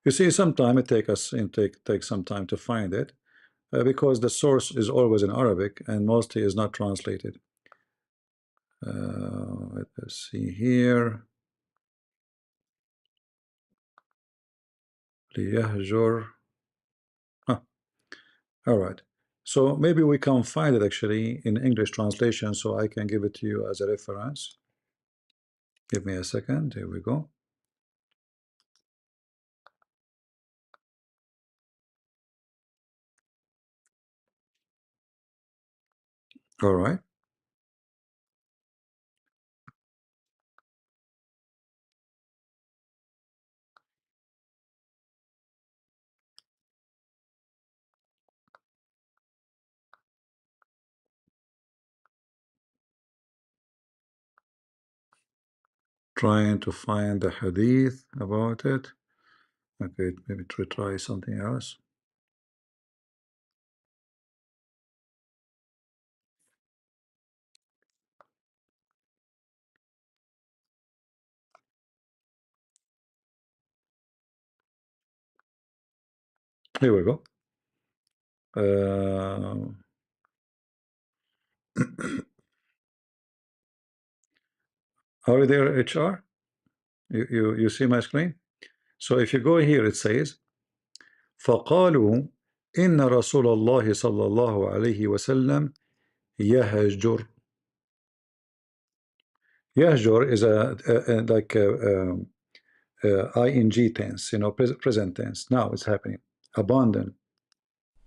Speaker 1: You see, sometime it takes some time to find it because the source is always in Arabic and mostly is not translated. Let's see here. ليهجر. Huh. All right. So maybe we can find it actually in English translation, so I can give it to you as a reference. Give me a second. Here we go. All right. Trying to find the hadith about it. Okay, maybe to try something else. Here we go. Are you there, HR? You see my screen? So if you go here, it says فقالوا إن رسول الله صلى الله عليه وسلم يهجر. يهجر is like ing tense, you know, present tense. Now it's happening. Abandon.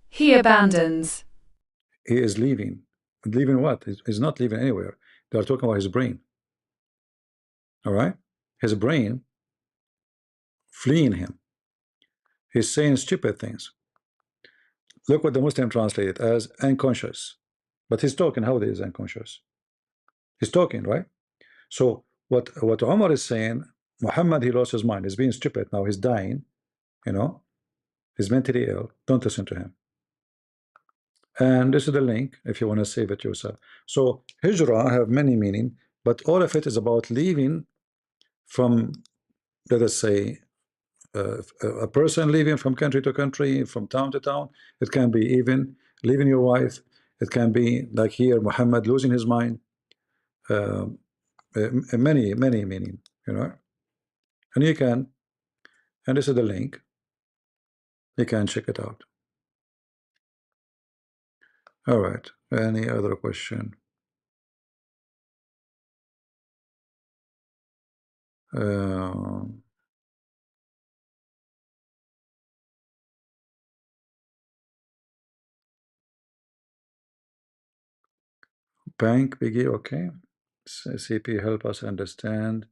Speaker 10: He abandons.
Speaker 1: He is leaving. Leaving what? He's not leaving anywhere. They are talking about his brain. All right? His brain fleeing him. He's saying stupid things. Look what the Muslim translated as unconscious. But he's talking. How is unconscious? He's talking, right? So what Umar is saying, Muhammad, he lost his mind. He's being stupid now. He's dying. You know, he's mentally ill. Don't listen to him. And this is the link if you want to save it yourself. So hijrah have many meaning, but all of it is about leaving from, let us say, a person leaving from country to country, from town to town. It can be even leaving your wife. It can be like here, Muhammad losing his mind. Many meaning, you know. And you can, and this is the link. You can check it out. All right. Any other question? Bank Biggie, okay. CP, help us understand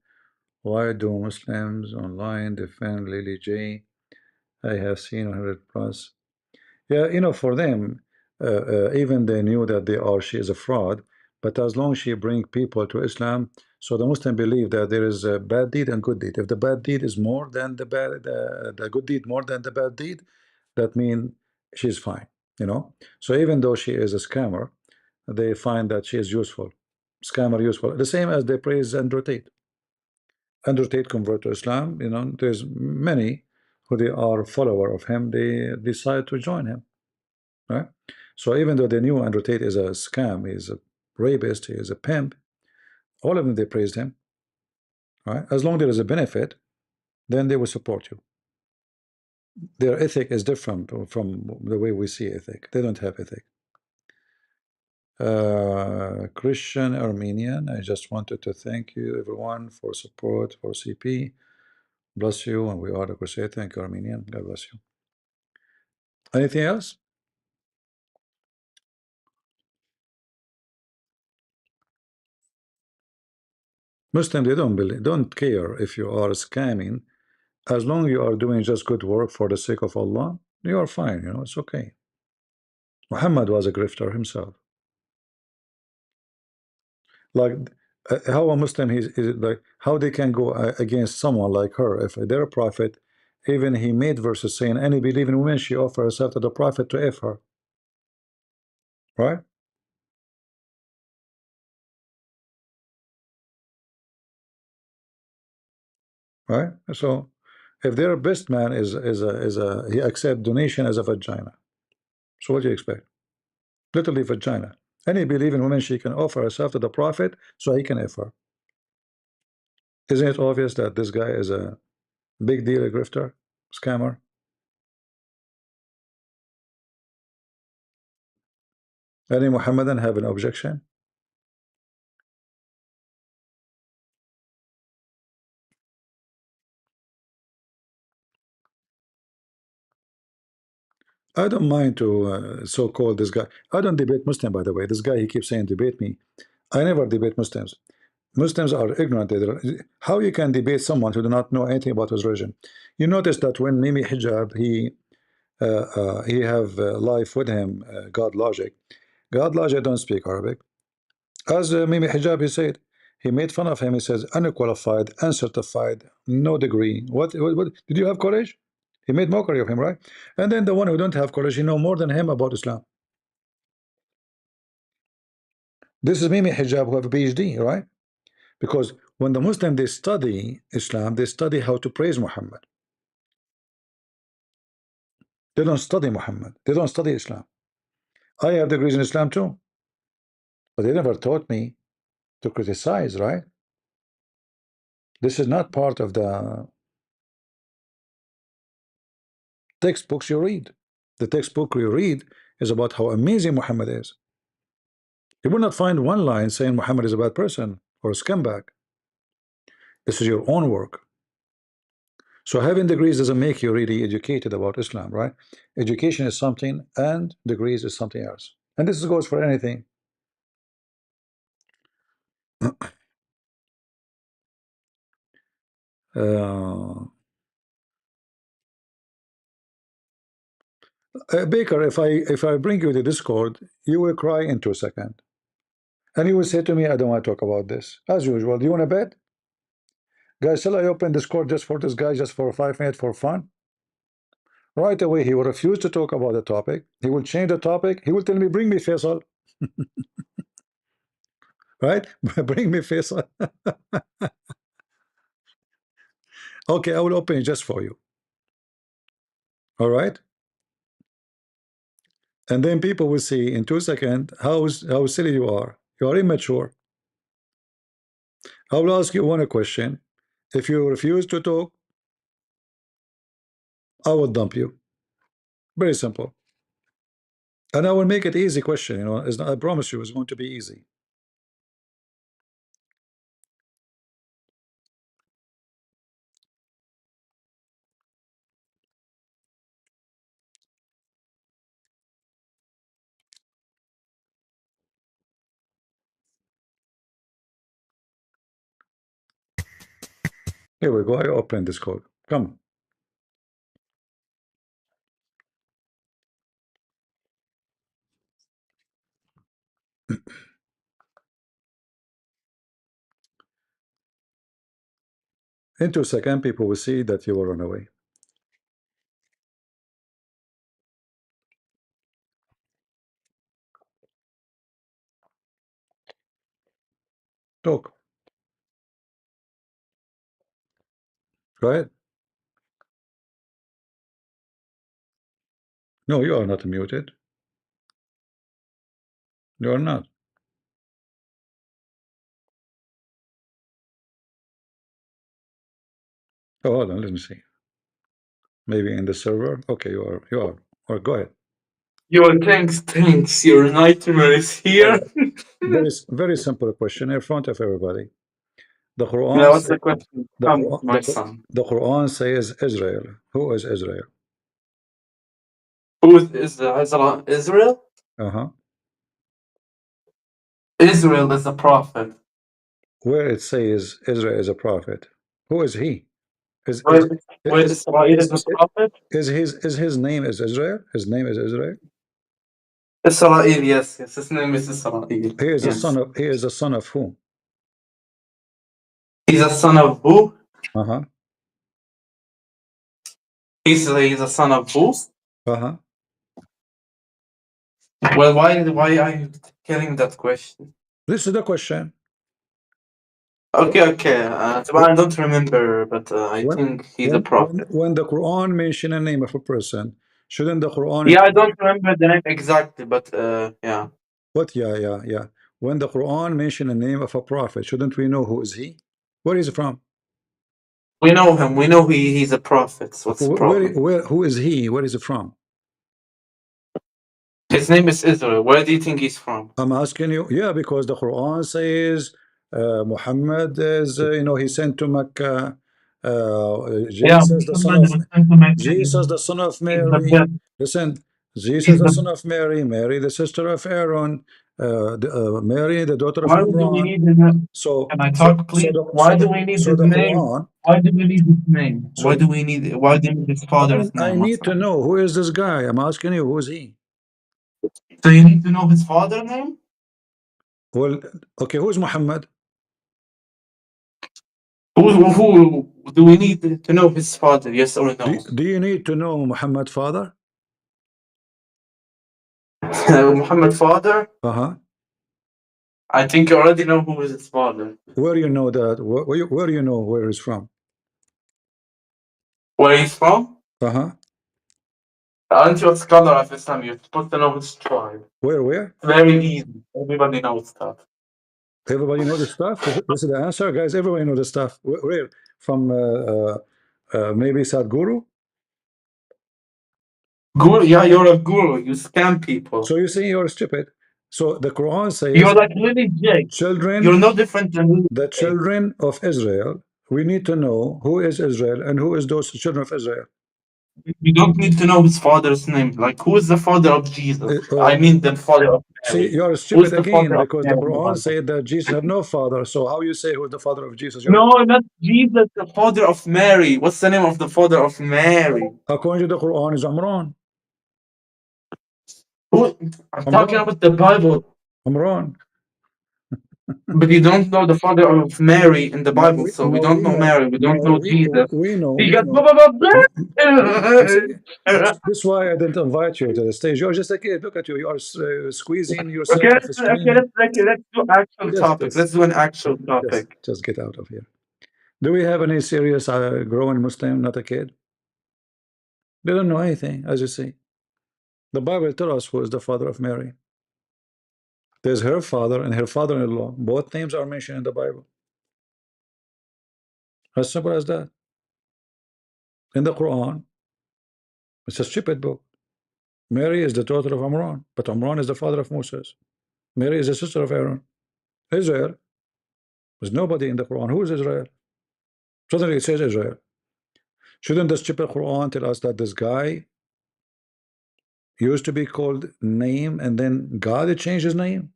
Speaker 1: why do Muslims online defend Lily J? I have seen 100 plus. Yeah, you know, for them, even they knew that she is a fraud, but as long as she bring people to Islam, so the Muslim believe that there is a bad deed and good deed. If the bad deed is more than the good deed more than the bad deed, that means she's fine, you know. So even though she is a scammer, they find that she is useful, scammer useful. The same as they praise Andrew Tate. Andrew Tate convert to Islam, you know, there's many who they are follower of him, they decide to join him. Right? So even though they knew Andrew Tate is a scam, he's a rapist, he is a pimp, all of them they praised him. Right? As long as there is a benefit, then they will support you. Their ethic is different from the way we see ethic. They don't have ethic. Christian Armenian, I just wanted to thank you everyone for support for CP. Bless you, and we are the crusade. Thank you, Armenian. God bless you. Anything else? Muslim, they don't care if you are scamming. As long as you are doing just good work for the sake of Allah, you are fine, you know, it's okay. Muhammad was a grifter himself. Like, how a Muslim is like, how they can go against someone like her if they're a prophet? Even he made verses saying, any believing woman, she offer herself to the prophet to F her. Right? Right? So If their best man is he accept donation as a vagina. So what do you expect? Literally vagina. Any believing woman, she can offer herself to the prophet so he can offer. Isn't it obvious that this guy is a big deal, a grifter, scammer? Any Muhammadan have an objection? I don't mind to so-called this guy. I don't debate Muslim, by the way. This guy, he keeps saying debate me. I never debate Muslims. Muslims are ignorant. How you can debate someone who do not know anything about his religion? You notice that when Mimi Hijab, he have life with him, God Logic. God Logic don't speak Arabic. As Mimi Hijab, he said, he made fun of him. He says, unqualified, uncertified, no degree. What did you have college? He made mockery of him, right? And then the one who don't have college, he know more than him about Islam. This is Mimi Hijab who have a PhD, right? Because when the Muslim, they study Islam, they study how to praise Muhammad. They don't study Muhammad. They don't study Islam. I have degrees in Islam too, but they never taught me to criticize, right? This is not part of the textbooks you read. The textbook you read is about how amazing Muhammad is. You will not find one line saying Muhammad is a bad person or a scumbag. This is your own work. So having degrees doesn't make you really educated about Islam, right? Education is something and degrees is something else. And this goes for anything. Baker, if I bring you to Discord, you will cry in 2 seconds. And you will say to me, I don't want to talk about this. As usual, do you want to bet? Guys, shall I open Discord just for this guy, just for 5 minutes for fun? Right away, he will refuse to talk about the topic. He will change the topic. He will tell me, bring me Faisal. Right? Bring me Faisal. Okay, I will open it just for you. All right? And then people will see in 2 seconds how silly you are. You are immature. I will ask you one question. If you refuse to talk, I will dump you. Very simple. And I will make it easy question, you know, I promise you it's going to be easy. Here we go. I open this code. Come. In 2 seconds, people will see that you will run away. Talk. Go ahead. No, you are not muted. You are not. Oh, hold on. Let me see. Maybe in the server. Okay, you are. You are. Or go ahead.
Speaker 6: Your thanks. Your nightmare is here.
Speaker 1: Very simple question in front of everybody. The
Speaker 6: Yeah,
Speaker 1: Quran.
Speaker 6: what's the question? Come, my son.
Speaker 1: The Quran says Israel. Who is Israel?
Speaker 6: Who is Israel? Israel?
Speaker 1: Uh-huh.
Speaker 6: Israel is a prophet.
Speaker 1: Where it says Israel is a prophet. Who is he? Is
Speaker 6: Where
Speaker 1: is
Speaker 6: Israel is a prophet?
Speaker 1: is his name is Israel? His name is Israel.
Speaker 6: Israel, yes. His name is Israel.
Speaker 1: He is
Speaker 6: Yes.
Speaker 1: a son of who?
Speaker 6: He's a son of who?
Speaker 1: Uh-huh.
Speaker 6: He's a son of who?
Speaker 1: Uh-huh.
Speaker 6: Well, why are you getting that question?
Speaker 1: This is the question.
Speaker 3: Okay. I don't remember, but I
Speaker 1: When
Speaker 3: think he's a prophet.
Speaker 1: when the Quran mention a name of a person, shouldn't the Quran?
Speaker 3: Yeah, I don't remember the name exactly, but yeah.
Speaker 1: What? Yeah. When the Quran mention a name of a prophet, shouldn't we know who is he? Where is he from?
Speaker 3: We know him. We know he's a prophet. So what's the problem?
Speaker 1: Who is he? Where is he from?
Speaker 3: His name is Israel. Where do you think he's from?
Speaker 1: I'm asking you. Yeah, because the Quran says Muhammad is, he sent to Mecca.
Speaker 3: Yeah,
Speaker 1: Jesus, the son
Speaker 3: Muhammad
Speaker 1: of
Speaker 3: was sent to Mecca.
Speaker 1: Jesus, the son of
Speaker 3: He's the
Speaker 1: Mary.
Speaker 3: best.
Speaker 1: Listen, Jesus,
Speaker 3: He's
Speaker 1: the
Speaker 3: the.
Speaker 1: son of Mary. Mary, the sister of Aaron. Mary, the daughter of
Speaker 3: Why do we
Speaker 1: Imran.
Speaker 3: need his name?
Speaker 1: So,
Speaker 3: Can I
Speaker 1: so,
Speaker 3: talk,
Speaker 1: so
Speaker 3: please?
Speaker 1: the
Speaker 3: Why do we need
Speaker 1: so
Speaker 3: his
Speaker 1: the
Speaker 3: name?
Speaker 1: Quran.
Speaker 3: Why do we need his name?
Speaker 1: So
Speaker 3: Why do we need his father's
Speaker 1: I
Speaker 3: name? What's
Speaker 1: need to
Speaker 3: that?
Speaker 1: know who is this guy. I'm asking you, who is he?
Speaker 3: So you need to know his father's name?
Speaker 1: Well, okay, who's Muhammad?
Speaker 3: Who do we need to know his father? Yes or no?
Speaker 1: Do you need to know Muhammad's father?
Speaker 3: Muhammad's father?
Speaker 1: Uh-huh.
Speaker 3: I think you already know who is his father.
Speaker 1: Where you know that? Where you know where he's from?
Speaker 3: Where he's from?
Speaker 1: Uh-huh.
Speaker 3: Aren't you a scholar of Islam? You're supposed to know his tribe.
Speaker 1: Where?
Speaker 3: Very easy. Everybody knows stuff.
Speaker 1: Everybody know the stuff. This is the answer, guys. Everybody know the stuff. Where? From maybe Sadhguru?
Speaker 3: Guru, yeah, you're a guru. You scam people.
Speaker 1: So you see, you're stupid. So the Quran
Speaker 3: You're
Speaker 1: says,
Speaker 3: like Willie J. You're
Speaker 1: children,
Speaker 3: no different than Willie
Speaker 1: the
Speaker 3: J.
Speaker 1: children of Israel. We need to know who is Israel and who is those children of Israel.
Speaker 3: You don't need to know his father's name. Like, who is the father of Jesus? I mean, the father of
Speaker 1: See,
Speaker 3: Mary.
Speaker 1: you're
Speaker 3: Who is
Speaker 1: stupid
Speaker 3: the
Speaker 1: again
Speaker 3: father of
Speaker 1: because the
Speaker 3: Mary in the
Speaker 1: Quran
Speaker 3: Bible?
Speaker 1: said that Jesus had no father. So how you say who is the father of Jesus?
Speaker 3: No, not Jesus, the father of Mary. What's the name of the father of Mary?
Speaker 1: According to the Quran, is Amran.
Speaker 3: Who? I'm talking about the Bible.
Speaker 1: Amran.
Speaker 3: But you don't know the father of Mary in the
Speaker 1: No,
Speaker 3: Bible, so we don't
Speaker 1: we
Speaker 3: know
Speaker 1: know.
Speaker 3: Mary, we don't
Speaker 1: No,
Speaker 3: know Jesus.
Speaker 1: we know.
Speaker 3: He
Speaker 1: We
Speaker 3: got
Speaker 1: know.
Speaker 3: blah, blah, blah,
Speaker 1: You see,
Speaker 3: blah.
Speaker 1: this is why I didn't invite you to the stage. You're just a kid. Look at you. You are squeezing
Speaker 3: Okay,
Speaker 1: yourself, screaming.
Speaker 3: let's do actual
Speaker 1: Just,
Speaker 3: topic. Let's do an actual topic.
Speaker 1: just get out of here. Do we have any serious growing Muslim, not a kid? They don't know anything, as you see. The Bible tells us who is the father of Mary. There's her father and her father-in-law. Both names are mentioned in the Bible. As simple as that. In the Quran, it's a stupid book. Mary is the daughter of Amran, but Amran is the father of Moses. Mary is the sister of Aaron. Israel, there's nobody in the Quran. Who is Israel? Suddenly it says Israel. Shouldn't the stupid Quran tell us that this guy used to be called name and then God changed his name?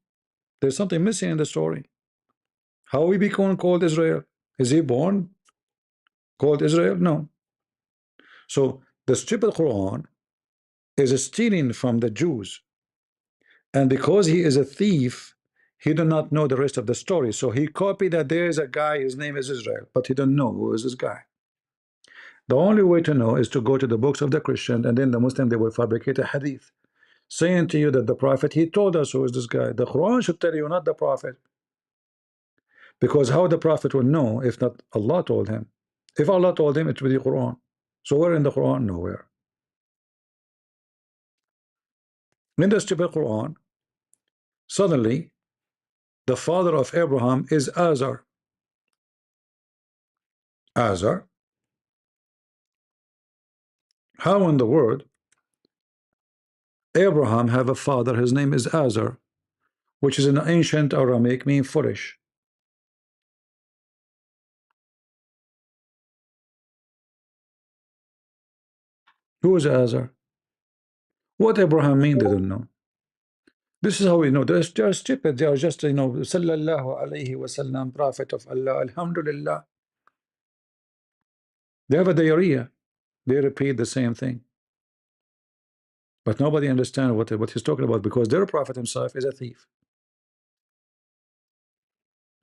Speaker 1: There's something missing in the story. How we become called Israel? Is he born called Israel? No. So the stupid Quran is stealing from the Jews, and because he is a thief, he do not know the rest of the story. So he copied that there is a guy, his name is Israel, but he don't know who is this guy. The only way to know is to go to the books of the Christian, and then the Muslim, they will fabricate a hadith saying to you that the prophet, he told us who is this guy. The Quran should tell you, not the prophet, because how the prophet will know if not Allah told him? If Allah told him, it will be the Quran. So where in the Quran? Nowhere. In the stupid Quran, suddenly the father of Abraham is Azar. Azar. How in the world Abraham have a father, his name is Azar, which is an ancient Aramaic mean foolish. Who is Azar? What Abraham mean? They don't know. This is how we know. They are stupid. They are just, Sallallahu Alaihi Wasallam, Prophet of Allah, Alhamdulillah. They have a diarrhea. They repeat the same thing. But nobody understands what he's talking about, because their prophet himself is a thief.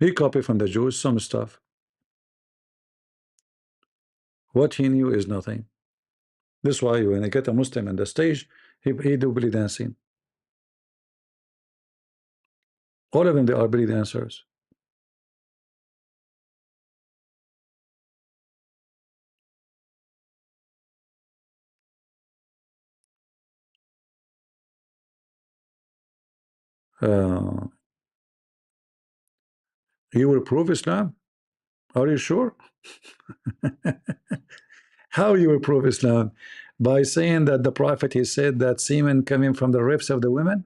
Speaker 1: He copied from the Jews some stuff. What he knew is nothing. This is why when I get a Muslim on the stage, he do belly dancing. All of them, they are belly dancers. Uh, you will prove Islam? Are you sure? How you will prove Islam? By saying that the Prophet, he said that semen coming from the ribs of the women?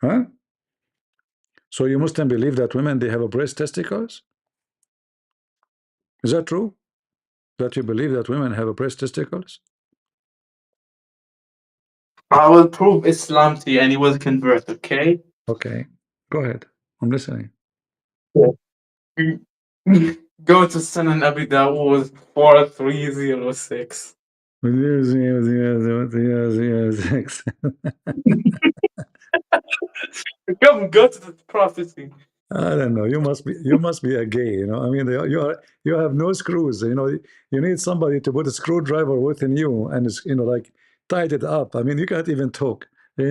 Speaker 1: Huh? So you Muslim believe that women, they have a breast testicles? Is that true? That you believe that women have a breast testicles?
Speaker 11: I will prove Islam to you and you will convert, okay?
Speaker 1: Okay, go ahead. I'm listening.
Speaker 11: Yeah. Go to Sunan Abi Dawud 4306. Come, go to the prophecy.
Speaker 1: I don't know. You must be a gay. I mean, you have no screws. You need somebody to put a screwdriver within you and like tied it up. I mean, you can't even talk. The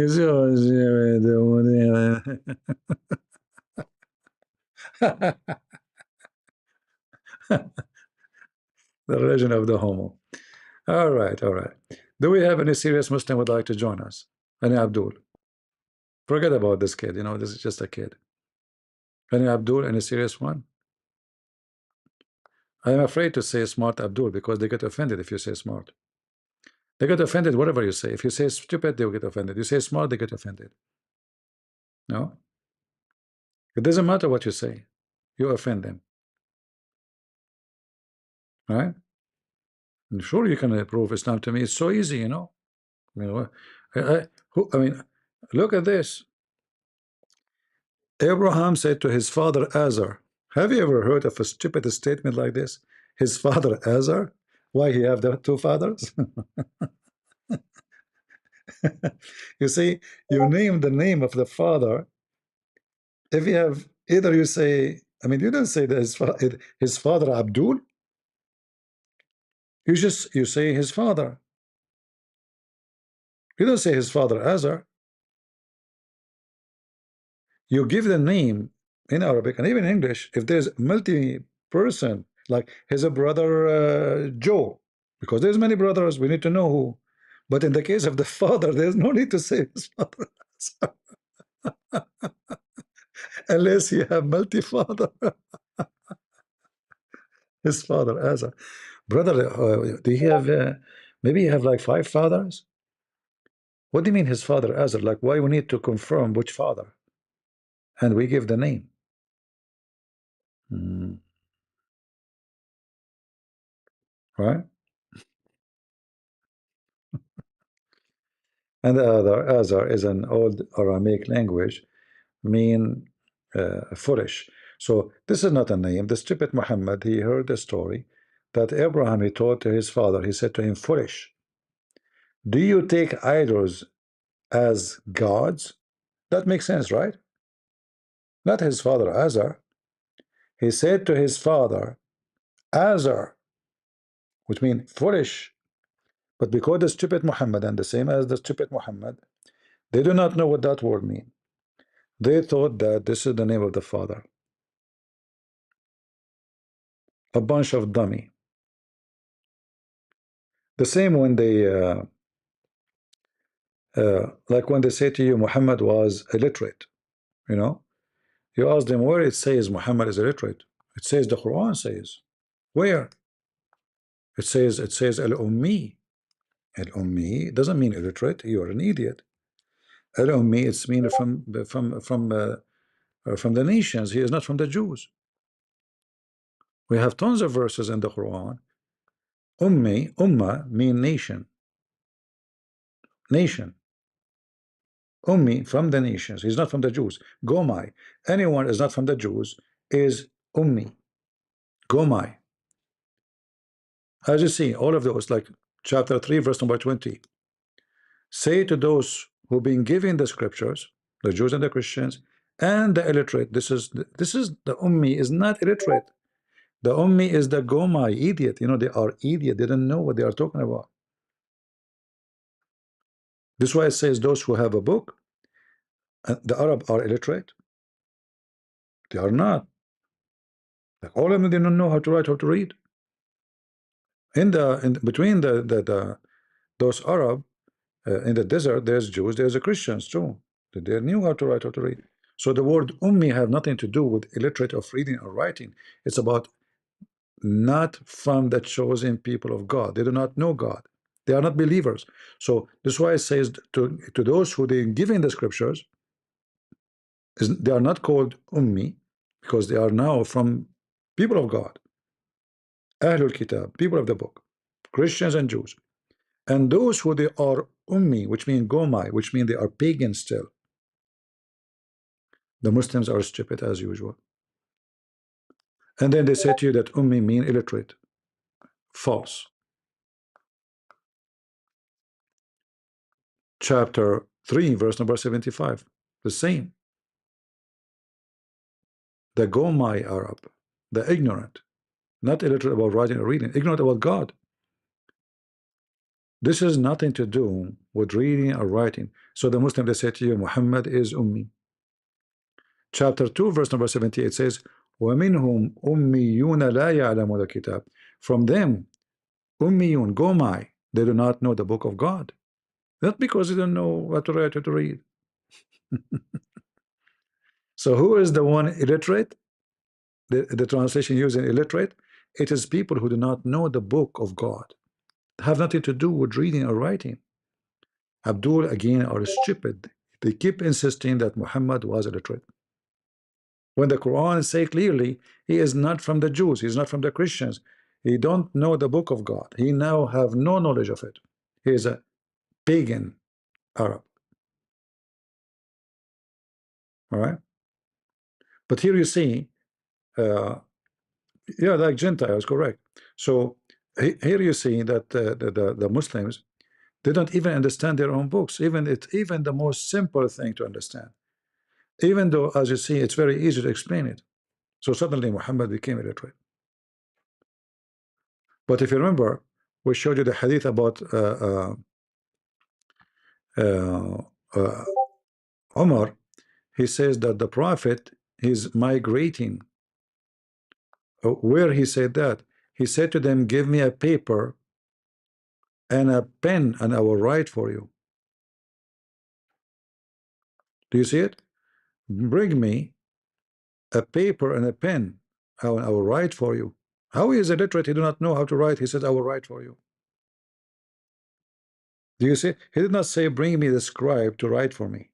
Speaker 1: religion of the homo. All right, all right. Do we have any serious Muslim would like to join us? Any Abdul? Forget about this kid. This is just a kid. Any Abdul? Any serious one? I am afraid to say smart Abdul because they get offended if you say smart. They get offended whatever you say. If you say stupid, they'll get offended. You say smart, they get offended. No? It doesn't matter what you say. You offend them. Right? And sure, you can prove Islam to me. It's so easy, I mean, I mean, look at this. Abraham said to his father Azar. Have you ever heard of a stupid statement like this? His father Azar? Why he have the two fathers? You see, you name the name of the father. If you have either you say, I mean, you don't say that his father Abdul. You say his father. You don't say his father Azar. You give the name in Arabic and even English. If there's multi-person, like his brother Joe, because there's many brothers, we need to know who. But in the case of the father, there's no need to say his father unless you have multi-father. His father Azar. Brother, do you have maybe you have like 5 fathers? What do you mean his father Azar? Like, why we need to confirm which father? And we give the name. Right? And the other Azar is an old Aramaic language, mean foolish. So this is not a name. The stupid Muhammad, he heard the story that Abraham, he told to his father, he said to him, foolish, do you take idols as gods? That makes sense, right? Not his father Azar. He said to his father Azar, which means foolish. But because the stupid Muhammad, and the same as the stupid Muhammad, they do not know what that word means. They thought that this is the name of the father. A bunch of dummy. The same when they like when they say to you Muhammad was illiterate, you ask them where it says Muhammad is illiterate. It says the Quran says. Where? It says al-ummi. Al-ummi doesn't mean illiterate. You're an idiot. Al-ummi, it's mean from the nations. He is not from the Jews. We have tons of verses in the Quran. Ummi, ummah mean nation. Nation. Ummi from the nations. He's not from the Jews. Gomai. Anyone is not from the Jews is Ummi. Gomai. As you see, all of those, like chapter 3, verse number 20. Say to those who've been given the scriptures, the Jews and the Christians, and the illiterate, this is the Ummi is not illiterate. The Ummi is the Gomai, idiot. They are idiot. They don't know what they are talking about. This is why it says those who have a book, the Arab are illiterate. They are not. Like all of them, they don't know how to write, how to read. In between those Arab in the desert, there's Jews, there's Christians too. They knew how to write, how to read. So the word ummi have nothing to do with illiterate of reading or writing. It's about not from the chosen people of God. They do not know God. They are not believers. So this is why it says to those who they given the scriptures, they are not called ummi because they are now from people of God, Ahlul Kitab, people of the book, Christians and Jews. And those who they are ummi, which mean gomai, which mean they are pagan still. The Muslims are stupid as usual. And then they say to you that ummi mean illiterate. False. Chapter 3, verse number 75. The same. The Gomai Arab, the ignorant, not illiterate about writing or reading, ignorant about God. This has nothing to do with reading or writing. So the Muslim, they say to you, Muhammad is ummi. Chapter 2, verse number 78 says, وَمِنْهُمْ أُمِّيُّونَ لَا يَعْلَمُونَ الْكِتَابِ. From them, ummiyun, Gomai, they do not know the book of God. Not because they don't know what to write or to read. So who is the one illiterate? The translation using illiterate, it is people who do not know the book of God. Have nothing to do with reading or writing. Abdul again are stupid. They keep insisting that Muhammad was illiterate. When the Quran say clearly he is not from the Jews, he is not from the Christians. He don't know the book of God. He now have no knowledge of it. He is a pagan Arab. All right. But here you see, yeah, like Gentiles, correct. So here you see that the Muslims, they don't even understand their own books, even the most simple thing to understand. Even though, as you see, it's very easy to explain it. So suddenly Muhammad became illiterate. But if you remember, we showed you the hadith about uh, uh, Umar. He says that the Prophet is migrating. Where he said that? He said to them, give me a paper and a pen and I will write for you. Do you see it? Bring me a paper and a pen. I will write for you. How is illiterate? He do not know how to write. He says, I will write for you. Do you see? He did not say, bring me the scribe to write for me.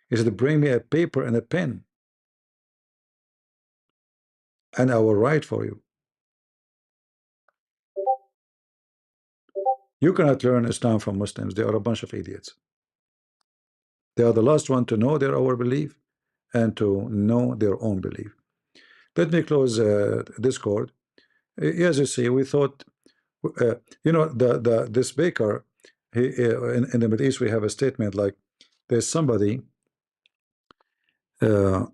Speaker 1: He said, bring me a paper and a pen, and I will write for you. You cannot learn Islam from Muslims. They are a bunch of idiots. They are the last one to know their our belief and to know their own belief. Let me close Discord. As you see, we thought, you know, this baker, he in the Middle East, we have a statement like, there's somebody, he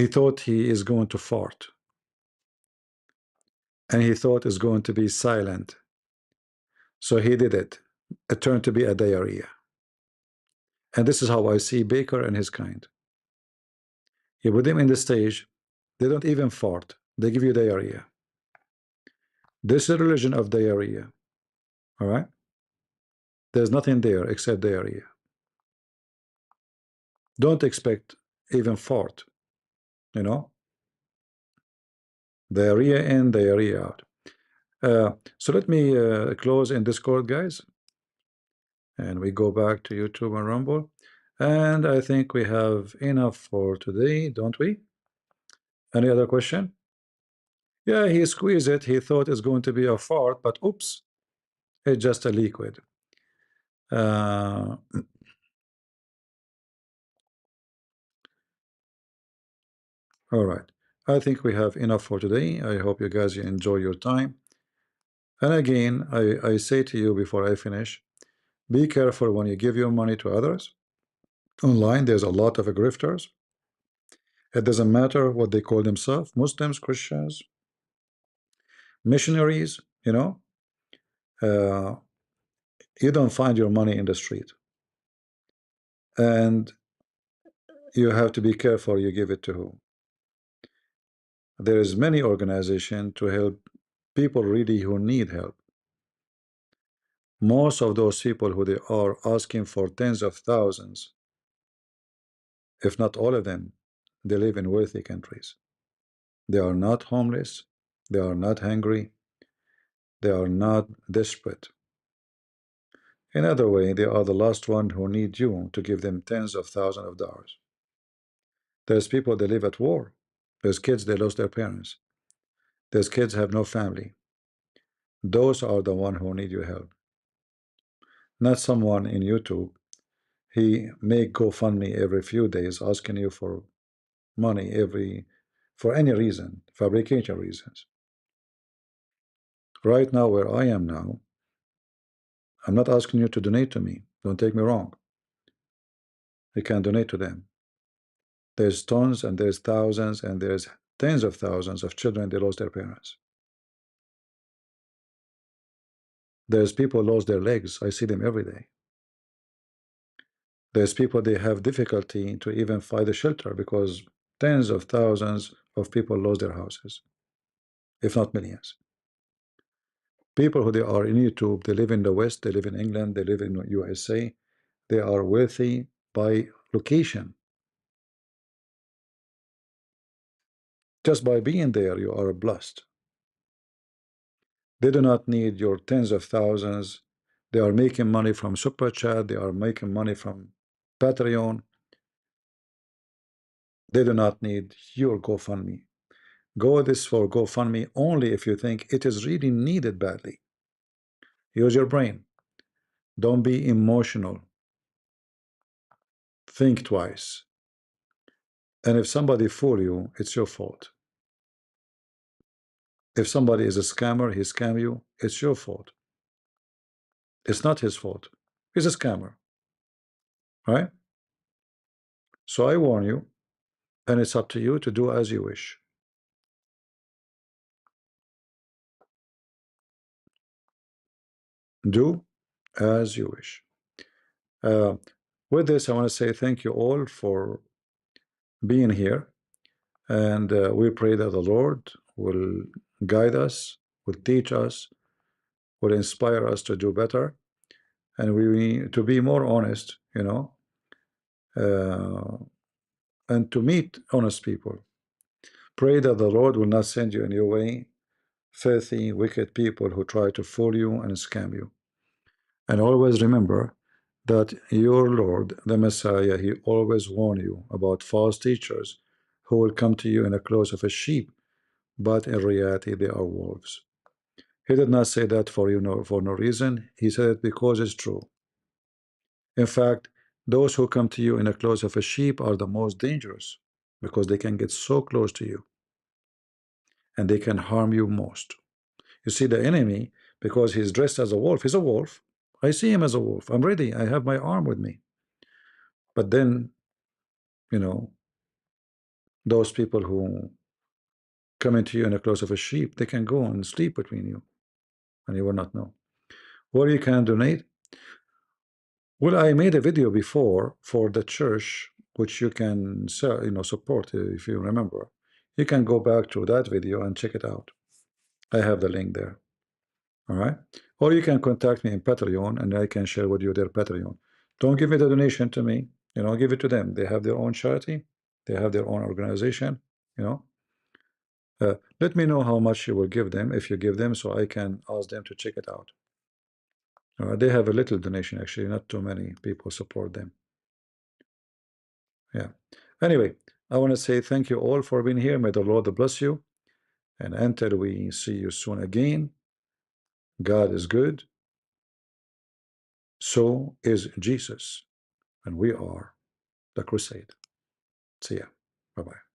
Speaker 1: thought he is going to fart, and he thought it's going to be silent, so he did it. It turned to be a diarrhea. And this is how I see Baker and his kind. You put them in the stage, they don't even fart, they give you diarrhea. This is a religion of diarrhea. All right, there's nothing there except diarrhea. Don't expect even fart, you know, diarrhea in, diarrhea out. So let me close in Discord, guys, and we go back to YouTube and Rumble, and I think we have enough for today, don't we? Any other question? Yeah, he squeezed it. He thought it's going to be a fart, but oops, it's just a liquid. All right, I think we have enough for today. I hope you guys enjoy your time. And again, I say to you before I finish, be careful when you give your money to others. Online, there's a lot of grifters. It doesn't matter what they call themselves, Muslims, Christians, missionaries, you know. You don't find your money in the street. And you have to be careful you give it to who. There is many organizations to help people really who need help. Most of those people who they are asking for tens of thousands if not all of them, they live in wealthy countries. They are not homeless. They are not hungry. They are not desperate. In other way, they are the last one who need you to give them tens of thousands of dollars. There's people that live at war. There's kids that lost their parents. There's kids have no family. Those are the one who need your help. Not someone in YouTube. He make GoFundMe every few days asking you for money for any reason, fabrication reasons. Right now, where I am now, I'm not asking you to donate to me. Don't take me wrong. You can donate to them. There's tons and there's thousands and there's tens of thousands of children that lost their parents. There's people lost their legs. I see them every day. There's people they have difficulty to even find a shelter because tens of thousands of people lost their houses, if not millions. People who they are in YouTube, they live in the West, they live in England, they live in USA, they are wealthy by location. Just by being there, you are blessed. They do not need your tens of thousands. They are making money from Super Chat. They are making money from Patreon. They do not need your GoFundMe. Go this for GoFundMe only if you think it is really needed badly. Use your brain. Don't be emotional. Think twice. And if somebody fool you, it's your fault. If somebody is a scammer, he scam you, it's your fault. It's not his fault. He's a scammer. Right? So I warn you, and it's up to you to do as you wish. Do as you wish. With this, I want to say thank you all for being here. And we pray that the Lord will guide us, will teach us, will inspire us to do better, and we to be more honest, and to meet honest people. Pray that the Lord will not send you in your way filthy, wicked people who try to fool you and scam you. And always remember that your Lord, the Messiah, he always warned you about false teachers who will come to you in the clothes of a sheep, but in reality they are wolves. He did not say that for for no reason. He said it because it's true. In fact, those who come to you in the clothes of a sheep are the most dangerous because they can get so close to you and they can harm you most. You see, the enemy, because he's dressed as a wolf, he's a wolf. I see him as a wolf. I'm ready. I have my arm with me. But then, those people who come into you in the clothes of a sheep, they can go and sleep between you and you will not know. Where you can donate? Well, I made a video before for the church, which you can support if you remember. You can go back to that video and check it out. I have the link there. All right. Or you can contact me in Patreon and I can share with you their Patreon. Don't give it a donation to me. Give it to them. They have their own charity. They have their own organization. Let me know how much you will give them if you give them so I can ask them to check it out. They have a little donation, actually. Not too many people support them. Yeah. Anyway, I want to say thank you all for being here. May the Lord bless you. And until we see you soon again, God is good. So is Jesus. And we are the crusade. See ya. Bye-bye.